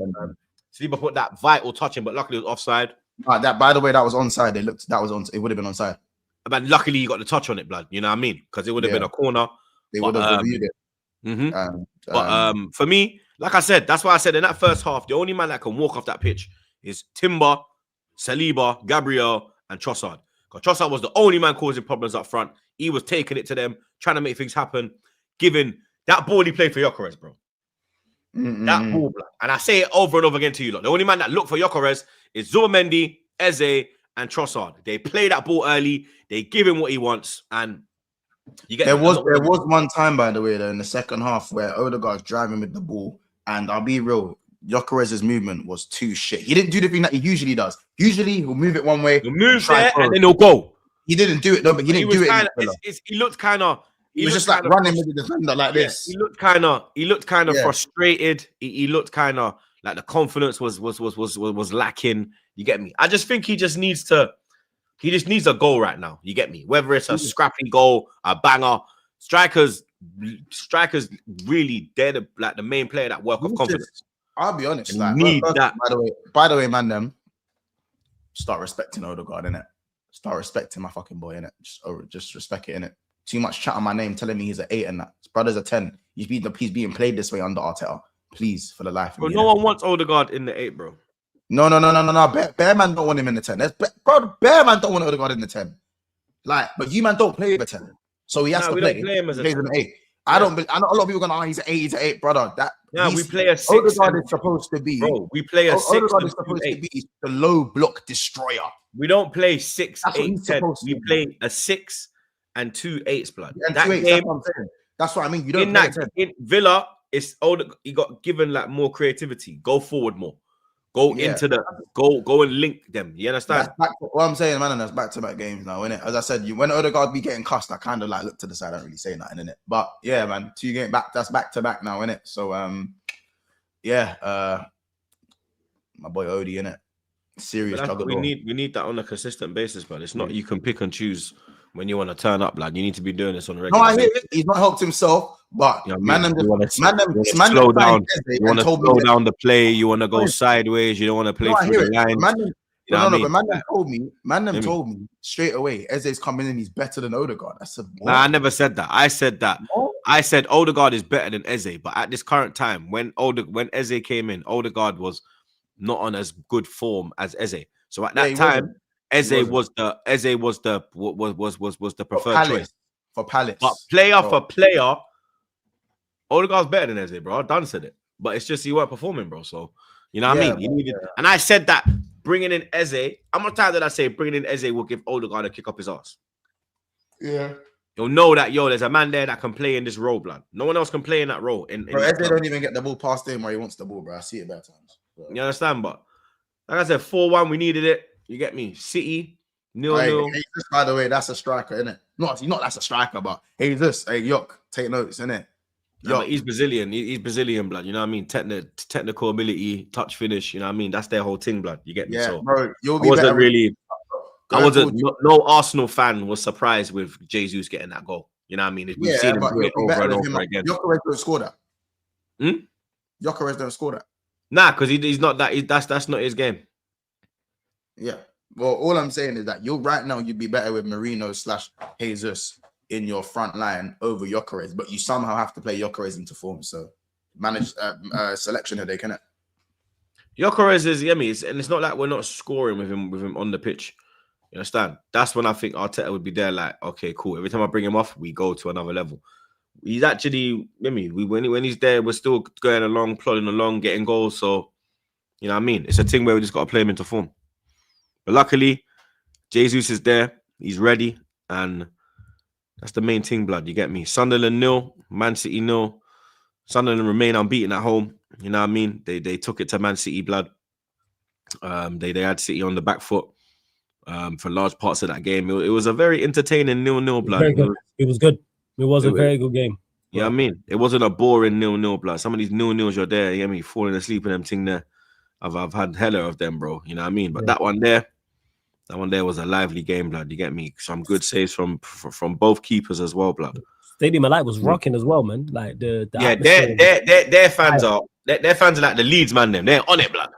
Saliba put that vital touch in, but luckily it was offside. That, by the way, that was onside. It would have been onside. But luckily you got the touch on it, blood. You know what I mean? Because it would have been a corner. They would have reviewed it. But for me, like I said, that's why I said in that first half, the only man that can walk off that pitch is Timber, Saliba, Gabriel, and Trossard. Because Trossard was the only man causing problems up front. He was taking it to them, trying to make things happen, giving that ball he played for Gyökeres, bro. That ball, blood. And I say it over and over again to you, lot. The only man that looked for Gyökeres is Zubimendi, Eze, and Trossard. They play that ball early. They give him what he wants, and you get. There was one time, by the way, though, in the second half where Odegaard's driving with the ball, and I'll be real. Gyökeres's movement was too shit. He didn't do the thing that he usually does. Usually he'll move it one way, he'll move there, and then he'll go. He didn't do it though, but he didn't do it. He looked kind of. He was just like running with the defender like this. He looked kind of frustrated. He looked kind of like the confidence was lacking. You get me? I just think he just needs a goal right now. You get me? Whether it's a scrappy goal, a banger, strikers really they're the main player that work of confidence. I'll be honest. You like, need that. By the way, man, them start respecting Odegaard, innit? Start respecting my fucking boy, innit? Just respect it, innit? Too much chat on my name telling me he's an 8 and that. His brother's a 10. He's being played this way under Arteta. Please, for the life of me. No one wants Odegaard in the 8, bro. No. Bear man don't want him in the 10. Bear man don't want Odegaard in the 10. Like, but you man don't play with a 10. So he has to play. Don't play him as an 8. I know a lot of people are gonna he's an 8, he's an 8, brother. We play a 6. Odegaard is supposed to be. Bro, we play a 6. Odegaard is supposed to be the low block destroyer. We don't play 6, 8, 10. We play a 6 and 2 8s, blood. And that 2 8s, game, that's what I mean. You don't in play that in Villa, it's he got given like more creativity. Go forward more. Go into the go and link them. You understand? What I'm saying, man, and that's back-to-back games now, innit? As I said, when Odegaard be getting cussed, I kind of like look to the side. I don't really say nothing, innit? But yeah, man, 2 games back. That's back-to-back now, innit? So my boy Odie, innit? Serious struggle. We need that on a consistent basis, but it's not you can pick and choose when you want to turn up. Like you need to be doing this on a regular. No, I hear it. He's not helped himself, but you know man, you want to slow down. You want to slow down the play. You want to go sideways. You don't want to play through the line. But man, them told me straight away. Eze's coming in. He's better than Odegaard. I said, nah, I never said that. I said that. No? I said Odegaard is better than Eze, but at this current time, when Eze came in, Odegaard was not on as good form as Eze. So at that time, Eze was the preferred choice for Palace. But player for player, Odegaard's better than Eze, bro. I done said it, but it's just he weren't performing, bro. So you know what I mean. You needed, and I said that bringing in Eze. How much time did I say bringing in Eze will give Odegaard a kick up his ass? Yeah. You'll know that there's a man there that can play in this role, blood. No one else can play in that role. Bro, Eze don't even get the ball past him where he wants the ball, bro. I see it better times. Bro. You understand? But like I said, 4-1, we needed it. You get me? City, 0-0. Jesus, by the way, that's a striker, isn't it? Not that's a striker, but Jesus, Yok, take notes, innit? No, he's Brazilian. He's Brazilian, blood. You know what I mean? Technical ability, touch finish. You know what I mean? That's their whole thing, blood. You get me? Yeah, so bro. You'll be better. No Arsenal fan was surprised with Jesus getting that goal. You know what I mean? We've seen him do it over and over again. Gyökeres don't score that. Gyökeres don't score that. Nah, because he's not that. That's not his game. Yeah. Well, all I'm saying is that right now you'd be better with Marino / Jesus in your front line over Gyökeres, but you somehow have to play Gyökeres into form. So manage selection headache, innit? Gyökeres is and it's not like we're not scoring with him on the pitch. You understand? That's when I think Arteta would be there. Like, okay, cool. Every time I bring him off, we go to another level. He's actually, when he's there, we're still going along, plodding along, getting goals. So, you know what I mean? It's a thing where we just got to play him into form. But luckily, Jesus is there. He's ready. And that's the main thing, blood. You get me? Sunderland 0, Man City 0. Sunderland remain unbeaten at home. You know what I mean? They took it to Man City, blood. They had City on the back foot for large parts of that game. It was a very entertaining 0-0, blood. It was good. It was a very good game. Yeah, you know I mean, it wasn't a boring 0-0, blood. Some of these 0-0s you're there, you know what I mean, falling asleep in them thing there. I've had hella of them, bro. You know what I mean? But that one there was a lively game, blood. You get me? Some good saves from both keepers as well, blood. Stadium of Light was rocking as well, man. Like their fans are like the Leeds man. They're on it, blood.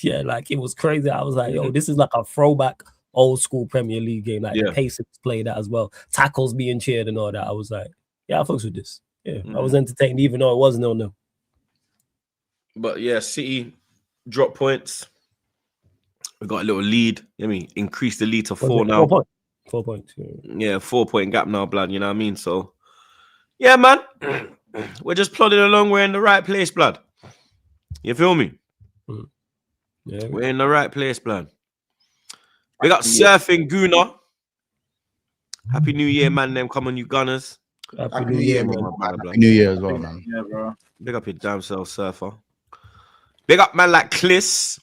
Yeah, like it was crazy. I was like, yo, this is like a throwback old school Premier League game. Like the pace was played that as well. Tackles being cheered and all that. I was like, yeah, I fucks with this. Yeah, I was entertained even though it was 0-0. But yeah, City drop points. We got a little lead. I mean, increase the lead to 4 now. 4 points. Yeah, 4-point gap now, blood. You know what I mean? So, yeah, man. We're just plodding along. We're in the right place, blood. You feel me? Yeah, we're in the right place, blood. We got Surfing Guna. Happy New Year, man. Them come on, you Gunners. Happy New Year, man. Happy New Year as well, man. Yeah, bro. Big up your damn self, Surfer. Big up, man, like Kliss.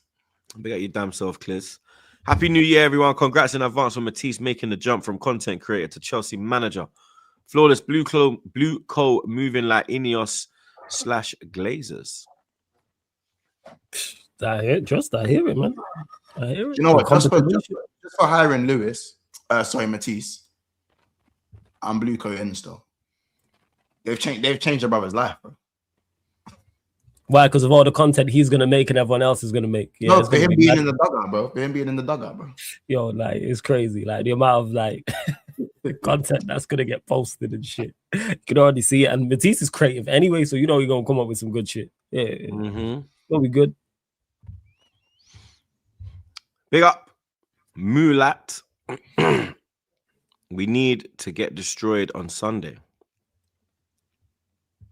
Big up your damn self, Kliss. Happy New Year, everyone. Congrats in advance on Matisse making the jump from content creator to Chelsea manager. Flawless blue coat moving like Ineos / Glazers. I hear it, man. I hear it. You know what? Just for hiring Matisse, I'm blue coat in still. They've changed their brother's life, bro. Why? Because of all the content he's gonna make and everyone else is gonna make. Yeah, no, for him being in the dugout, bro. For him being in the dugout, bro. Yo, like it's crazy. Like the amount of like the content that's gonna get posted and shit. You can already see it. And Matisse is creative anyway, so you know you're gonna come up with some good shit. Yeah, it'll be good. Big up, Mulat. We need to get destroyed on Sunday.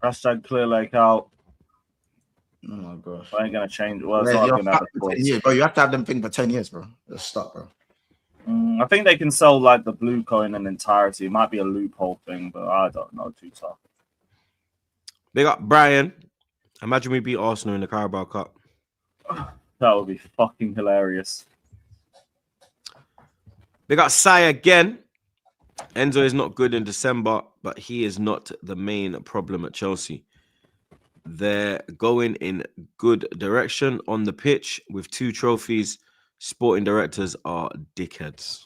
Hashtag clear lake out. Oh my gosh. I ain't gonna change. Well, Yeah, it's bro, you have to have them thing for 10 years, bro. Just stop, bro. I think they can sell like the blue coin in entirety. It might be a loophole thing, but I don't know. Too tough. Big up, Brian. Imagine we beat Arsenal in the Carabao Cup. That would be fucking hilarious. Big up, Sai again. Enzo is not good in December, but he is not the main problem at Chelsea. They're going in good direction on the pitch with 2 trophies. Sporting directors are dickheads.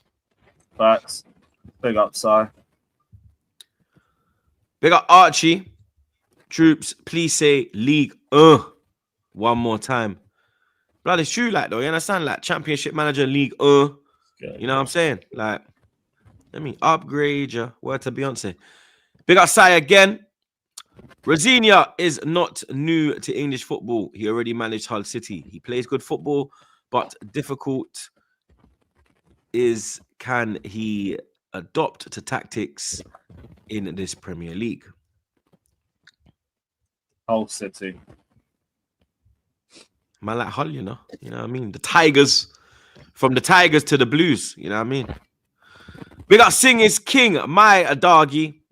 Facts. Big up, Si. Big up, Archie. Troops, please say league one more time. Blood, it's true, like, though. You understand? Like, championship manager, league You know what I'm saying? Like, let me upgrade you. Word to Beyonce. Big up, Si again. Rosinia is not new to English football. He already managed Hull City. He plays good football, but difficult is can he adopt to tactics in this Premier League? Hull City. Man, like Hull, you know what I mean? The Tigers, from the Tigers to the Blues, you know what I mean? Big up Sing is King, my doggy.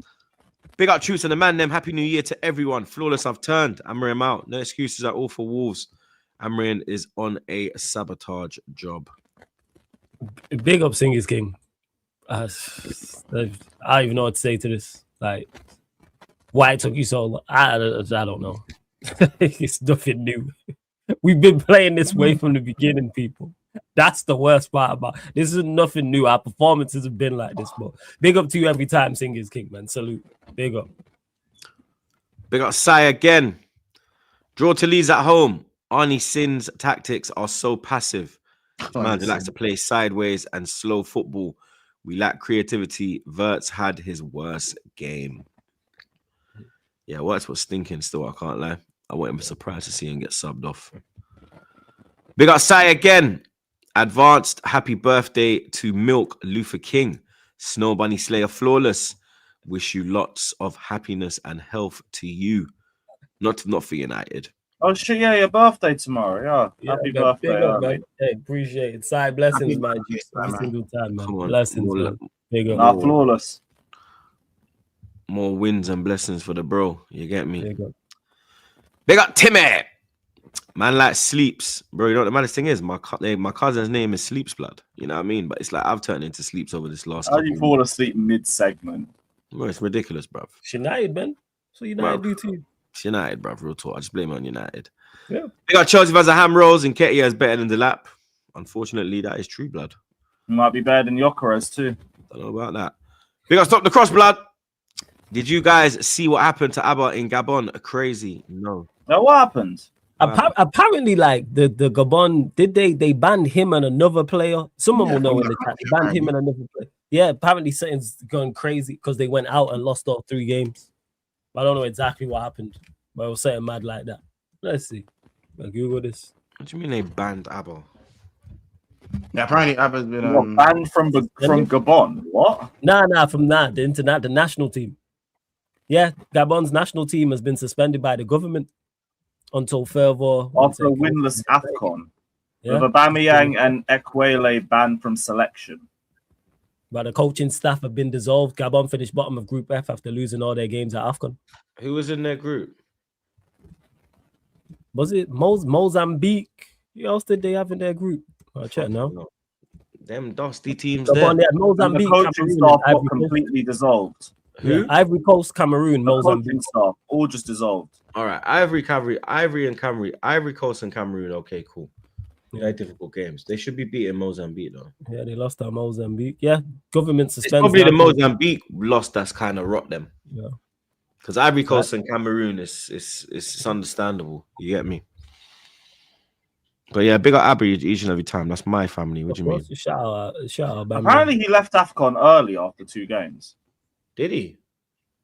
Big up Troops and the man them. Happy New Year to everyone. Flawless, I've turned. Amarim out. No excuses at all for Wolves. Amarin is on a sabotage job. Big up Sing is King. I don't even know what to say to this. Like, why it took you so long? I don't know. It's nothing new. We've been playing this way from the beginning, people. That's the worst part about it. This is nothing new. Our performances have been like this, but big up to you every time. Sing is King, man. Salute. Big up. Big up Sai again. Draw to Leeds at home. Arnie Sin's tactics are so passive. Man who likes to play sideways and slow football. We lack creativity. Wirtz had his worst game. Yeah, Wirtz was stinking still, I can't lie. I wouldn't be surprised to see him get subbed off. Big up Sai again. Advanced happy birthday to Milk Luther King. Snow Bunny Slayer Flawless. Wish you lots of happiness and health to you. Not for United. Oh shit, yeah, your birthday tomorrow. Yeah. Happy birthday. Big up, man. Hey, appreciate it. Side blessings, man. Every single time, man. Blessings, man. Big up. Nah, Flawless. More wins and blessings for the bro. You get me? Big up Timmy. Man like Sleeps. Bro, you know what the maddest thing is? My cousin's name is Sleeps Blood. You know what I mean? But it's like I've turned into Sleeps over this last How do you fall asleep mid-segment? Bro, it's ridiculous, bruv. It's United, man. So United do too. It's United, bruv. Real talk. I just blame it on United. Yeah. They got Chelsea versus Ham Rolls and Ketia is better than the lap. Unfortunately, that is true, blood. Might be better than Yokeres too. Don't know about that. Big up Stop the Cross, blood. Did you guys see what happened to Abba in Gabon? Crazy. No. Now what happened? Apparently, like the Gabon, they banned him and another player. Someone will know in the chat. They banned him and another player. Yeah, apparently something's going crazy because they went out and lost all 3 games. I don't know exactly what happened, but it was something mad like that. Let's see. I'll Google this. What do you mean they banned Abba? Yeah, apparently Abba's been banned from Gabon. What? Nah, from that the national team. Yeah, Gabon's national team has been suspended by the government until further. After a winless AFCON, with Aubameyang and Ekwele banned from selection. But the coaching staff have been dissolved. Gabon finished bottom of Group F after losing all their games at AFCON. Who was in their group? Was it Mozambique? Who else did they have in their group? I'll check now. No. Them dusty teams The there. one they had And the Mozambique, coaching Cameroon, staff and got Ivory Coast. completely dissolved. Who? Yeah, Ivory Coast, Cameroon, The Mozambique. coaching staff all just dissolved. All right, Ivory Coast and Cameroon. Okay, cool. They're difficult games. They should be beating Mozambique though. Yeah, they lost to Mozambique. Yeah, government It's suspends. probably the now. Mozambique loss that's kind of rot them. Yeah. Because Ivory Coast and Cameroon is understandable. You get me? But yeah, big up Abby each and every time. That's my family. What do you mean? Shout out, Bam. Apparently, he left AFCON early after 2 games. Did he?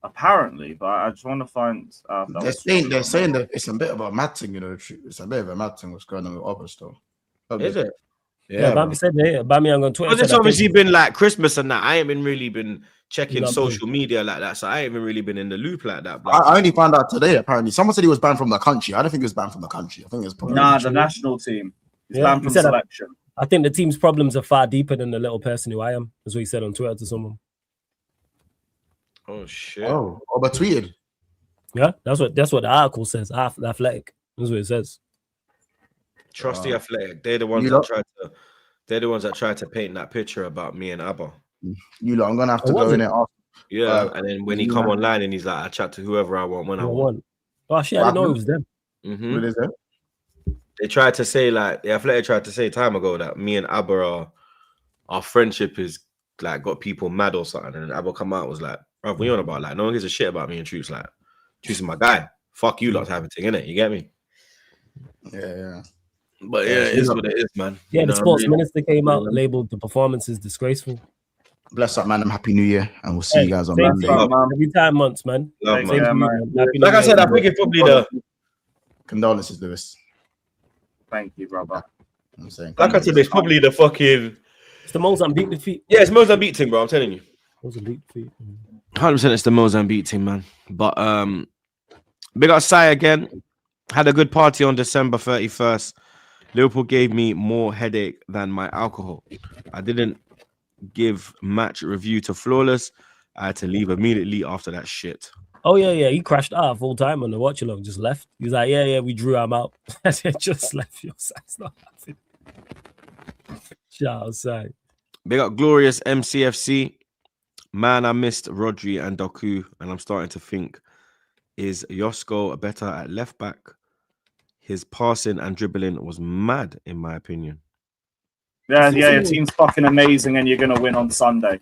Apparently, but I just want to find. They're saying that it's a bit of a mad thing, you know. It's a bit of a mad thing what's going on with others, though. Is it? Yeah, Bambi said that. Bambi on Twitter. Because it's obviously been like Christmas and that. I ain't really been checking Nothing. social media like that, so I ain't even really been in the loop like that. I only found out today. Apparently, someone said he was banned from the country. I don't think he was banned from the country. I think it's probably Nah, the national team. He's banned from selection. I think the team's problems are far deeper than the little person who I am. That's what he said on Twitter to someone. Oh shit! Oh, but tweeted. Yeah, that's what the article says. The Athletic. That's what it says. Trust the Athletic. They're the ones that tried to paint that picture about me and Abba. You lot, I'm gonna have to go in it after. Yeah, and then when he come online and he's like, I chat to whoever I want when I want. Oh shit, I didn't know it was them. Mm-hmm. What is it? They tried to say, like, the Athletic tried to say time ago that me and Abba our friendship is like got people mad or something. And then Abba come out and was like, bro, what you on about? Like, no one gives a shit about me and Troops. Like, Troops is my guy. Fuck you lot type of thing, innit? You get me? Yeah. But yeah, it is what it is, man. Yeah, You the know sports what I mean? minister came out, labeled the performances disgraceful. Bless up, man. Happy New Year, and we'll see you guys on same Monday. thing, every time, months, man. Love, Same man. to you, man. Happy New Like I Year. said, I think it's probably the. Condolences, Lewis. Thank you, brother. I'm saying, Like I said, it's probably the fucking. It's the Mozambique defeat. Yeah, it's Mozambique thing, bro. I'm telling you. Mozambique defeat. 100% it's the Mozambique team, man. But big up Sai again. Had a good party on December 31st. Liverpool gave me more headache than my alcohol. I didn't give match review to Flawless. I had to leave immediately after that shit. Oh yeah. He crashed out full time on the watch along, just left. He was like, yeah, we drew him out. Just left. Your side's not having. Shout out Sai. Big up Glorious MCFC. Man, I missed Rodri and Doku, and I'm starting to think, is Josko better at left back? His passing and dribbling was mad, in my opinion. Yeah, your team's fucking amazing, and you're gonna win on Sunday.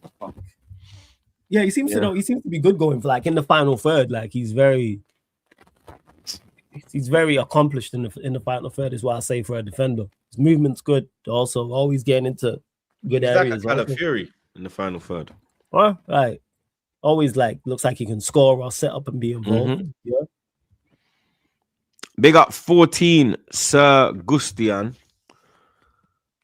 Yeah, he seems to be good going for like in the final third. Like he's very accomplished in the final third, is what I say for a defender. His movement's good, also always getting into good areas. Like a Fury in the final third. Right. Always like looks like he can score or set up and be involved. Mhm. Yeah. Big up 14, Sir Gustian.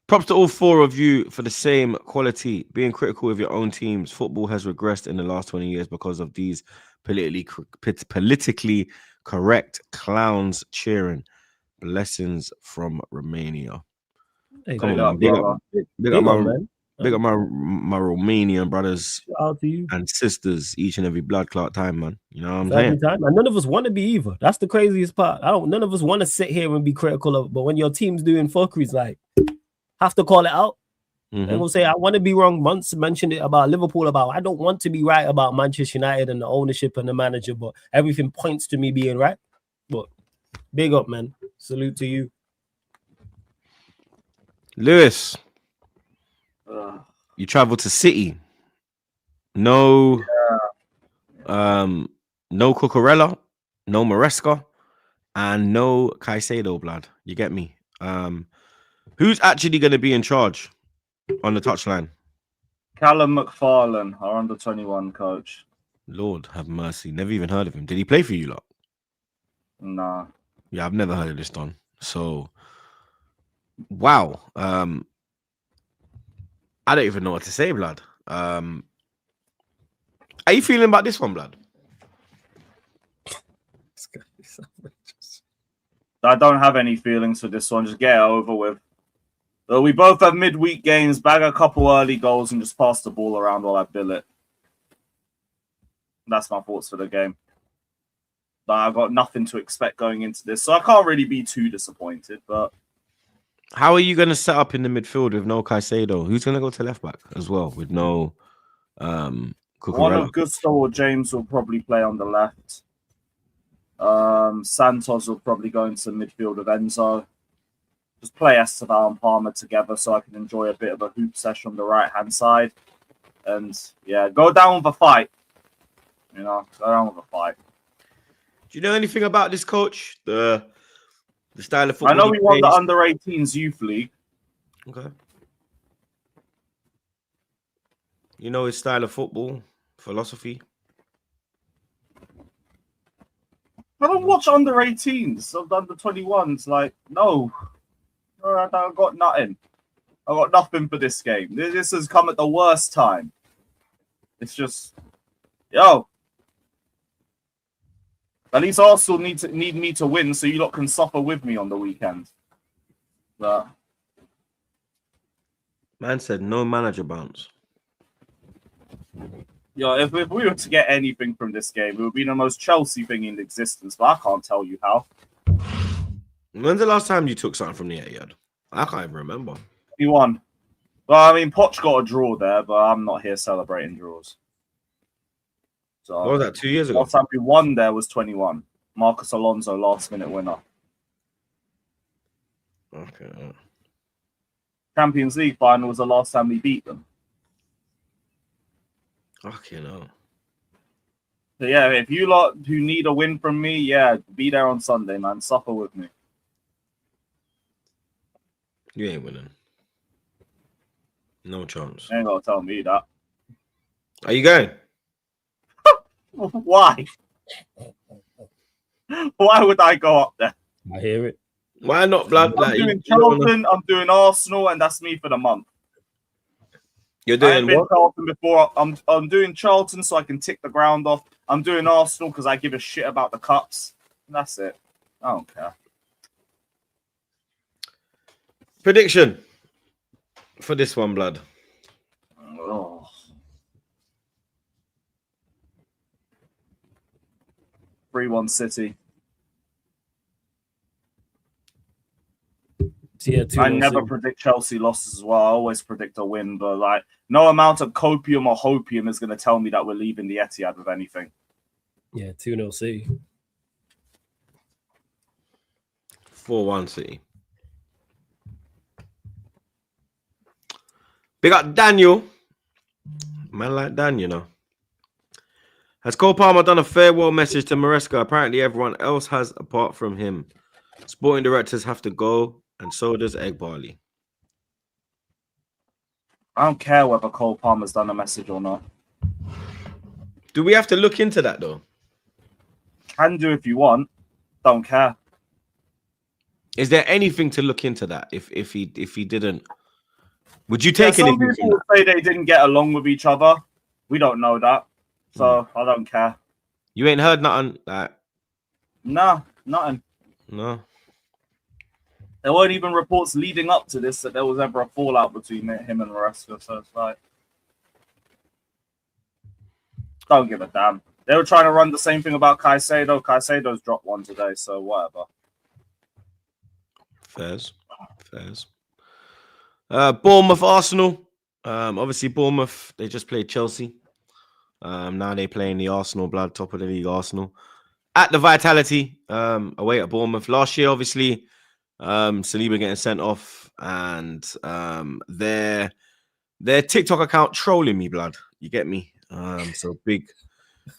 Props to all 4 of you for the same quality. Being critical of your own teams. Football has regressed in the last 20 years because of these politically correct clowns cheering. Blessings from Romania. Hey, Come Big on, up, big brother. up, big big up up, man. my Romanian brothers Shout out to you. and sisters each and every blood clot time, man. You know what I'm Every saying? time. And none of us want to be either. That's the craziest part. None of us want to sit here and be critical of, but when your team's doing fuckeries, like have to call it out. Mhm. And we'll say, I want to be wrong. Once mentioned it about Liverpool, about I don't want to be right about Manchester United and the ownership and the manager, but everything points to me being right. But big up, man. Salute to you. Lewis, you travel to City. No, no Cucurella, no Maresca, and no Caicedo, blood. You get me? Who's actually going to be in charge on the touchline? Callum McFarlane, our under-21 coach. Lord have mercy. Never even heard of him. Did he play for you lot? Nah. Yeah, I've never heard of this Don. So, wow. I don't even know what to say, blood. Are you feeling about this one, blood? I don't have any feelings for this one. Just get it over with. So we both have midweek games, bag a couple early goals, and just pass the ball around while I bill it. That's my thoughts for the game. I got nothing to expect going into this, so I can't really be too disappointed. But how are you going to set up in the midfield with no Caicedo? Who's going to go to left back as well with no one Cucurella? of Gusto or James will probably play on the left. Santos will probably go into midfield with Enzo. Just play Esteban and Palmer together so I can enjoy a bit of a hoop session on the right-hand side. And, yeah, go down with a fight. You know, go down with a fight. Do you know anything about this coach? The style of football. I know we won the under-18s youth league. Okay. You know his style of football, philosophy. I don't watch under-18s of under-21s. Like, no. I got nothing. I got nothing for this game. This has come at the worst time. It's just, yo. At least Arsenal need me to win, so you lot can suffer with me on the weekend. But Man said no manager bounce. yeah, if we were to get anything from this game, it would be the most Chelsea thing in existence. But I can't tell you how. When's the last time you took something from the Etihad? I can't even remember. He won. Well, I mean, Poch got a draw there, but I'm not here celebrating draws. So What was that, 2 years ago? last time we won there was 21. Marcus Alonso, last-minute winner. Okay. Champions League final was the last time we beat them. Okay, no. So yeah, if you lot who need a win from me, yeah, be there on Sunday, man. Suffer with me. You ain't winning. No chance. You ain't gotta tell me that. Are you going? Why? Why would I go up there? I hear it. Why not, blood? I'm doing Charlton, I'm doing Arsenal, and that's me for the month. You're I ain't doing been what? Charlton before. I'm doing Charlton so I can tick the ground off. I'm doing Arsenal because I give a shit about the cups. And that's it. I don't care. Prediction for this one, blood. Oh. 3-1 City. Yeah, I never predict Chelsea losses as well. I always predict a win, but like no amount of copium or hopium is going to tell me that we're leaving the Etihad with anything. Yeah, 2-0 City. 4-1 City. Big up Daniel. Man like Dan, you know. Has Cole Palmer done a farewell message to Maresca? Apparently everyone else has apart from him. Sporting directors have to go, and so does Egg Barley. I don't care whether Cole Palmer's done a message or not. Do we have to look into that though? Can do if you want. Don't care. Is there anything to look into that? If he didn't, would you take some anything from people that? say they didn't get along with each other. We don't know that, so I don't care. You ain't heard nothing like No, nothing. no. There weren't even reports leading up to this that there was ever a fallout between him and Maresca. So it's like, don't give a damn. They were trying to run the same thing about Caicedo. Caicedo's dropped one today, so whatever. Fairs. Bournemouth, Arsenal. Obviously Bournemouth, they just played Chelsea. Now they playing the Arsenal, blood, top of the league, Arsenal. At the Vitality, away at Bournemouth. Last year, obviously, Saliba getting sent off, and their TikTok account trolling me, blood. You get me? So big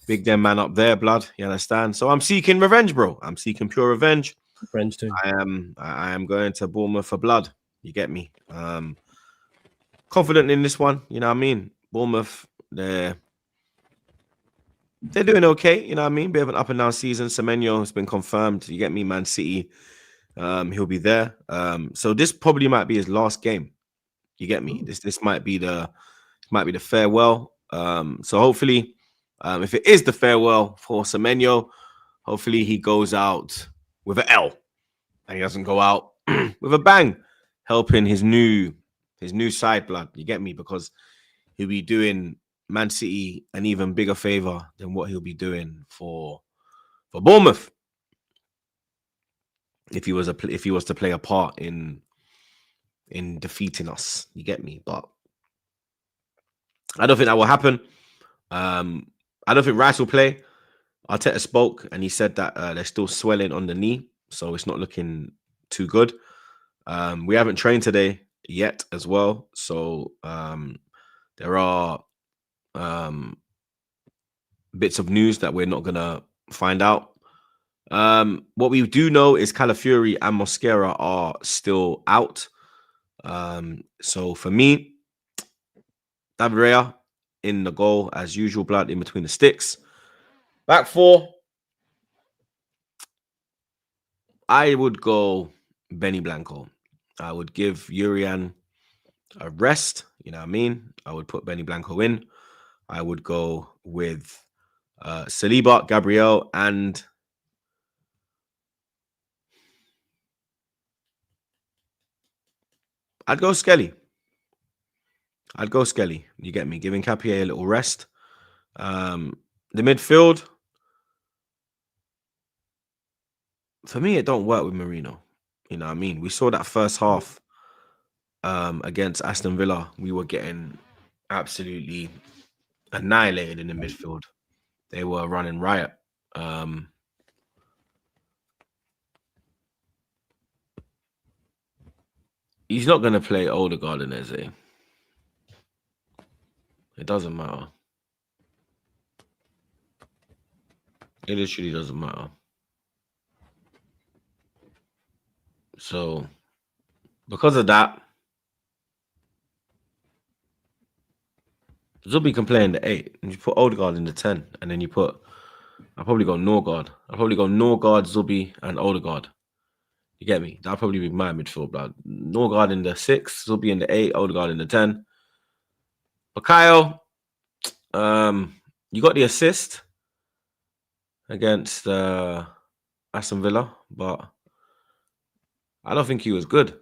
them man up there, blood. You understand? So I'm seeking revenge, bro. I'm seeking pure revenge. French too. I am going to Bournemouth for blood. You get me? Confident in this one. You know what I mean? Bournemouth, they're doing okay. You know what I mean? Bit of an up and down season. Semenyo has been confirmed. You get me? Man City. He'll be there. So this probably might be his last game. You get me? This might be the farewell. So hopefully, if it is the farewell for Semenyo, hopefully he goes out with an L and he doesn't go out with a bang, helping his new side, blood. You get me? Because he'll be doing Man City an even bigger favor than what he'll be doing for for Bournemouth. If he was to play a part in defeating us, you get me. But I don't think that will happen. I don't think Rice will play. Arteta spoke and he said that they're still swelling on the knee, so it's not looking too good. We haven't trained today yet as well, so there are bits of news that we're not gonna find out. What we do know is Calafiori and Mosquera are still out. So for me, David Raya in the goal as usual, blood in between the sticks. Back four, I would go Benny Blanco. I would give Urian a rest. You know what I mean? I would put Benny Blanco in. I would go with Saliba, Gabriel, and I'd go Skelly. You get me? Giving Capier a little rest. The midfield, for me, it don't work with Marino. You know what I mean? We saw that first half against Aston Villa. We were getting absolutely annihilated in the midfield. They were running riot. He's not going to play Odegaard and Eze. It doesn't matter. It literally doesn't matter. So, because of that, Zubi can play in the 8, and you put Odegaard in the 10, and then I'll probably go Norgard. Zubi, and Odegaard. You get me? That'll probably be my midfield, blood. Norgard in the 6, Zubi in the 8, Odegaard in the 10. Bakayo, you got the assist against Aston Villa, but I don't think he was good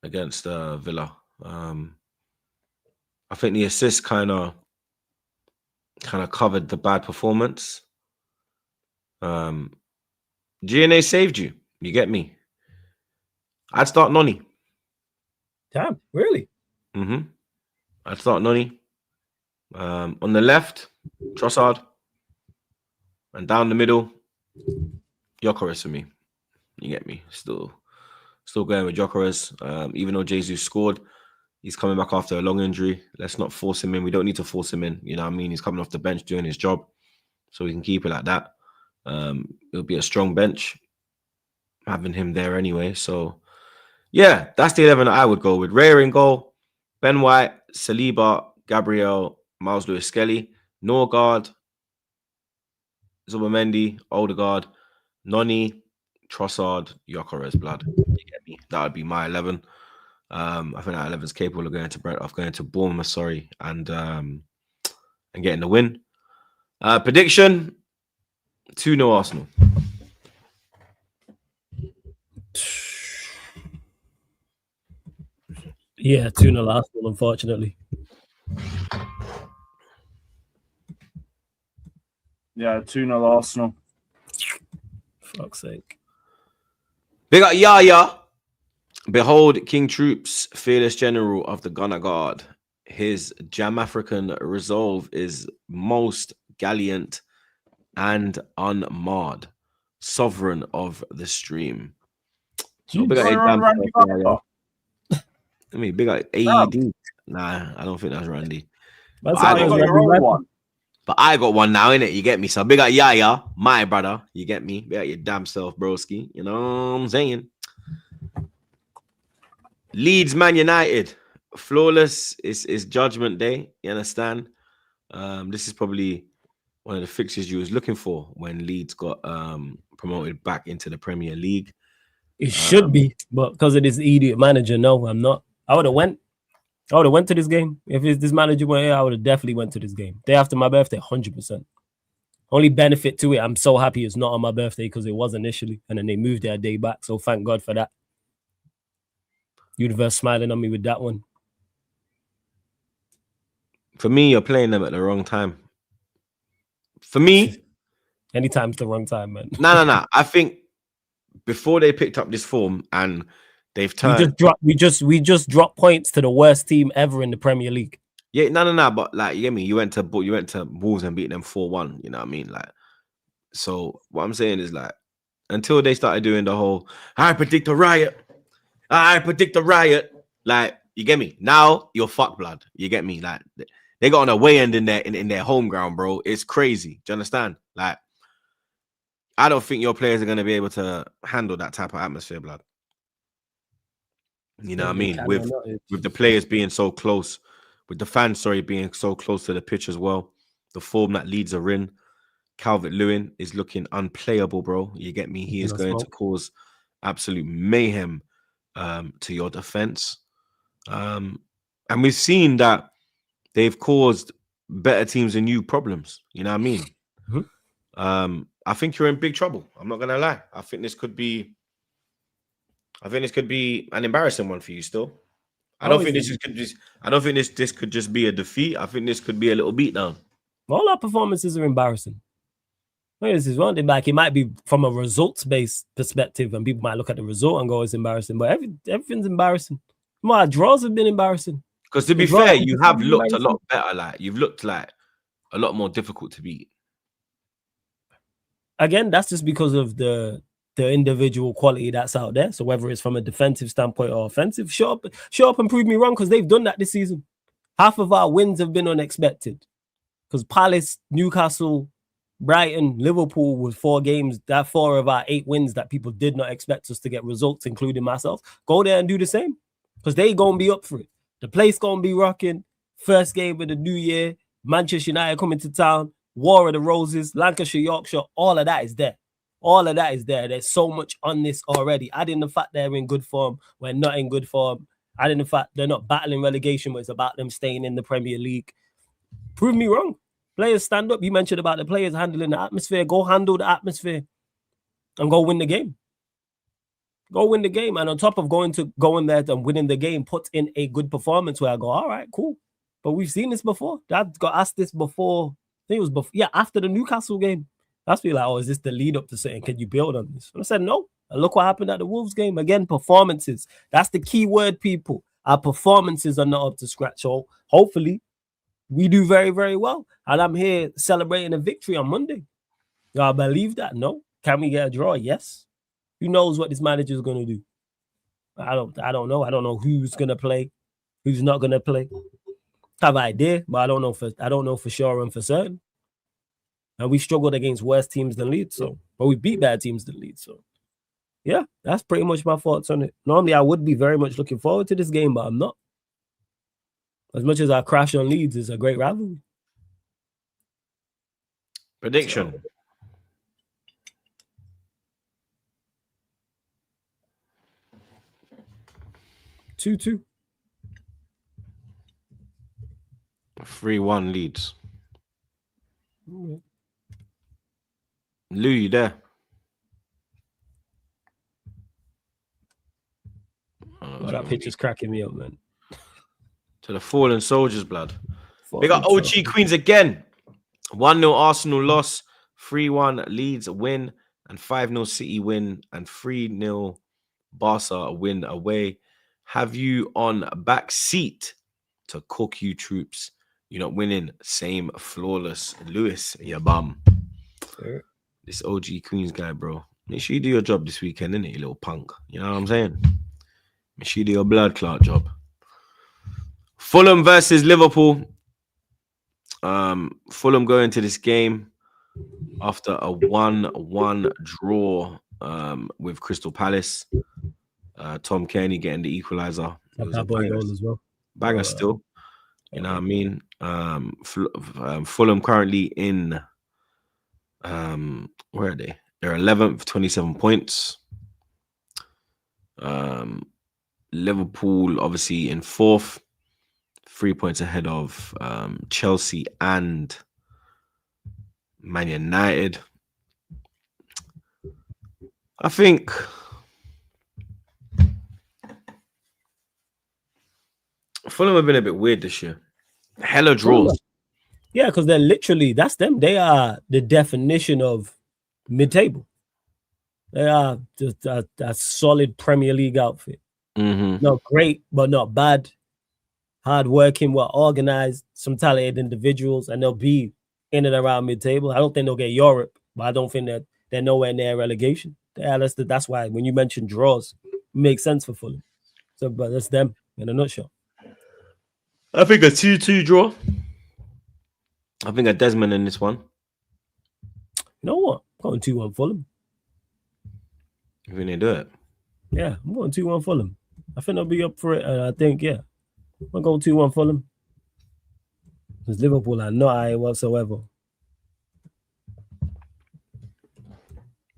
against Villa. I think the assist kind of covered the bad performance. GNA saved you. You get me? I'd start Noni. Damn, really? I'd start Noni. On the left, Trossard. And down the middle, Gyökeres for me. You get me? Still going with Gyökeres. Even though Jesus scored, he's coming back after a long injury. Let's not force him in. We don't need to force him in. You know what I mean? He's coming off the bench doing his job. So we can keep it like that. It'll be a strong bench having him there anyway. So, yeah, that's the 11 that I would go with. Raya in goal, Ben White, Saliba, Gabriel, Miles Lewis-Skelly, Norgard, Zubimendi, Odegaard, Noni, Trossard, Gyökeres, blood. You get me? That would be my 11. I think that 11 is capable of going to Bournemouth, and getting the win. Prediction: 2-0 Arsenal. Yeah, 2-0 Arsenal, unfortunately. Yeah, 2-0 Arsenal. Fuck's sake. Big up Yaya. Behold King Troops, fearless general of the Gunner Guard. His Jam African resolve is most gallant and unmarred. Sovereign of the stream. So big up big up AED. Nah, I don't think that's Randy. But I got one now, innit? You get me? So big up Yaya, my brother. You get me? Big up your damn self, broski. You know what I'm saying? Leeds Man United. Flawless is Judgment Day. You understand? This is probably one of the fixtures you was looking for when Leeds got promoted back into the Premier League. It should be, but because of this idiot manager, no, I'm not. I would have went to this game. If this manager went here, I would have definitely went to this game. Day after my birthday, 100%. Only benefit to it, I'm so happy it's not on my birthday because it was initially, and then they moved their day back. So thank God for that. Universe smiling on me with that one. For me, you're playing them at the wrong time. For me, Anytime's the wrong time, man. No. I think before they picked up this form and they've turned. We just dropped points to the worst team ever in the Premier League. Yeah, no. But like, you get me? You went to Wolves and beat them 4-1. You know what I mean? Like, so what I'm saying is like, until they started doing the whole, I predict a riot. Like, you get me? Now you're fucked, blood. You get me? Like, they got on a way end in their home ground, bro. It's crazy. Do you understand? Like, I don't think your players are going to be able to handle that type of atmosphere, blood. You know what I mean? With the players being so close, with the fans, being so close to the pitch as well. The form that Leeds are in. Calvert-Lewin is looking unplayable, bro. You get me? He is going to cause absolute mayhem to your defense. And we've seen that they've caused better teams than you problems. You know what I mean? Mm-hmm. I think you're in big trouble. I'm not gonna lie. I think this could be an embarrassing one for you still. I don't think this could just be a defeat. I think this could be a little beatdown. All our performances are embarrassing. This is one thing back. It might be from a results-based perspective, and people might look at the result and go, "It's embarrassing." But everything's embarrassing. My draws have been embarrassing. Because to be fair, you have looked a lot better. Like you've looked like a lot more difficult to beat. Again, that's just because of the individual quality that's out there. So whether it's from a defensive standpoint or offensive, show up and prove me wrong, because they've done that this season. Half of our wins have been unexpected. Because Palace, Newcastle, Brighton, Liverpool with 4 games, that 4 of our 8 wins that people did not expect us to get results, including myself. Go there and do the same, because they gonna be up for it. The place gonna be rocking. First game of the new year, Manchester United coming to town, War of the Roses, Lancashire, Yorkshire, all of that is there. All of that is there. There's so much on this already. Adding the fact they're in good form, we're not in good form. Adding the fact they're not battling relegation, but it's about them staying in the Premier League. Prove me wrong. Players stand up. You mentioned about the players handling the atmosphere. Go handle the atmosphere and go win the game. Go win the game. And on top of going there and winning the game, put in a good performance where I go, all right, cool. But we've seen this before. Dad got asked this before. I think it was before, after the Newcastle game. That's be like, is this the lead up to saying, can you build on this? And I said, no. And look what happened at the Wolves game. Again, performances. That's the key word, people. Our performances are not up to scratch. So hopefully we do very, very well. And I'm here celebrating a victory on Monday. I believe that. No. Can we get a draw? Yes. Who knows what this manager is going to do? I don't know. I don't know who's going to play, who's not going to play. I have an idea, but I don't know for sure and for certain. And we struggled against worse teams than Leeds, but we beat bad teams than Leeds. So yeah, that's pretty much my thoughts on it. Normally I would be very much looking forward to this game, but I'm not. As much as I crash on Leeds, it's a great rivalry. Prediction. 2-2. 3-1 Leeds. Lou, you there? That picture's cracking me up, man. To the fallen soldiers, blood. We got OG Queens again. 1-0 Arsenal loss, 3-1 Leeds win, and 5-0 City win, and 3-0 Barca win away. Have you on back seat to cook you troops? You're not winning. Same flawless Lewis, you bum. Sure. This OG Queens guy, bro. Make sure you do your job this weekend, innit, you little punk. You know what I'm saying? Make sure you do your blood clot job. Fulham versus Liverpool. Fulham going to this game after a 1-1 draw with Crystal Palace. Tom Kearney getting the equalizer. That boy goal as well. Banger still. You know what I mean? Fulham currently in where are they? They're 11th, 27 points. Liverpool obviously in 4th, 3 points ahead of Chelsea and Man United. I think Fulham have been a bit weird this year. Hella draws. Yeah, because they're literally, that's them. They are the definition of mid-table. They are just a solid Premier League outfit. Not great, but not bad. Hard working, well organized, some talented individuals, and they'll be in and around mid-table. I don't think they'll get Europe, but I don't think that they're nowhere near relegation. Yeah, that's why when you mention draws, it makes sense for Fulham. So, but that's them in a nutshell. I think a 2-2 draw. I think a Desmond in this one. You know what? I'm going 2-1 Fulham. You think they do it? Yeah, I'm going 2-1 Fulham. I think they'll be up for it. I think, yeah. I'm going 2-1 Fulham. Because Liverpool are not high whatsoever.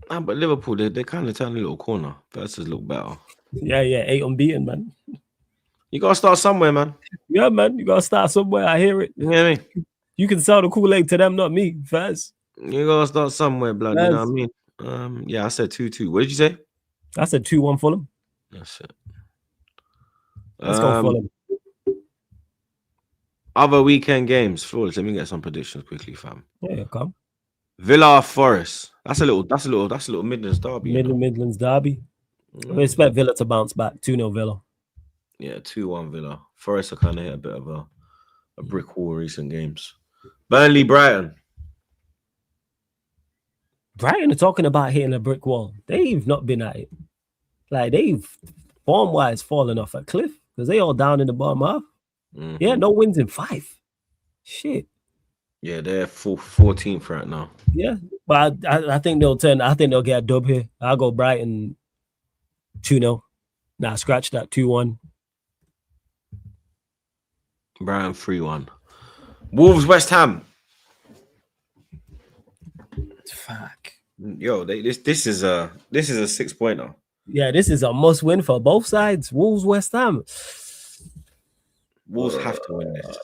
But Liverpool, they kind of turn a little corner. Versus look better. Yeah, 8 unbeaten, man. You got to start somewhere, man. Yeah, man. You got to start somewhere. I hear it. You know what I mean? You can sell the Kool-Aid to them, not me. First. You got to start somewhere, blood. You know what I mean? Yeah, I said 2-2. What did you say? I said 2-1 Fulham. That's it. Let's go Fulham. Other weekend games. Flawless. Let me get some predictions quickly, fam. Yeah, come. Villa Forest. That's a little Midlands derby. Midlands derby. We expect Villa to bounce back. 2-0 Villa. Yeah, 2-1 Villa. Forest are kind of hit a bit of a brick wall in recent games. Burnley Brighton. Brighton are talking about hitting a brick wall. They've not been at it. Like, they've form-wise fallen off a cliff because they all down in the bottom half. Yeah, no wins in 5. Shit. Yeah, they're 14th right now. Yeah, but I think they'll turn. I think they'll get a dub here. I'll go Brighton 2-0. Nah, scratch that 2-1. Brighton 3-1. Wolves West Ham. Fuck. Yo, this is a 6-pointer. Yeah, this is a must win for both sides. Wolves West Ham. Wolves have to win this.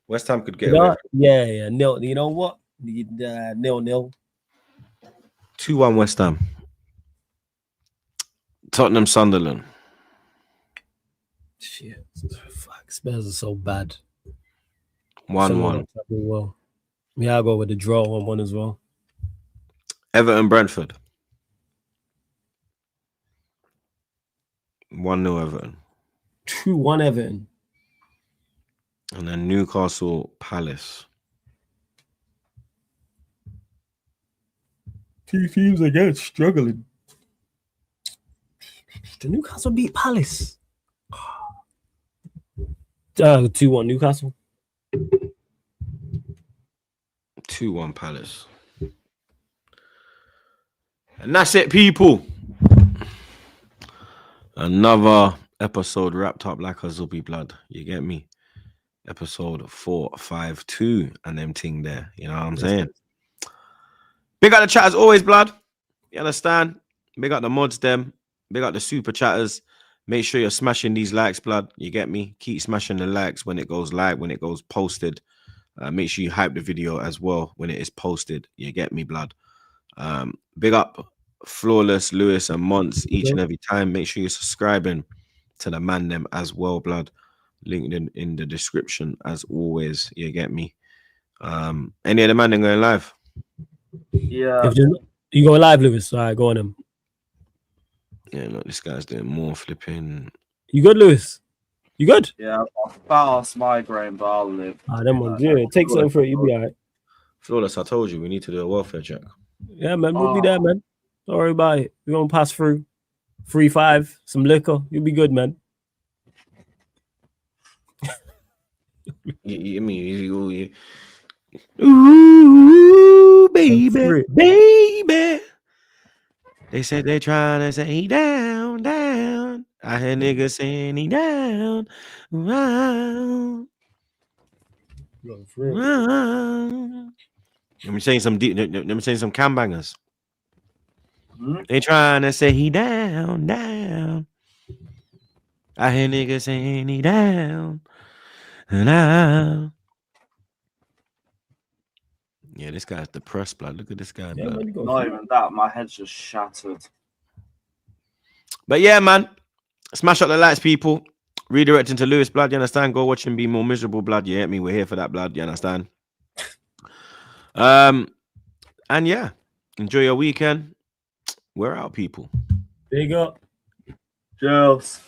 West Ham could get away. Yeah. Nil. You know what? 0-0. 2-1 West Ham. Tottenham Sunderland. Shit. Fuck. Spurs are so bad. 1-1. Well. Yeah, I'll go with the draw 1-1 as well. Everton Brentford. 1-0 Everton. 2-1 Everton. And then Newcastle Palace. Two teams again struggling. The Newcastle beat Palace. 2-1 Newcastle. 2-1 Palace. And that's it, people. Another episode wrapped up like a Zuppy blood. You get me? Episode 452 and them ting there. You know what I'm saying? Big up the chat as always, blood. You understand? Big up the mods, them. Big up the super chatters. Make sure you're smashing these likes, blood. You get me? Keep smashing the likes when it goes live, when it goes posted. Make sure you hype the video as well when it is posted. You get me, blood. Big up Flawless, Lewis, and Monts each and every time. Make sure you're subscribing to the man them as well, blood. Linked in the description as always. You get me? Any of the man them going live? Yeah. You go live, Lewis. All right, go on him. Yeah, look, this guy's doing more flipping. You good, Lewis? You good? Yeah, fast migraine, but I'll live. Them ones, yeah. Take something for it. You'll be all right. Flawless, I told you we need to do a welfare check. Yeah, man. We'll be there, man. Don't worry about it. We're going to pass through. 3-5, some liquor. You'll be good, man. Ooh, baby, baby. They said they trying to say he down. I heard niggas saying he down. Let me saying some deep. Let me saying some cam bangers. They trying to say he down. I hear niggas saying he down. Yeah, this guy's depressed, blood. Look at this guy, blood. Not even that. My head's just shattered. But yeah, man. Smash up the lights, people. Redirecting to Lewis, blood. You understand? Go watch him be more miserable, blood. You get me? We're here for that, blood. You understand? And And yeah, enjoy your weekend. We're out, people. Big up. Cheers.